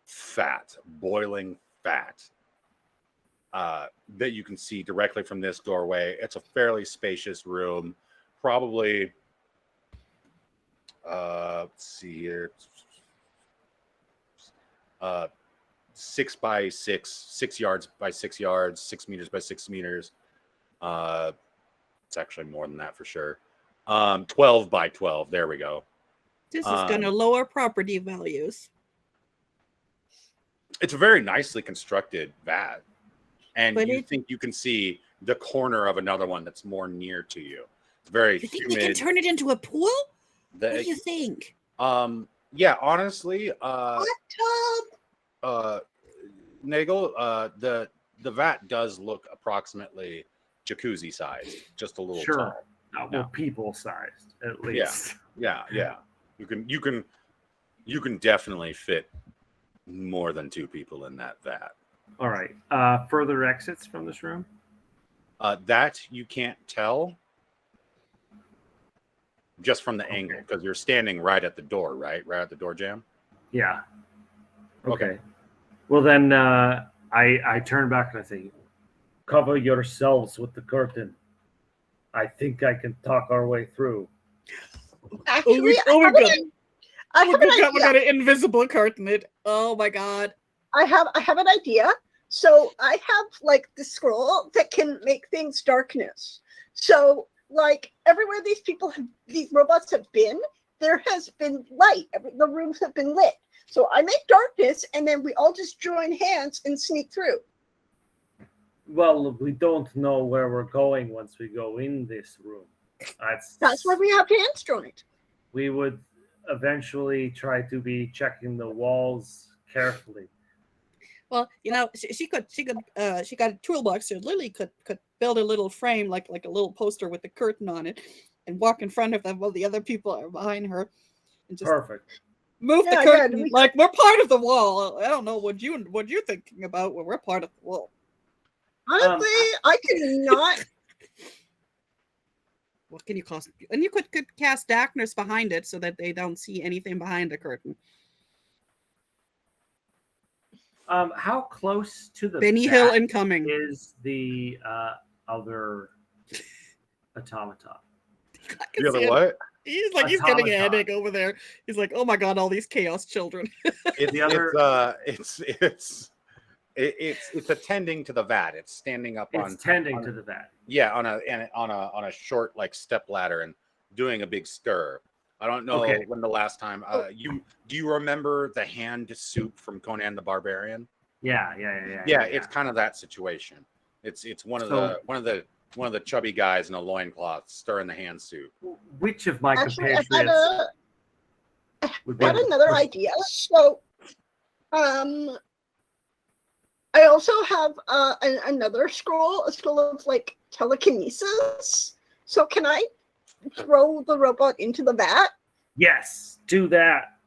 fat, boiling fat. That you can see directly from this doorway. It's a fairly spacious room, probably. Let's see here. 6 by 6, 6 yards by 6 yards, 6 meters by 6 meters. It's actually more than that for sure. 12 by 12. There we go.
This is going to lower property values.
It's a very nicely constructed vat, and
But
you think you can see the corner of another one that's more near to you. It's very
You think
humid.
they can turn it into a pool? What do you think?
Yeah, honestly,
Hot tub.
Nagel, the vat does look approximately jacuzzi sized, just a little
Sure.
tall.
Well, people sized at least.
Yeah. You can definitely fit more than 2 people in that vat.
All right. Further exits from this room?
That you can't tell just from the
Okay.
angle, because you're standing right at the door, right at the door jam.
Yeah. Okay. Well, then I turn back and I say, cover yourselves with the curtain. I think I can talk our way through.
Actually,
my
I have
God.
an
we
idea.
got an invisible curtain. Oh my God.
I have an idea. So I have like the scroll that can make things darkness. So like everywhere these robots have been, there has been light. The rooms have been lit. So I make darkness, and then we all just join hands and sneak through.
Well, we don't know where we're going once we go in this room.
That's why we have hands joined.
We would eventually try to be checking the walls carefully.
Well, she got a toolbox, so Lily could build a little frame like a little poster with a curtain on it, and walk in front of them while the other people are behind her, and just
Perfect.
move the curtain like we're part of the wall. I don't know what you're thinking about when we're part of the wall.
Honestly, I cannot.
What can you cast? And you could cast darkness behind it so that they don't see anything behind the curtain.
How close to the
Benny Hill
back
incoming
is the other automaton?
The other what?
He's getting a
Automaton.
headache over there. He's like, oh my God, all these chaos children.
It's attending to the vat. It's standing up
It's tending to the vat.
Yeah, on a short like step ladder and doing a big stir. I don't know when the last time do you remember the hand soup from Conan the Barbarian?
Yeah.
It's kind of that situation. It's one of the chubby guys in a loincloth stirring the hand soup.
Which of my compatriots
I had another idea. So I also have another scroll, a scroll of like telekinesis. So can I throw the robot into the vat?
Yes, do that.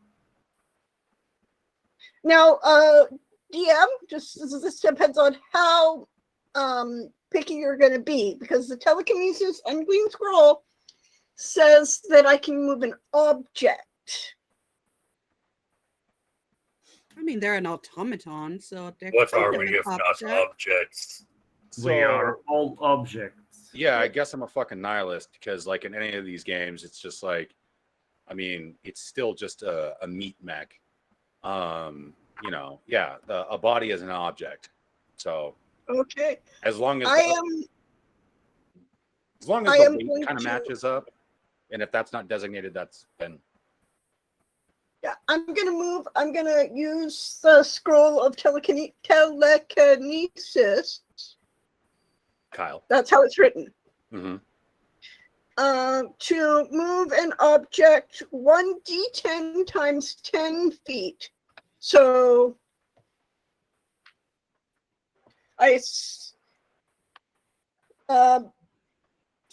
Now, DM, this depends on how picky you're going to be, because the telekinesis unclean scroll says that I can move an object.
I mean, they're an automaton, so they're
What are
kind of
we
an
if not objects?
We are all objects.
Yeah, I guess I'm a fucking nihilist, because like in any of these games, it's just like, I mean, it's still just a meat mech. A body is an object. So
Okay.
as long as
I
the
am
weight
going
kind of
to-
matches up, and if that's not designated, that's then
Yeah, I'm gonna use the scroll of telekinesis.
Kyle.
That's how it's written.
Mm-hmm.
To move an object 1d10 times 10 feet. So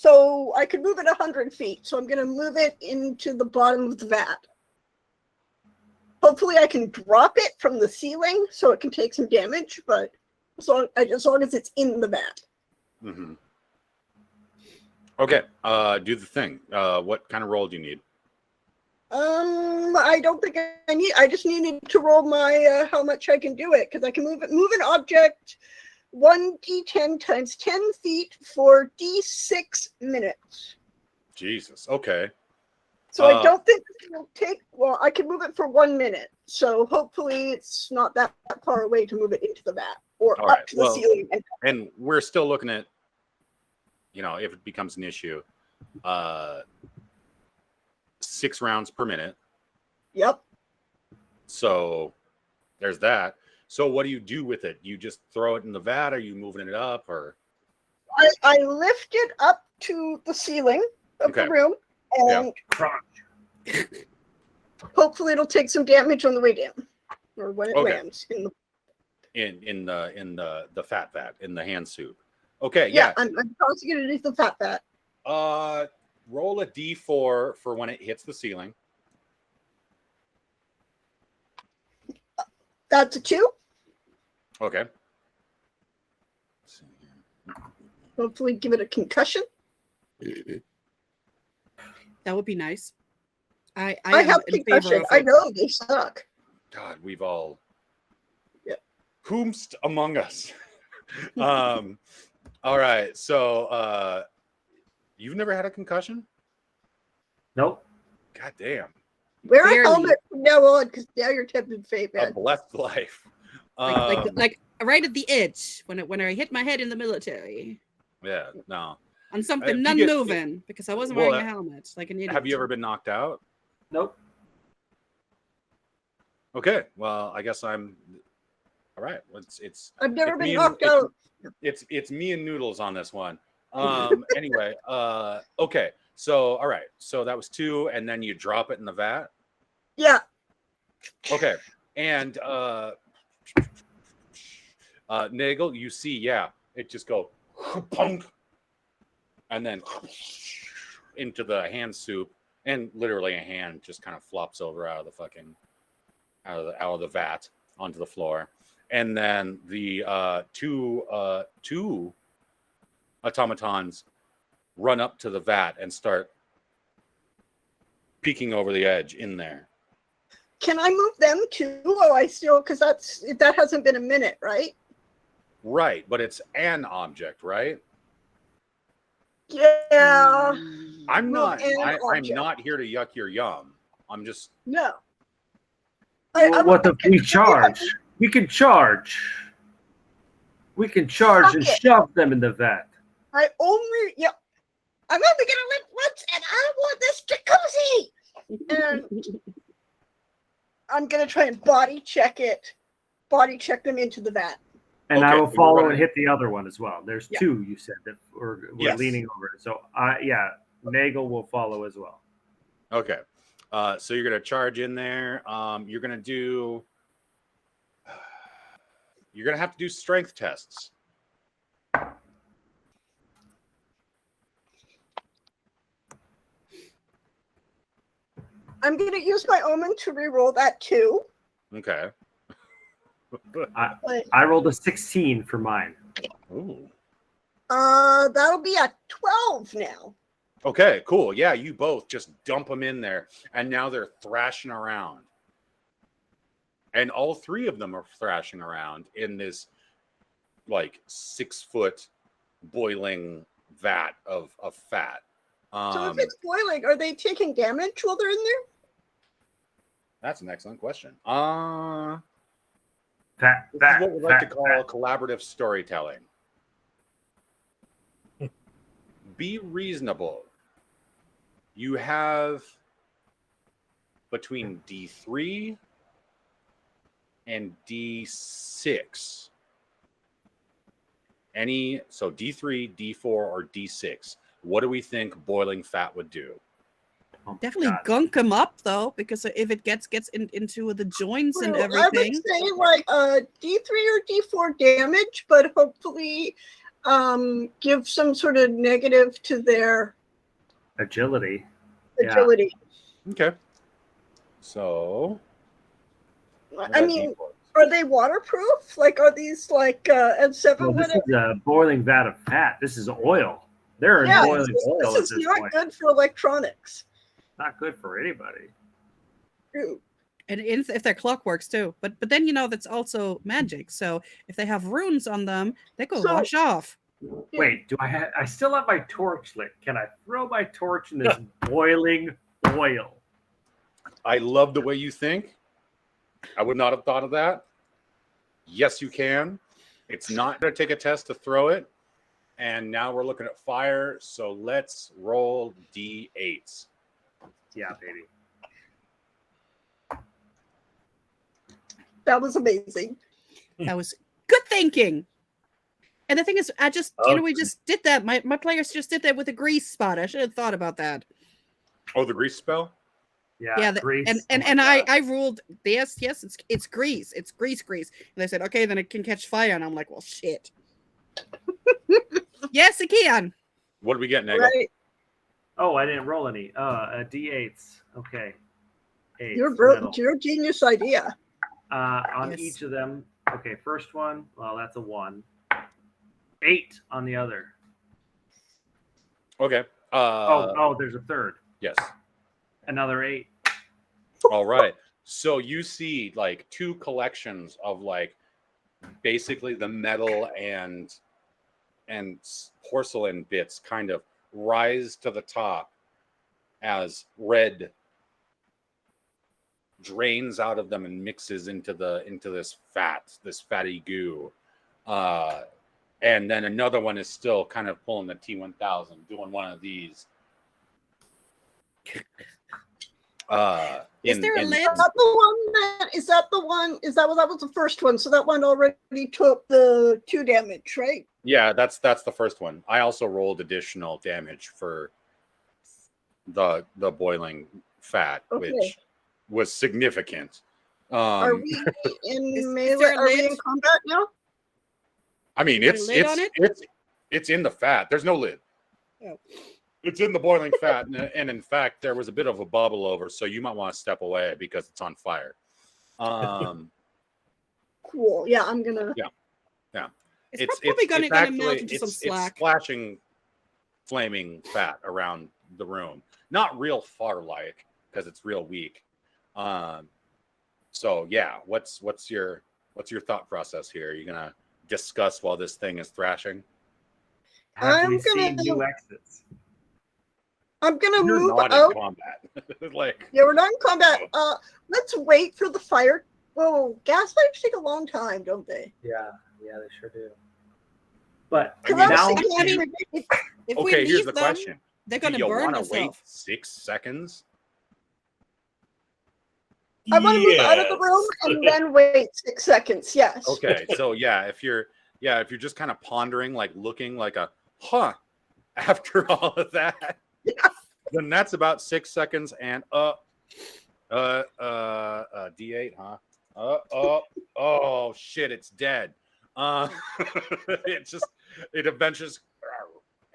So I could move it 100 feet. So I'm going to move it into the bottom of the vat. Hopefully I can drop it from the ceiling so it can take some damage, but as long as it's in the vat.
Mm-hmm. Okay, do the thing. What kind of roll do you need?
I don't think I need. I just needed to roll my how much I can do it, because I can move an object 1d10 times 10 feet for d6 minutes.
Jesus. Okay.
So I don't think it will take. Well, I can move it for 1 minute. So hopefully it's not that far away to move it into the vat or
All
up
right,
to the
well,
ceiling.
And we're still looking at, if it becomes an issue, 6 rounds per minute.
Yep.
So there's that. So what do you do with it? You just throw it in the vat? Are you moving it up, or?
I lift it up to the ceiling of the room, and hopefully it'll take some damage on the way down, or when it lands in
the fat vat, in the hand soup. Okay,
I'm tossing it into the fat vat.
Roll a d4 for when it hits the ceiling.
That's a 2.
Okay.
Hopefully give it a concussion.
That would be nice. I
have concussion. I know they suck.
God, we've all.
Yeah.
Whomst among us. All right. So, you've never had a concussion?
Nope.
God damn.
Wear a helmet from now on, because now you're tempted fate, man.
A blessed life.
Like right at the edge when I hit my head in the military.
Yeah. No.
On something non-moving because I wasn't wearing a helmet, like an idiot.
Have you ever been knocked out?
Nope.
Okay. Well, I guess I'm. All right. It's.
I've never been knocked out.
It's me and Noodles on this one. Anyway. Okay. So all right. So that was 2, and then you drop it in the vat.
Yeah.
Okay. And Nagel, you see, it just go punk, and then into the hand soup, and literally a hand just kind of flops over out of the vat onto the floor, and then the two automatons run up to the vat and start peeking over the edge in there.
Can I move them too? Oh, I still, because that hasn't been a minute, right?
Right, but it's an object, right?
Yeah.
I'm not here to yuck your yum. I'm just
no.
What if we charge? We can charge. We can charge and shove them in the vat.
I'm only gonna live once, and I want this jacuzzi. And I'm gonna try and body check them into the vat.
And I will follow and hit the other one as well. There's 2 you said that we're leaning over. So Nagel will follow as well.
Okay. So you're gonna charge in there. You're gonna have to do strength tests.
I'm gonna use my omen to re-roll that too.
Okay.
I rolled a 16 for mine.
Ooh.
That'll be a 12 now.
Okay, cool. Yeah, you both just dump them in there, and now they're thrashing around. And all 3 of them are thrashing around in this, 6-foot boiling vat of fat.
So if it's boiling, are they taking damage while they're in there?
That's an excellent question.
This
is what we like to call collaborative storytelling. Be reasonable. You have between D3 and D6. So D3, D4, or D6. What do we think boiling fat would do?
Definitely gunk them up though, because if it gets into the joints and everything.
I would say D3 or D4 damage, but hopefully give some sort of negative to their
Agility.
agility.
Okay. So
I mean, are they waterproof? Like, are these like Ep7?
Well, this is a boiling vat of fat. This is oil. They're in
Yeah,
boiling oil
this
at
is
this
not
point.
good for electronics.
Not good for anybody.
True.
And if their clock works too, but then that's also magic. So if they have runes on them, they could
So-
wash off.
Yeah.
Wait, I still have my torch lit. Can I throw my torch in this boiling oil?
I love the way you think. I would not have thought of that. Yes, you can. It's not going to take a test to throw it. And now we're looking at fire. So let's roll D8s.
Yeah, baby.
That was amazing.
That was good thinking. And the thing is, I just, we just did that. My players just did that with a grease spot. I should have thought about that.
Oh, the grease spell?
Yeah,
grease.
and I ruled yes, it's grease. It's grease. And they said, okay, then it can catch fire. And I'm like, well, shit. Yes, it can.
What do we get, Nagel?
Right.
Oh, I didn't roll any. D8s. Okay. 8.
Your genius idea.
On
Yes.
each of them. Okay, first one. Well, that's a 1. 8 on the other.
Okay.
There's a third.
Yes.
Another 8.
All right. So you see like 2 collections of like basically the metal and porcelain bits kind of rise to the top as red drains out of them and mixes into this fatty goo. And then another one is still kind of pulling the T1000, doing one of these.
Is there a lid?
Is that was the first one? So that one already took the 2 damage, right?
Yeah, that's the first one. I also rolled additional damage for the boiling fat,
Okay.
which was significant.
Are we in
is
melee?
there a
Are we
lid?
in combat now?
I mean,
Is there a lid on
it's in the fat. There's no lid.
Oh.
It's in the boiling fat, and in fact, there was a bit of a bubble over, so you might want to step away because it's on fire.
Cool. Yeah, I'm gonna.
It's probably going to melt into some
it's
slack.
splashing flaming fat around the room. Not real fire-like because it's real weak. So yeah, what's your thought process here? Are you gonna discuss while this thing is thrashing?
Have we
I'm gonna-
seen new exits?
I'm gonna
You're
move
not
out.
in combat. Like,
Yeah, we're not in combat. Let's wait for the fire. Whoa, gas fires take a long time, don't they?
Yeah, they sure do. But
I mean,
now,
I mean, if we
okay,
leave
here's the
them,
question:
they're
do
going to
you
burn
want to wait
themselves.
6 seconds?
I want to move out of the room and then wait 6 seconds. Yes.
Okay, so if you're just kind of pondering, like looking like a after all of that, then that's about 6 seconds and D8, huh? Oh shit, it's dead. It eventually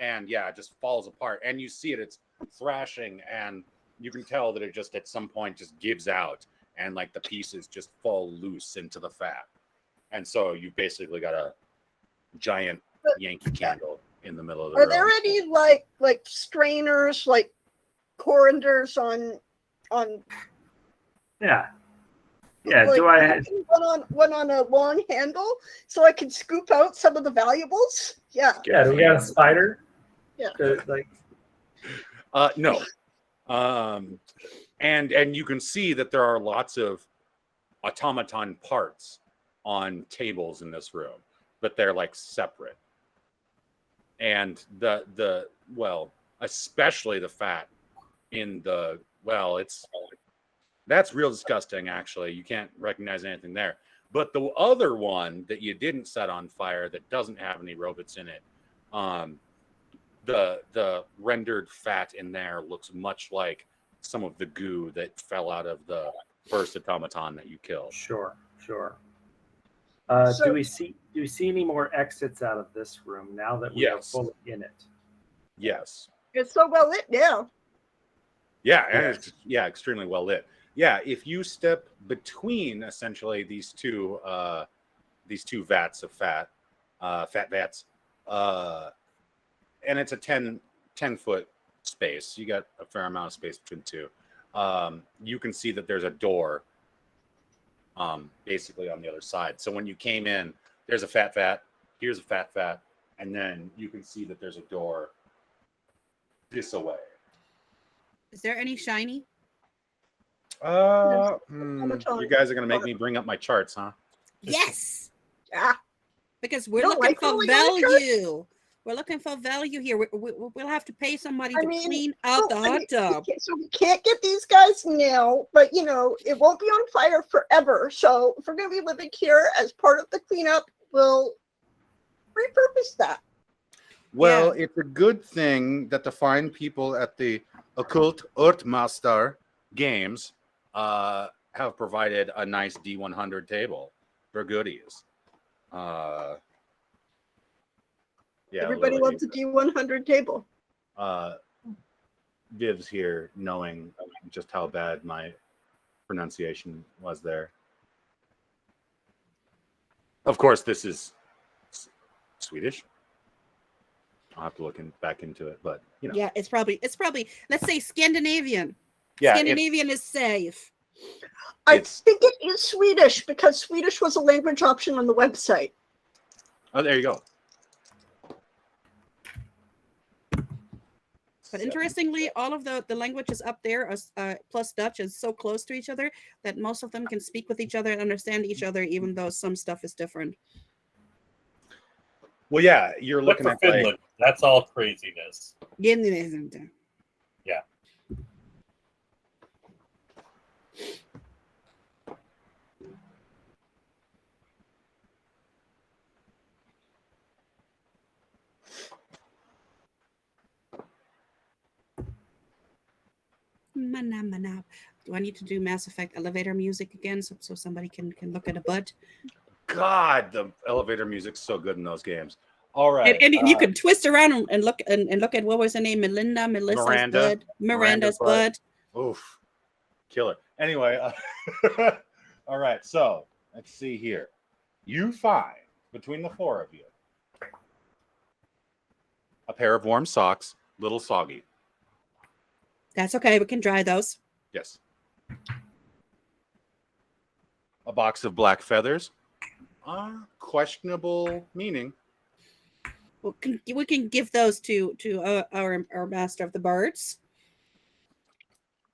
and it just falls apart, and you see it's thrashing, and you can tell that it just at some point just gives out, and like the pieces just fall loose into the fat, and so you basically got a giant Yankee candle in the middle of the
Are
room.
there any like strainers, like corinders on?
yeah.
Like,
Do I?
one on a long handle so I can scoop out some of the valuables? Yeah.
Yeah. Do we got a spider?
Yeah.
No. And you can see that there are lots of automaton parts on tables in this room, but they're like separate. And especially the fat in that's real disgusting, actually. You can't recognize anything there. But the other one that you didn't set on fire that doesn't have any robots in it, the rendered fat in there looks much like some of the goo that fell out of the first automaton that you killed.
Sure.
So-
Do we see any more exits out of this room now that we are
Yes.
fully in it?
Yes.
It's so well lit now.
Yeah, and it's extremely well lit. Yeah, if you step between essentially these two vats of fat vats, and it's a 10-foot space. You got a fair amount of space between two. You can see that there's a door basically on the other side. So when you came in, there's a fat vat, here's a fat vat, and then you can see that there's a door this away.
Is there any shiny?
You guys are gonna make me bring up my charts, huh?
Yes,
Yeah.
because we're
You don't
looking
like
for
rolling on a chart?
value. We're looking for value here. We'll have to pay somebody
I
to
mean,
clean out the hot tub.
So we can't get these guys now, but it won't be on fire forever. So if we're going to be living here as part of the cleanup, we'll repurpose that.
Well, it's a good thing that the fine people at the Occult Urtmaster Games have provided a nice D100 table for goodies. Yeah,
Everybody
Lily,
loves a D100 table.
Viv's here knowing just how bad my pronunciation was there. Of course, this is Swedish. I'll have to look back into it, but
Yeah, it's probably let's say Scandinavian.
yeah,
Scandinavian is safe.
I
It's-
think it is Swedish because Swedish was a language option on the website.
Oh, there you go.
But interestingly, all of the languages up there, plus Dutch, is so close to each other that most of them can speak with each other and understand each other, even though some stuff is different.
Well, yeah, you're
Look
looking
for
at
Finland.
like,
That's all craziness.
Yeah.
Yeah.
Mana. Do I need to do Mass Effect elevator music again so somebody can look at a butt?
God, the elevator music's so good in those games. All right,
And you can twist around and look at what was her name, Melissa's butt, Miranda's butt.
Oof, killer. Anyway, all right. So let's see here. You find between the four of you a pair of warm socks, little soggy.
That's okay. We can dry those.
Yes. A box of black feathers. Questionable meaning.
We can give those to our master of the birds.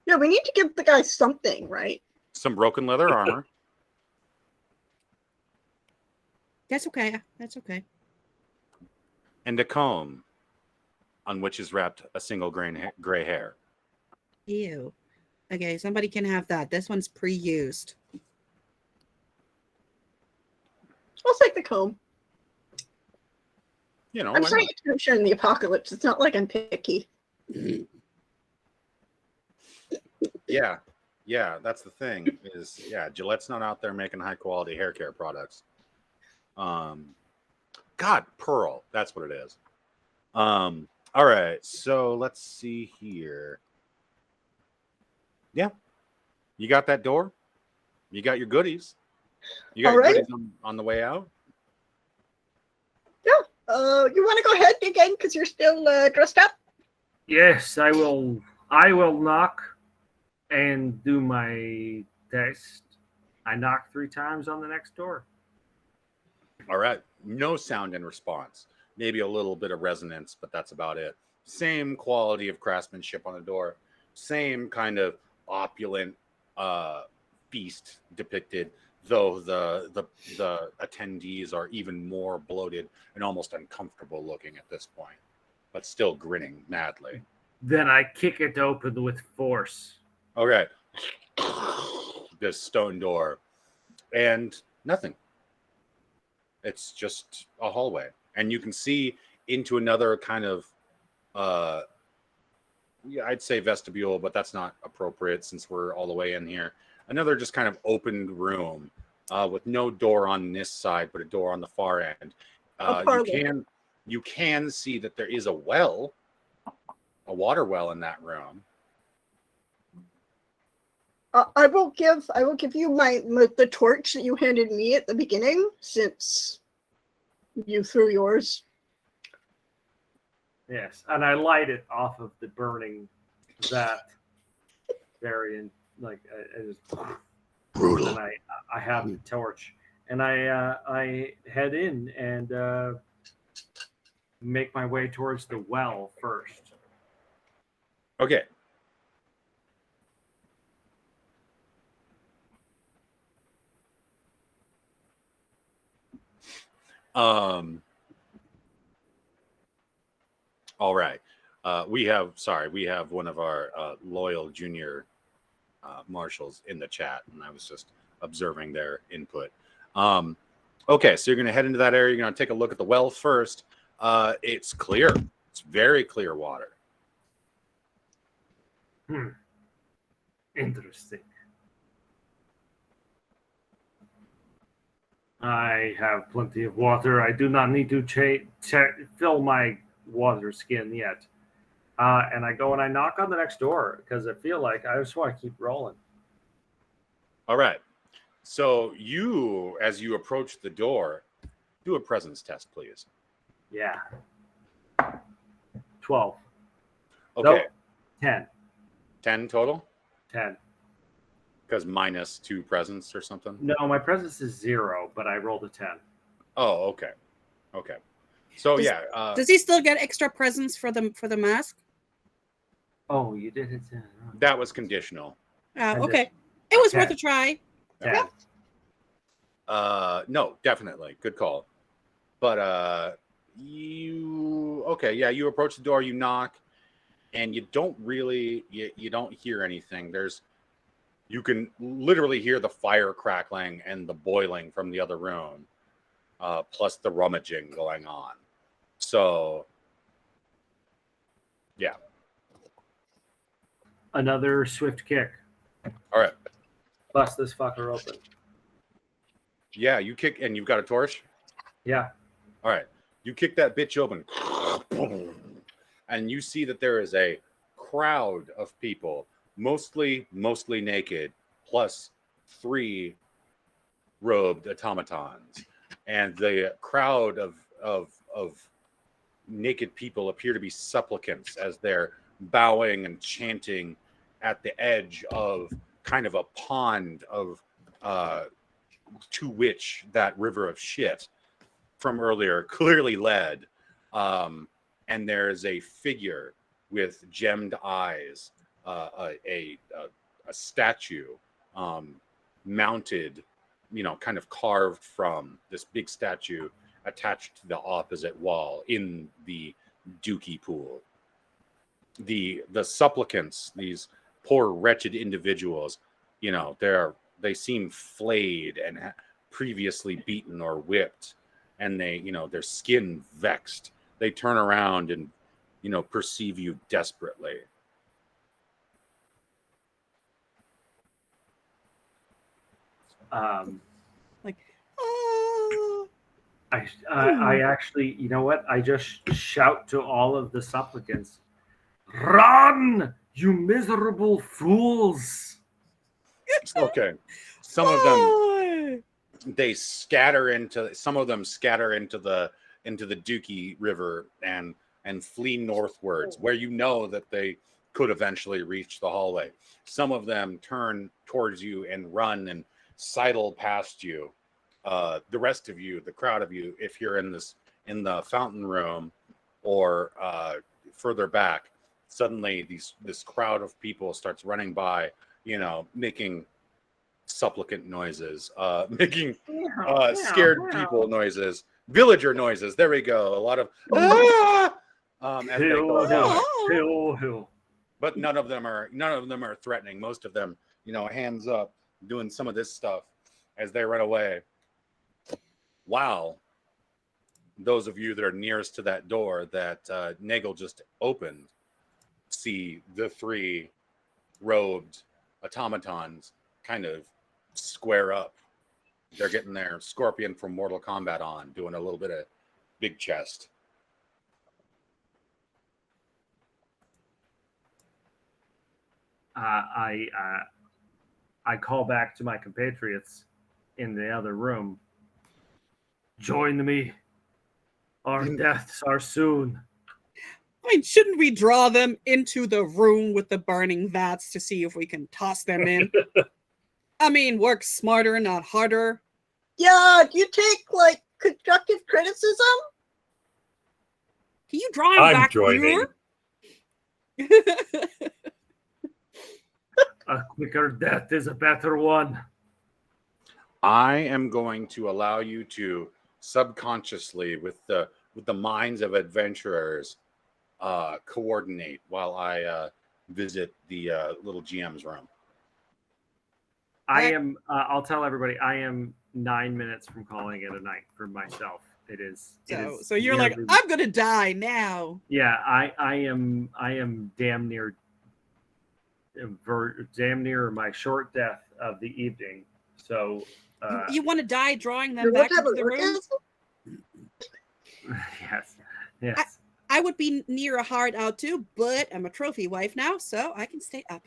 Yeah, we need to give the guy something, right?
Some broken leather armor.
That's okay. That's okay.
And a comb on which is wrapped a single gray hair.
Ew. Okay, somebody can have that. This one's pre-used.
I'll take the comb.
You know,
I'm saying attention in the apocalypse. It's not like I'm picky.
yeah, that's the thing. Is Gillette's not out there making high quality hair care products. God, Pearl. That's what it is. All right, so let's see here. Yeah, you got that door. You got your goodies. You got
All
your
right.
goodies on the way out.
Yeah. You want to go ahead again because you're still dressed up?
Yes, I will knock and do my test. I knock 3 times on the next door.
All right, no sound in response. Maybe a little bit of resonance, but that's about it. Same quality of craftsmanship on the door. Same kind of opulent feast depicted, though the attendees are even more bloated and almost uncomfortable looking at this point, but still grinning madly.
Then I kick it open with force.
Okay. This stone door and nothing. It's just a hallway, and you can see into another kind of I'd say vestibule, but that's not appropriate since we're all the way in here. Another just kind of opened room with no door on this side, but a door on the far end.
parlor.
You can see that there is a water well in that room.
I will give you the torch that you handed me at the beginning, since you threw yours.
Yes, and I light it off of the burning that variant. Like I just brutal. And I have the torch, and I head in and make my way towards the well first.
Okay. All right. We have one of our loyal junior marshals in the chat, and I was just observing their input. Okay, so you're going to head into that area. You're going to take a look at the well first. It's clear. It's very clear water.
Interesting. I have plenty of water. I do not need to fill my water skin yet. And I go and I knock on the next door because I feel like I just want to keep rolling.
All right. So as you approach the door, do a presence test, please.
Yeah. 12.
Okay.
Nope. 10.
10 total?
10.
Because minus 2 presence or something?
No, my presence is 0, but I rolled a 10.
Oh, okay. Okay. So
does he still get extra presents for the mask?
Oh, you did it.
That was conditional.
Okay. It was worth a try.
Yeah.
No, definitely. Good call. But you approach the door, you knock, and you don't really you don't hear anything. You can literally hear the fire crackling and the boiling from the other room, plus the rummaging going on. So, yeah.
Another swift kick.
All right.
Bust this fucker open.
Yeah, you kick, and you've got a torch?
Yeah.
All right. You kick that bitch open, and you see that there is a crowd of people, mostly naked, plus 3 robed automatons. And the crowd of naked people appear to be supplicants as they're bowing and chanting at the edge of kind of a pond of to which that river of shit from earlier clearly led. And there's a figure with gemmed eyes, a statue mounted, kind of carved from this big statue attached to the opposite wall in the dookie pool. The supplicants, these poor wretched individuals, they seem flayed and previously beaten or whipped, and their skin vexed. They turn around and perceive you desperately.
I actually, you know what? I just shout to all of the supplicants, "Run, you miserable fools!"
Okay. Some of them scatter into the Dookie River and flee northwards, where that they could eventually reach the hallway. Some of them turn towards you and run and sidle past you. The rest of you, the crowd of you, if you're in the fountain room or further back, suddenly this crowd of people starts running by, making supplicant noises, making scared people noises, villager noises. There we go. A lot of as they go by. But none of them are threatening. Most of them, hands up, doing some of this stuff as they run away. Wow. Those of you that are nearest to that door that Nagel just opened see the 3 robed automatons kind of square up they're getting their Scorpion from Mortal Kombat on, doing a little bit of big chest.
I call back to my compatriots in the other room. Join me. Our deaths are soon.
I mean, shouldn't we draw them into the room with the burning vats to see if we can toss them in? I mean, work smarter, not harder.
Yeah, do you take like constructive criticism?
Can you draw him
I'm
back
joining.
here?
A quicker death is a better one.
I am going to allow you to subconsciously, with the minds of adventurers, coordinate while I visit the little GM's room.
I am. I'll tell everybody. I am 9 minutes from calling it a night for myself. It is.
So you're like,
nearly-
I'm gonna die now.
Yeah, I am damn near my short death of the evening. So
You want to die drawing them
You
back
want to have
into
an
the room?
orgasm?
yes.
I would be near a hard out too, but I'm a trophy wife now, so I can stay up.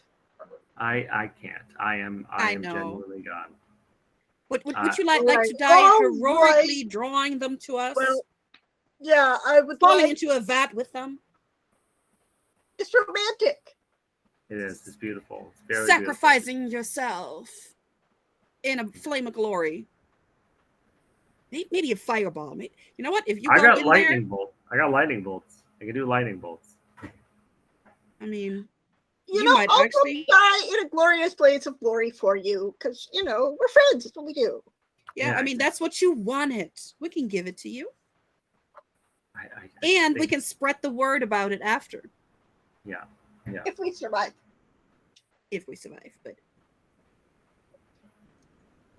I can't. I am
I know.
genuinely gone.
Would you like
Right.
to die
All
heroically drawing them to us?
Well, yeah, I would
falling
like.
into a vat with them?
It's romantic.
It is. It's beautiful. It's very
Sacrificing yourself in a flame of glory. Maybe a fireball. You know what? If you
beautiful. I
go
got
in
lightning bolt. I got lightning bolts. I can do lightning bolts.
there, I mean,
You
You
know,
might
I'll
actually-
go die in a glorious blaze of glory for you, because we're friends. That's what we do.
yeah,
Yeah,
I mean, that's what you wanted. We can give it to you.
I
And we
think-
can spread the word about it after,
Yeah.
If we survive.
if we survive. But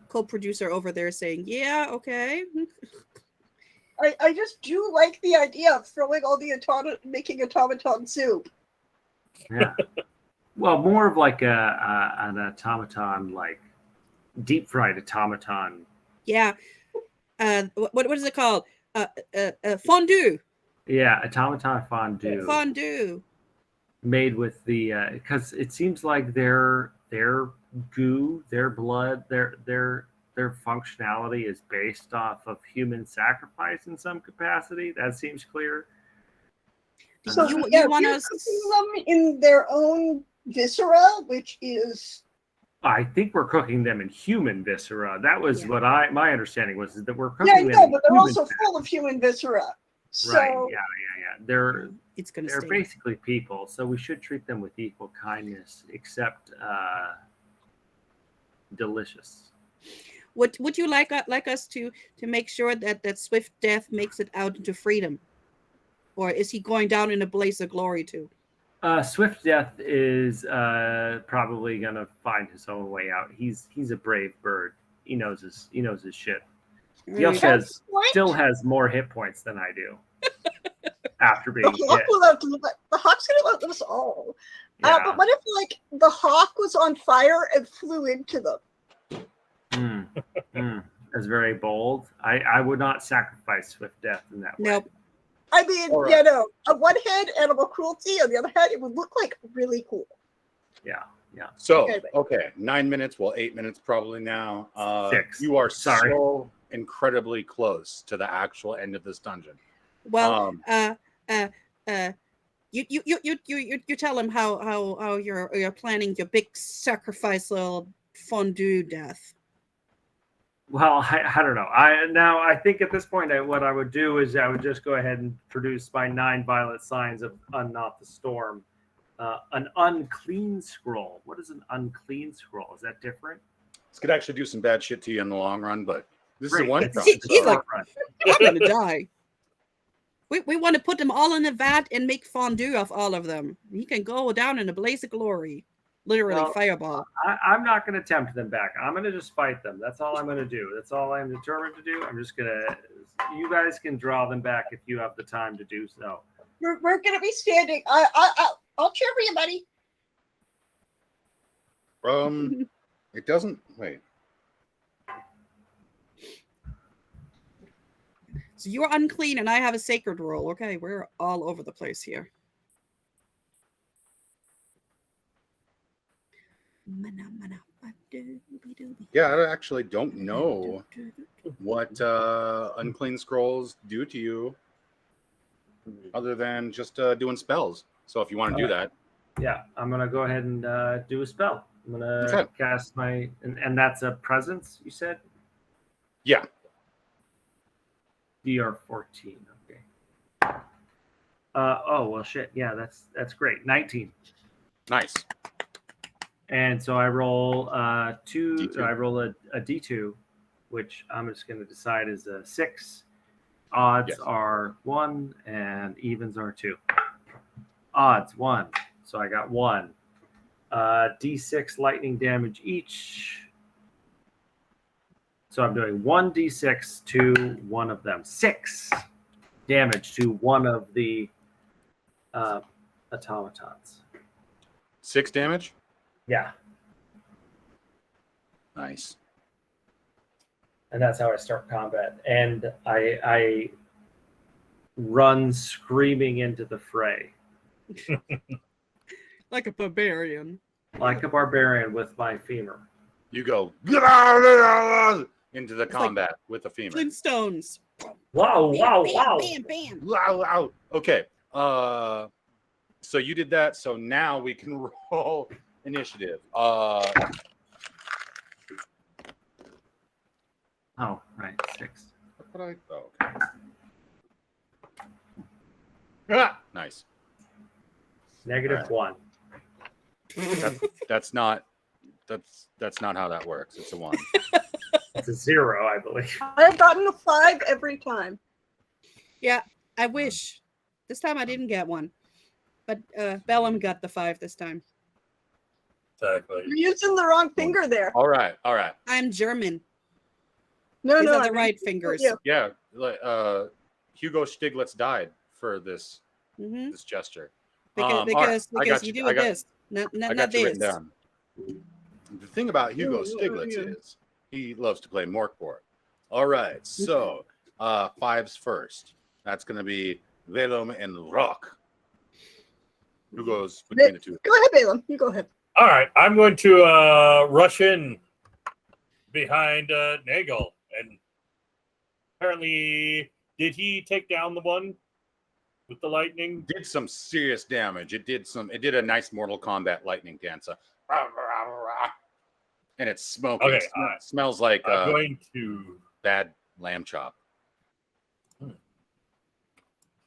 co-producer over there saying, yeah, okay.
I just do like the idea of throwing all the making automaton soup.
Yeah. Well, more of like an automaton, like deep fried automaton.
Yeah. What is it called? Fondue.
Yeah, automaton fondue
Fondue.
made with the because it seems like their goo, their blood, their functionality is based off of human sacrifice in some capacity. That seems clear.
So
You
yeah,
want
we're
us-
cooking them in their own viscera, which is
I think we're cooking them in human viscera. That was
Yeah.
what my understanding was, is that we're cooking
yeah,
them
no,
in
but they're
human
also
fat.
full of human viscera. So
Right. Yeah. They're
It's gonna
they're
stay.
basically people, so we should treat them with equal kindness, except delicious.
Would you like us to make sure that swift death makes it out into freedom, or is he going down in a blaze of glory too?
Swift Death is probably gonna find his own way out. He's a brave bird. He knows his shit. He also
Right.
has, still has more hit points than I do after being
the hawk
hit.
the hawk's gonna let us all.
Yeah.
But what if like the hawk was on fire and flew into them?
That's very bold. I would not sacrifice Swift Death in that way.
Nope.
I mean,
All right.
on one hand, animal cruelty. On the other hand, it would look like really cool.
Yeah.
So,
Okay.
okay, 9 minutes, well, 8 minutes probably now.
6.
You are
Sorry.
so incredibly close to the actual end of this dungeon.
Well, you tell him how you're planning your big sacrificial fondue death.
Well, I don't know. I think at this point, what I would do is I would just go ahead and produce my 9 violent signs of Unknot the Storm. An unclean scroll. What is an unclean scroll? Is that different?
This could actually do some bad shit to you in the long run, but this is a
Great.
one
It's-
shot.
it's
He's
a
like-
front.
I'm gonna die. We want to put them all in a vat and make fondue of all of them. He can go down in a blaze of glory, literally
Well,
fireball.
I'm not going to tempt them back. I'm going to just fight them. That's all I'm going to do. That's all I'm determined to do. I'm just going to. You guys can draw them back if you have the time to do so.
We're gonna be standing. I'll cheer for you, buddy.
It doesn't wait.
So you're unclean and I have a sacred roll. Okay, we're all over the place here.
Yeah, I actually don't know what unclean scrolls do to you other than just doing spells. So if you want to do that.
Yeah, I'm gonna go ahead and do a spell. I'm gonna cast my and that's a presence, you said?
Yeah.
DR 14. Okay. Oh well shit. Yeah, that's great. 19.
Nice.
And so I roll two.
D2.
I roll a D2, which I'm just going to decide is a 6. Odds are 1 and evens are 2. Odds 1. So I got 1. D6 lightning damage each. So I'm doing 1 D6 to one of them. 6 damage to one of the automatons.
6 damage?
Yeah.
Nice.
And that's how I start combat. And I run screaming into the fray.
Like a barbarian.
Like a barbarian with my femur.
You go into the combat with the femur.
Flintstones.
Wow, wow,
Bam,
wow.
bam, bam.
Wow. Okay. So you did that. So now we can roll initiative.
Oh, right. 6.
Okay. Nice.
-1.
That's not how that works. It's a 1.
It's a 0, I believe.
I've gotten a 5 every time.
Yeah, I wish. This time I didn't get one. But Bellum got the 5 this time.
Exactly.
You're using the wrong finger there.
All right.
I'm German.
No,
These
no,
are the
I mean,
right fingers.
yeah.
Yeah. Hugo Stiglitz died for this
Mm-hmm.
this gesture.
Because
I got
you
you.
do
I got-
this. Not
I got you written
this.
down. The thing about Hugo
Yeah.
Stiglitz is he loves to play MÖRK BORG. All right, so 5s first. That's going to be Velum and Rock. Who goes between the two?
Go ahead, Balaam. You go ahead.
All right, I'm going to rush in behind Nagel, and apparently, did he take down the one with the lightning?
Did some serious damage. It did a nice Mortal Kombat lightning dance. And it's smoking.
Okay,
Smells like
I'm going to.
bad lamb chop.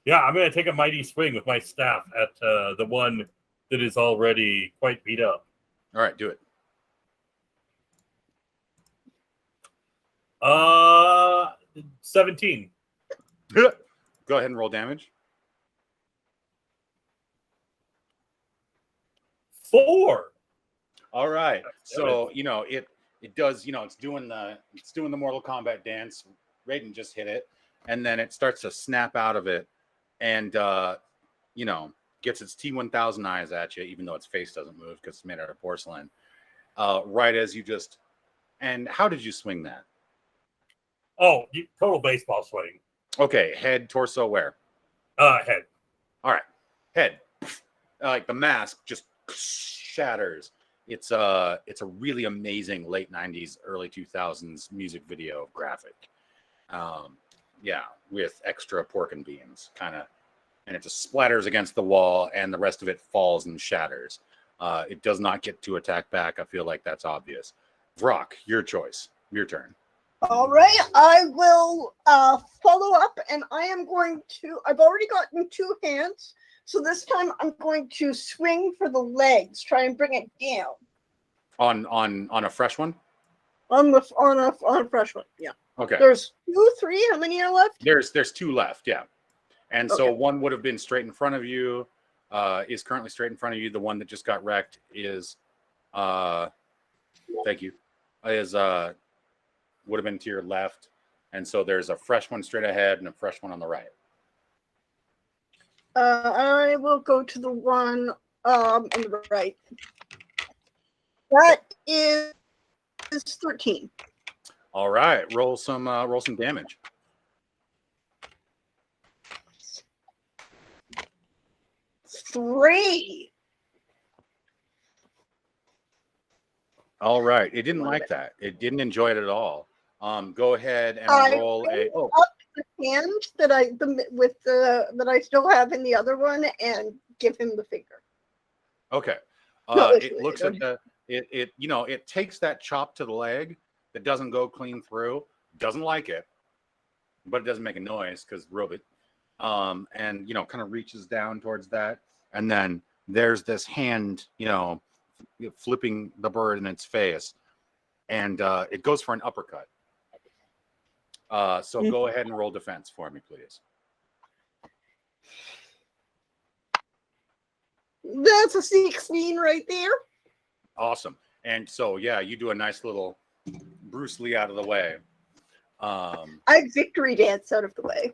Yeah, I'm going to take a mighty swing with my staff at the one that is already quite beat up.
All right, do it.
17.
Go ahead and roll damage.
4.
All right. So, it does, it's doing the Mortal Kombat dance. Raiden just hit it, and then it starts to snap out of it and gets its T1000 eyes at you, even though its face doesn't move because it's made out of porcelain. Right as you just. And how did you swing that?
Oh, total baseball swing.
Okay, head, torso, where?
Head.
All right, head. Like the mask just shatters. It's a really amazing late 90s, early 2000s music video graphic. With extra pork and beans, kind of, and it just splatters against the wall, and the rest of it falls and shatters. It does not get to attack back. I feel like that's obvious. Vrock, your choice. Your turn.
All right, I will follow up, and I am going to. I've already gotten 2 hands, so this time I'm going to swing for the legs, try and bring it down.
On a fresh one.
On a fresh one, yeah.
Okay.
There's 2, 3. How many are left?
There's 2 left. Yeah. And so
Okay.
one would have been straight in front of you. Is currently straight in front of you. The one that just got wrecked is. Thank you. Is would have been to your left, and so there's a fresh one straight ahead and a fresh one on the right.
I will go to the one on the right. That is 13.
All right, roll some damage.
3.
All right. It didn't like that. It didn't enjoy it at all. Go ahead and
I
roll a.
picked
Oh,
up the hand that I still have in the other one and give him the finger.
okay.
No,
It looks at the. It takes that chop to the leg that doesn't go clean through. Doesn't like it, but it doesn't make a noise because robot. And kind of reaches down towards that, and then there's this hand, flipping the bird in its face, and it goes for an uppercut. So go ahead and roll defense for me, please.
That's a 16 right there.
Awesome. And so, yeah, you do a nice little Bruce Lee out of the way.
I victory dance out of the way.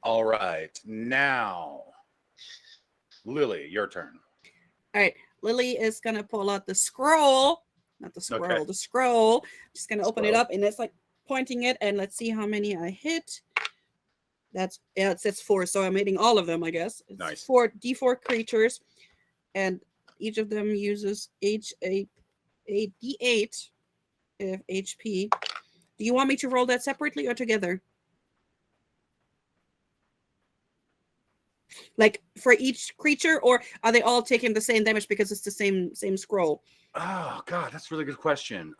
All right. Now, Lily, your turn.
All right. Lily is going to pull out the scroll. Not the squirrel,
Okay.
the scroll. Just going to open it
Scroll.
up, and it's like pointing it, and let's see how many I hit. It says 4, so I'm hitting all of them, I guess. It's
Nice.
4 D4 creatures, and each of them uses a D8 of HP. Do you want me to roll that separately or together? Like for each creature, or are they all taking the same damage because it's the same scroll?
Oh God, that's a really good question.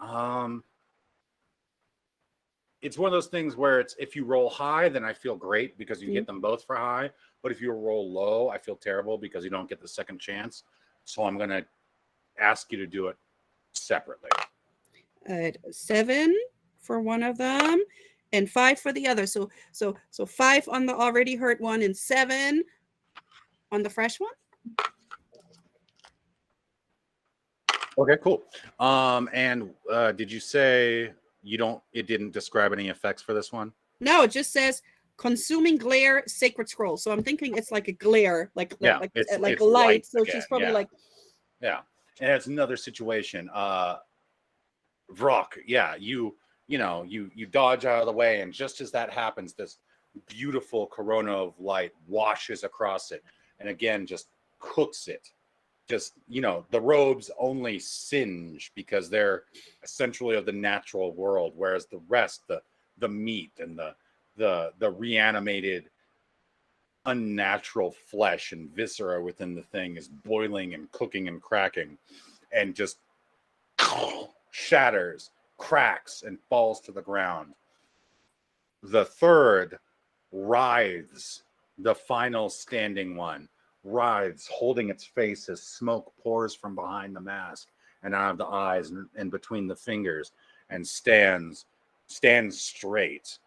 It's one of those things where it's if you roll high, then I feel great because you get them both for high. But if you roll low, I feel terrible because you don't get the second chance. So I'm gonna ask you to do it separately.
7 for one of them, and 5 for the other. So 5 on the already hurt one, and 7 on the fresh one.
Okay, cool. And did you say it didn't describe any effects for this one?
No, it just says consuming glare, sacred scroll. So I'm thinking it's like a glare, like
it's
light.
light
So
again,
she's probably
yeah.
like,
yeah. And it's another situation. Vrock, yeah, you dodge out of the way, and just as that happens, this beautiful corona of light washes across it, and again just cooks it. Just the robes only singe because they're essentially of the natural world, whereas the rest, the meat and the reanimated unnatural flesh and viscera within the thing is boiling and cooking and cracking, and just shatters, cracks, and falls to the ground. The third writhes, the final standing one writhes, holding its face as smoke pours from behind the mask and out of the eyes and between the fingers, and stands straight,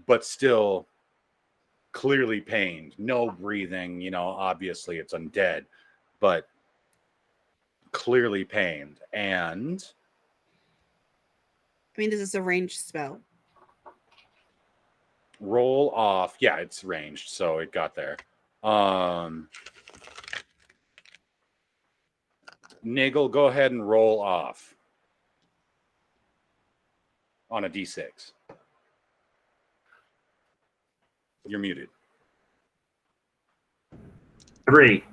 but still clearly pained. No breathing, obviously it's undead, but clearly pained. And
I mean, this is a ranged spell.
roll off. Yeah, it's ranged, so it got there. Nigel, go ahead and roll off on a d6. You're muted.
3.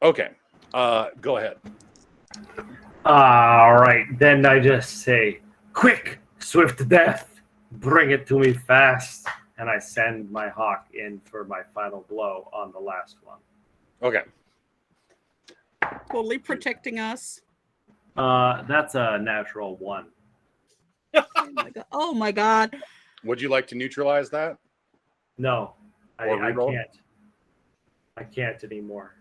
Okay. Go ahead.
All right, then I just say, quick, swift death, bring it to me fast. And I send my hawk in for my final blow on the last one.
Okay.
Totally protecting us.
That's a natural 1.
Oh my god.
Would you like to neutralize that?
No, I
reroll?
can't. I can't anymore.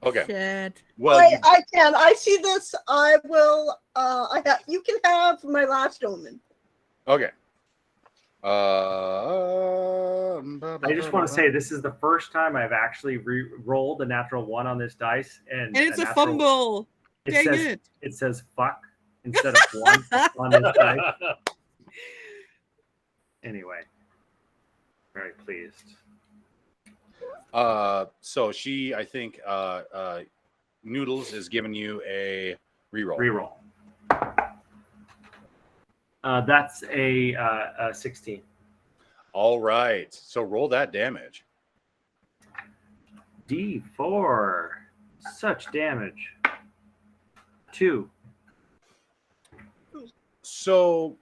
Okay.
Shit.
Well,
I can. I see this. I will. You can have my last omen.
okay.
I just want to say this is the first time I've actually rolled a natural 1 on this dice, and
it's a fumble. Dang
it says fuck instead of 1 on this dice. Anyway, very pleased.
So she, I think, Noodles is giving you a reroll.
Reroll. That's a 16.
All right. So roll that damage.
D4. Such damage. 2.
So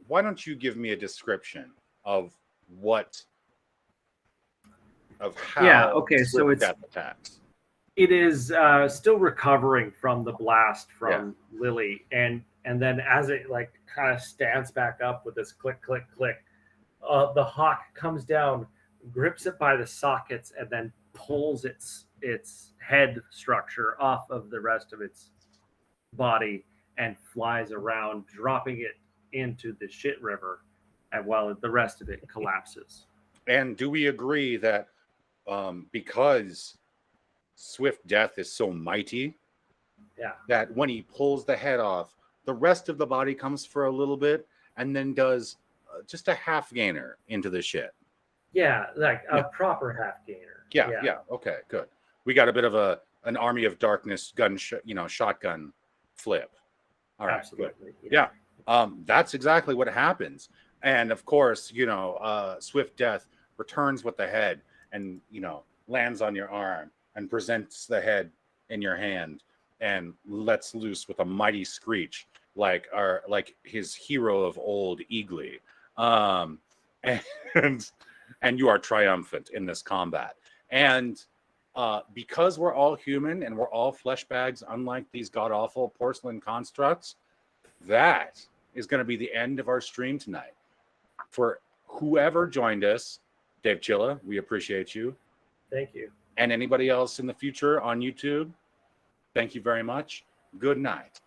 why don't you give me a description of how
Yeah, okay, so
Swift
it's-
Death attacks?
It is still recovering from the blast from Lily, and then as it like kind of stands back up with this click, click, click, the hawk comes down, grips it by the sockets, and then pulls its head structure off of the rest of its body and flies around, dropping it into the shit river, and while the rest of it collapses.
And do we agree that because Swift Death is so mighty, that when he pulls the head off, the rest of the body comes for a little bit and then does just a half gainer into the shit?
Yeah, like a proper half gainer.
Yeah. Okay, good. We got a bit of an Army of Darkness shotgun flip. All right,
Absolutely.
good. Yeah. That's exactly what happens. And of course, Swift Death returns with the head and, lands on your arm and presents the head in your hand and lets loose with a mighty screech like his hero of old, Eagly. And you are triumphant in this combat. And because we're all human and we're all flesh bags, unlike these god-awful porcelain constructs, that is going to be the end of our stream tonight. For whoever joined us, Dave Chilla, we appreciate you.
Thank you.
And anybody else in the future on YouTube, thank you very much. Good night.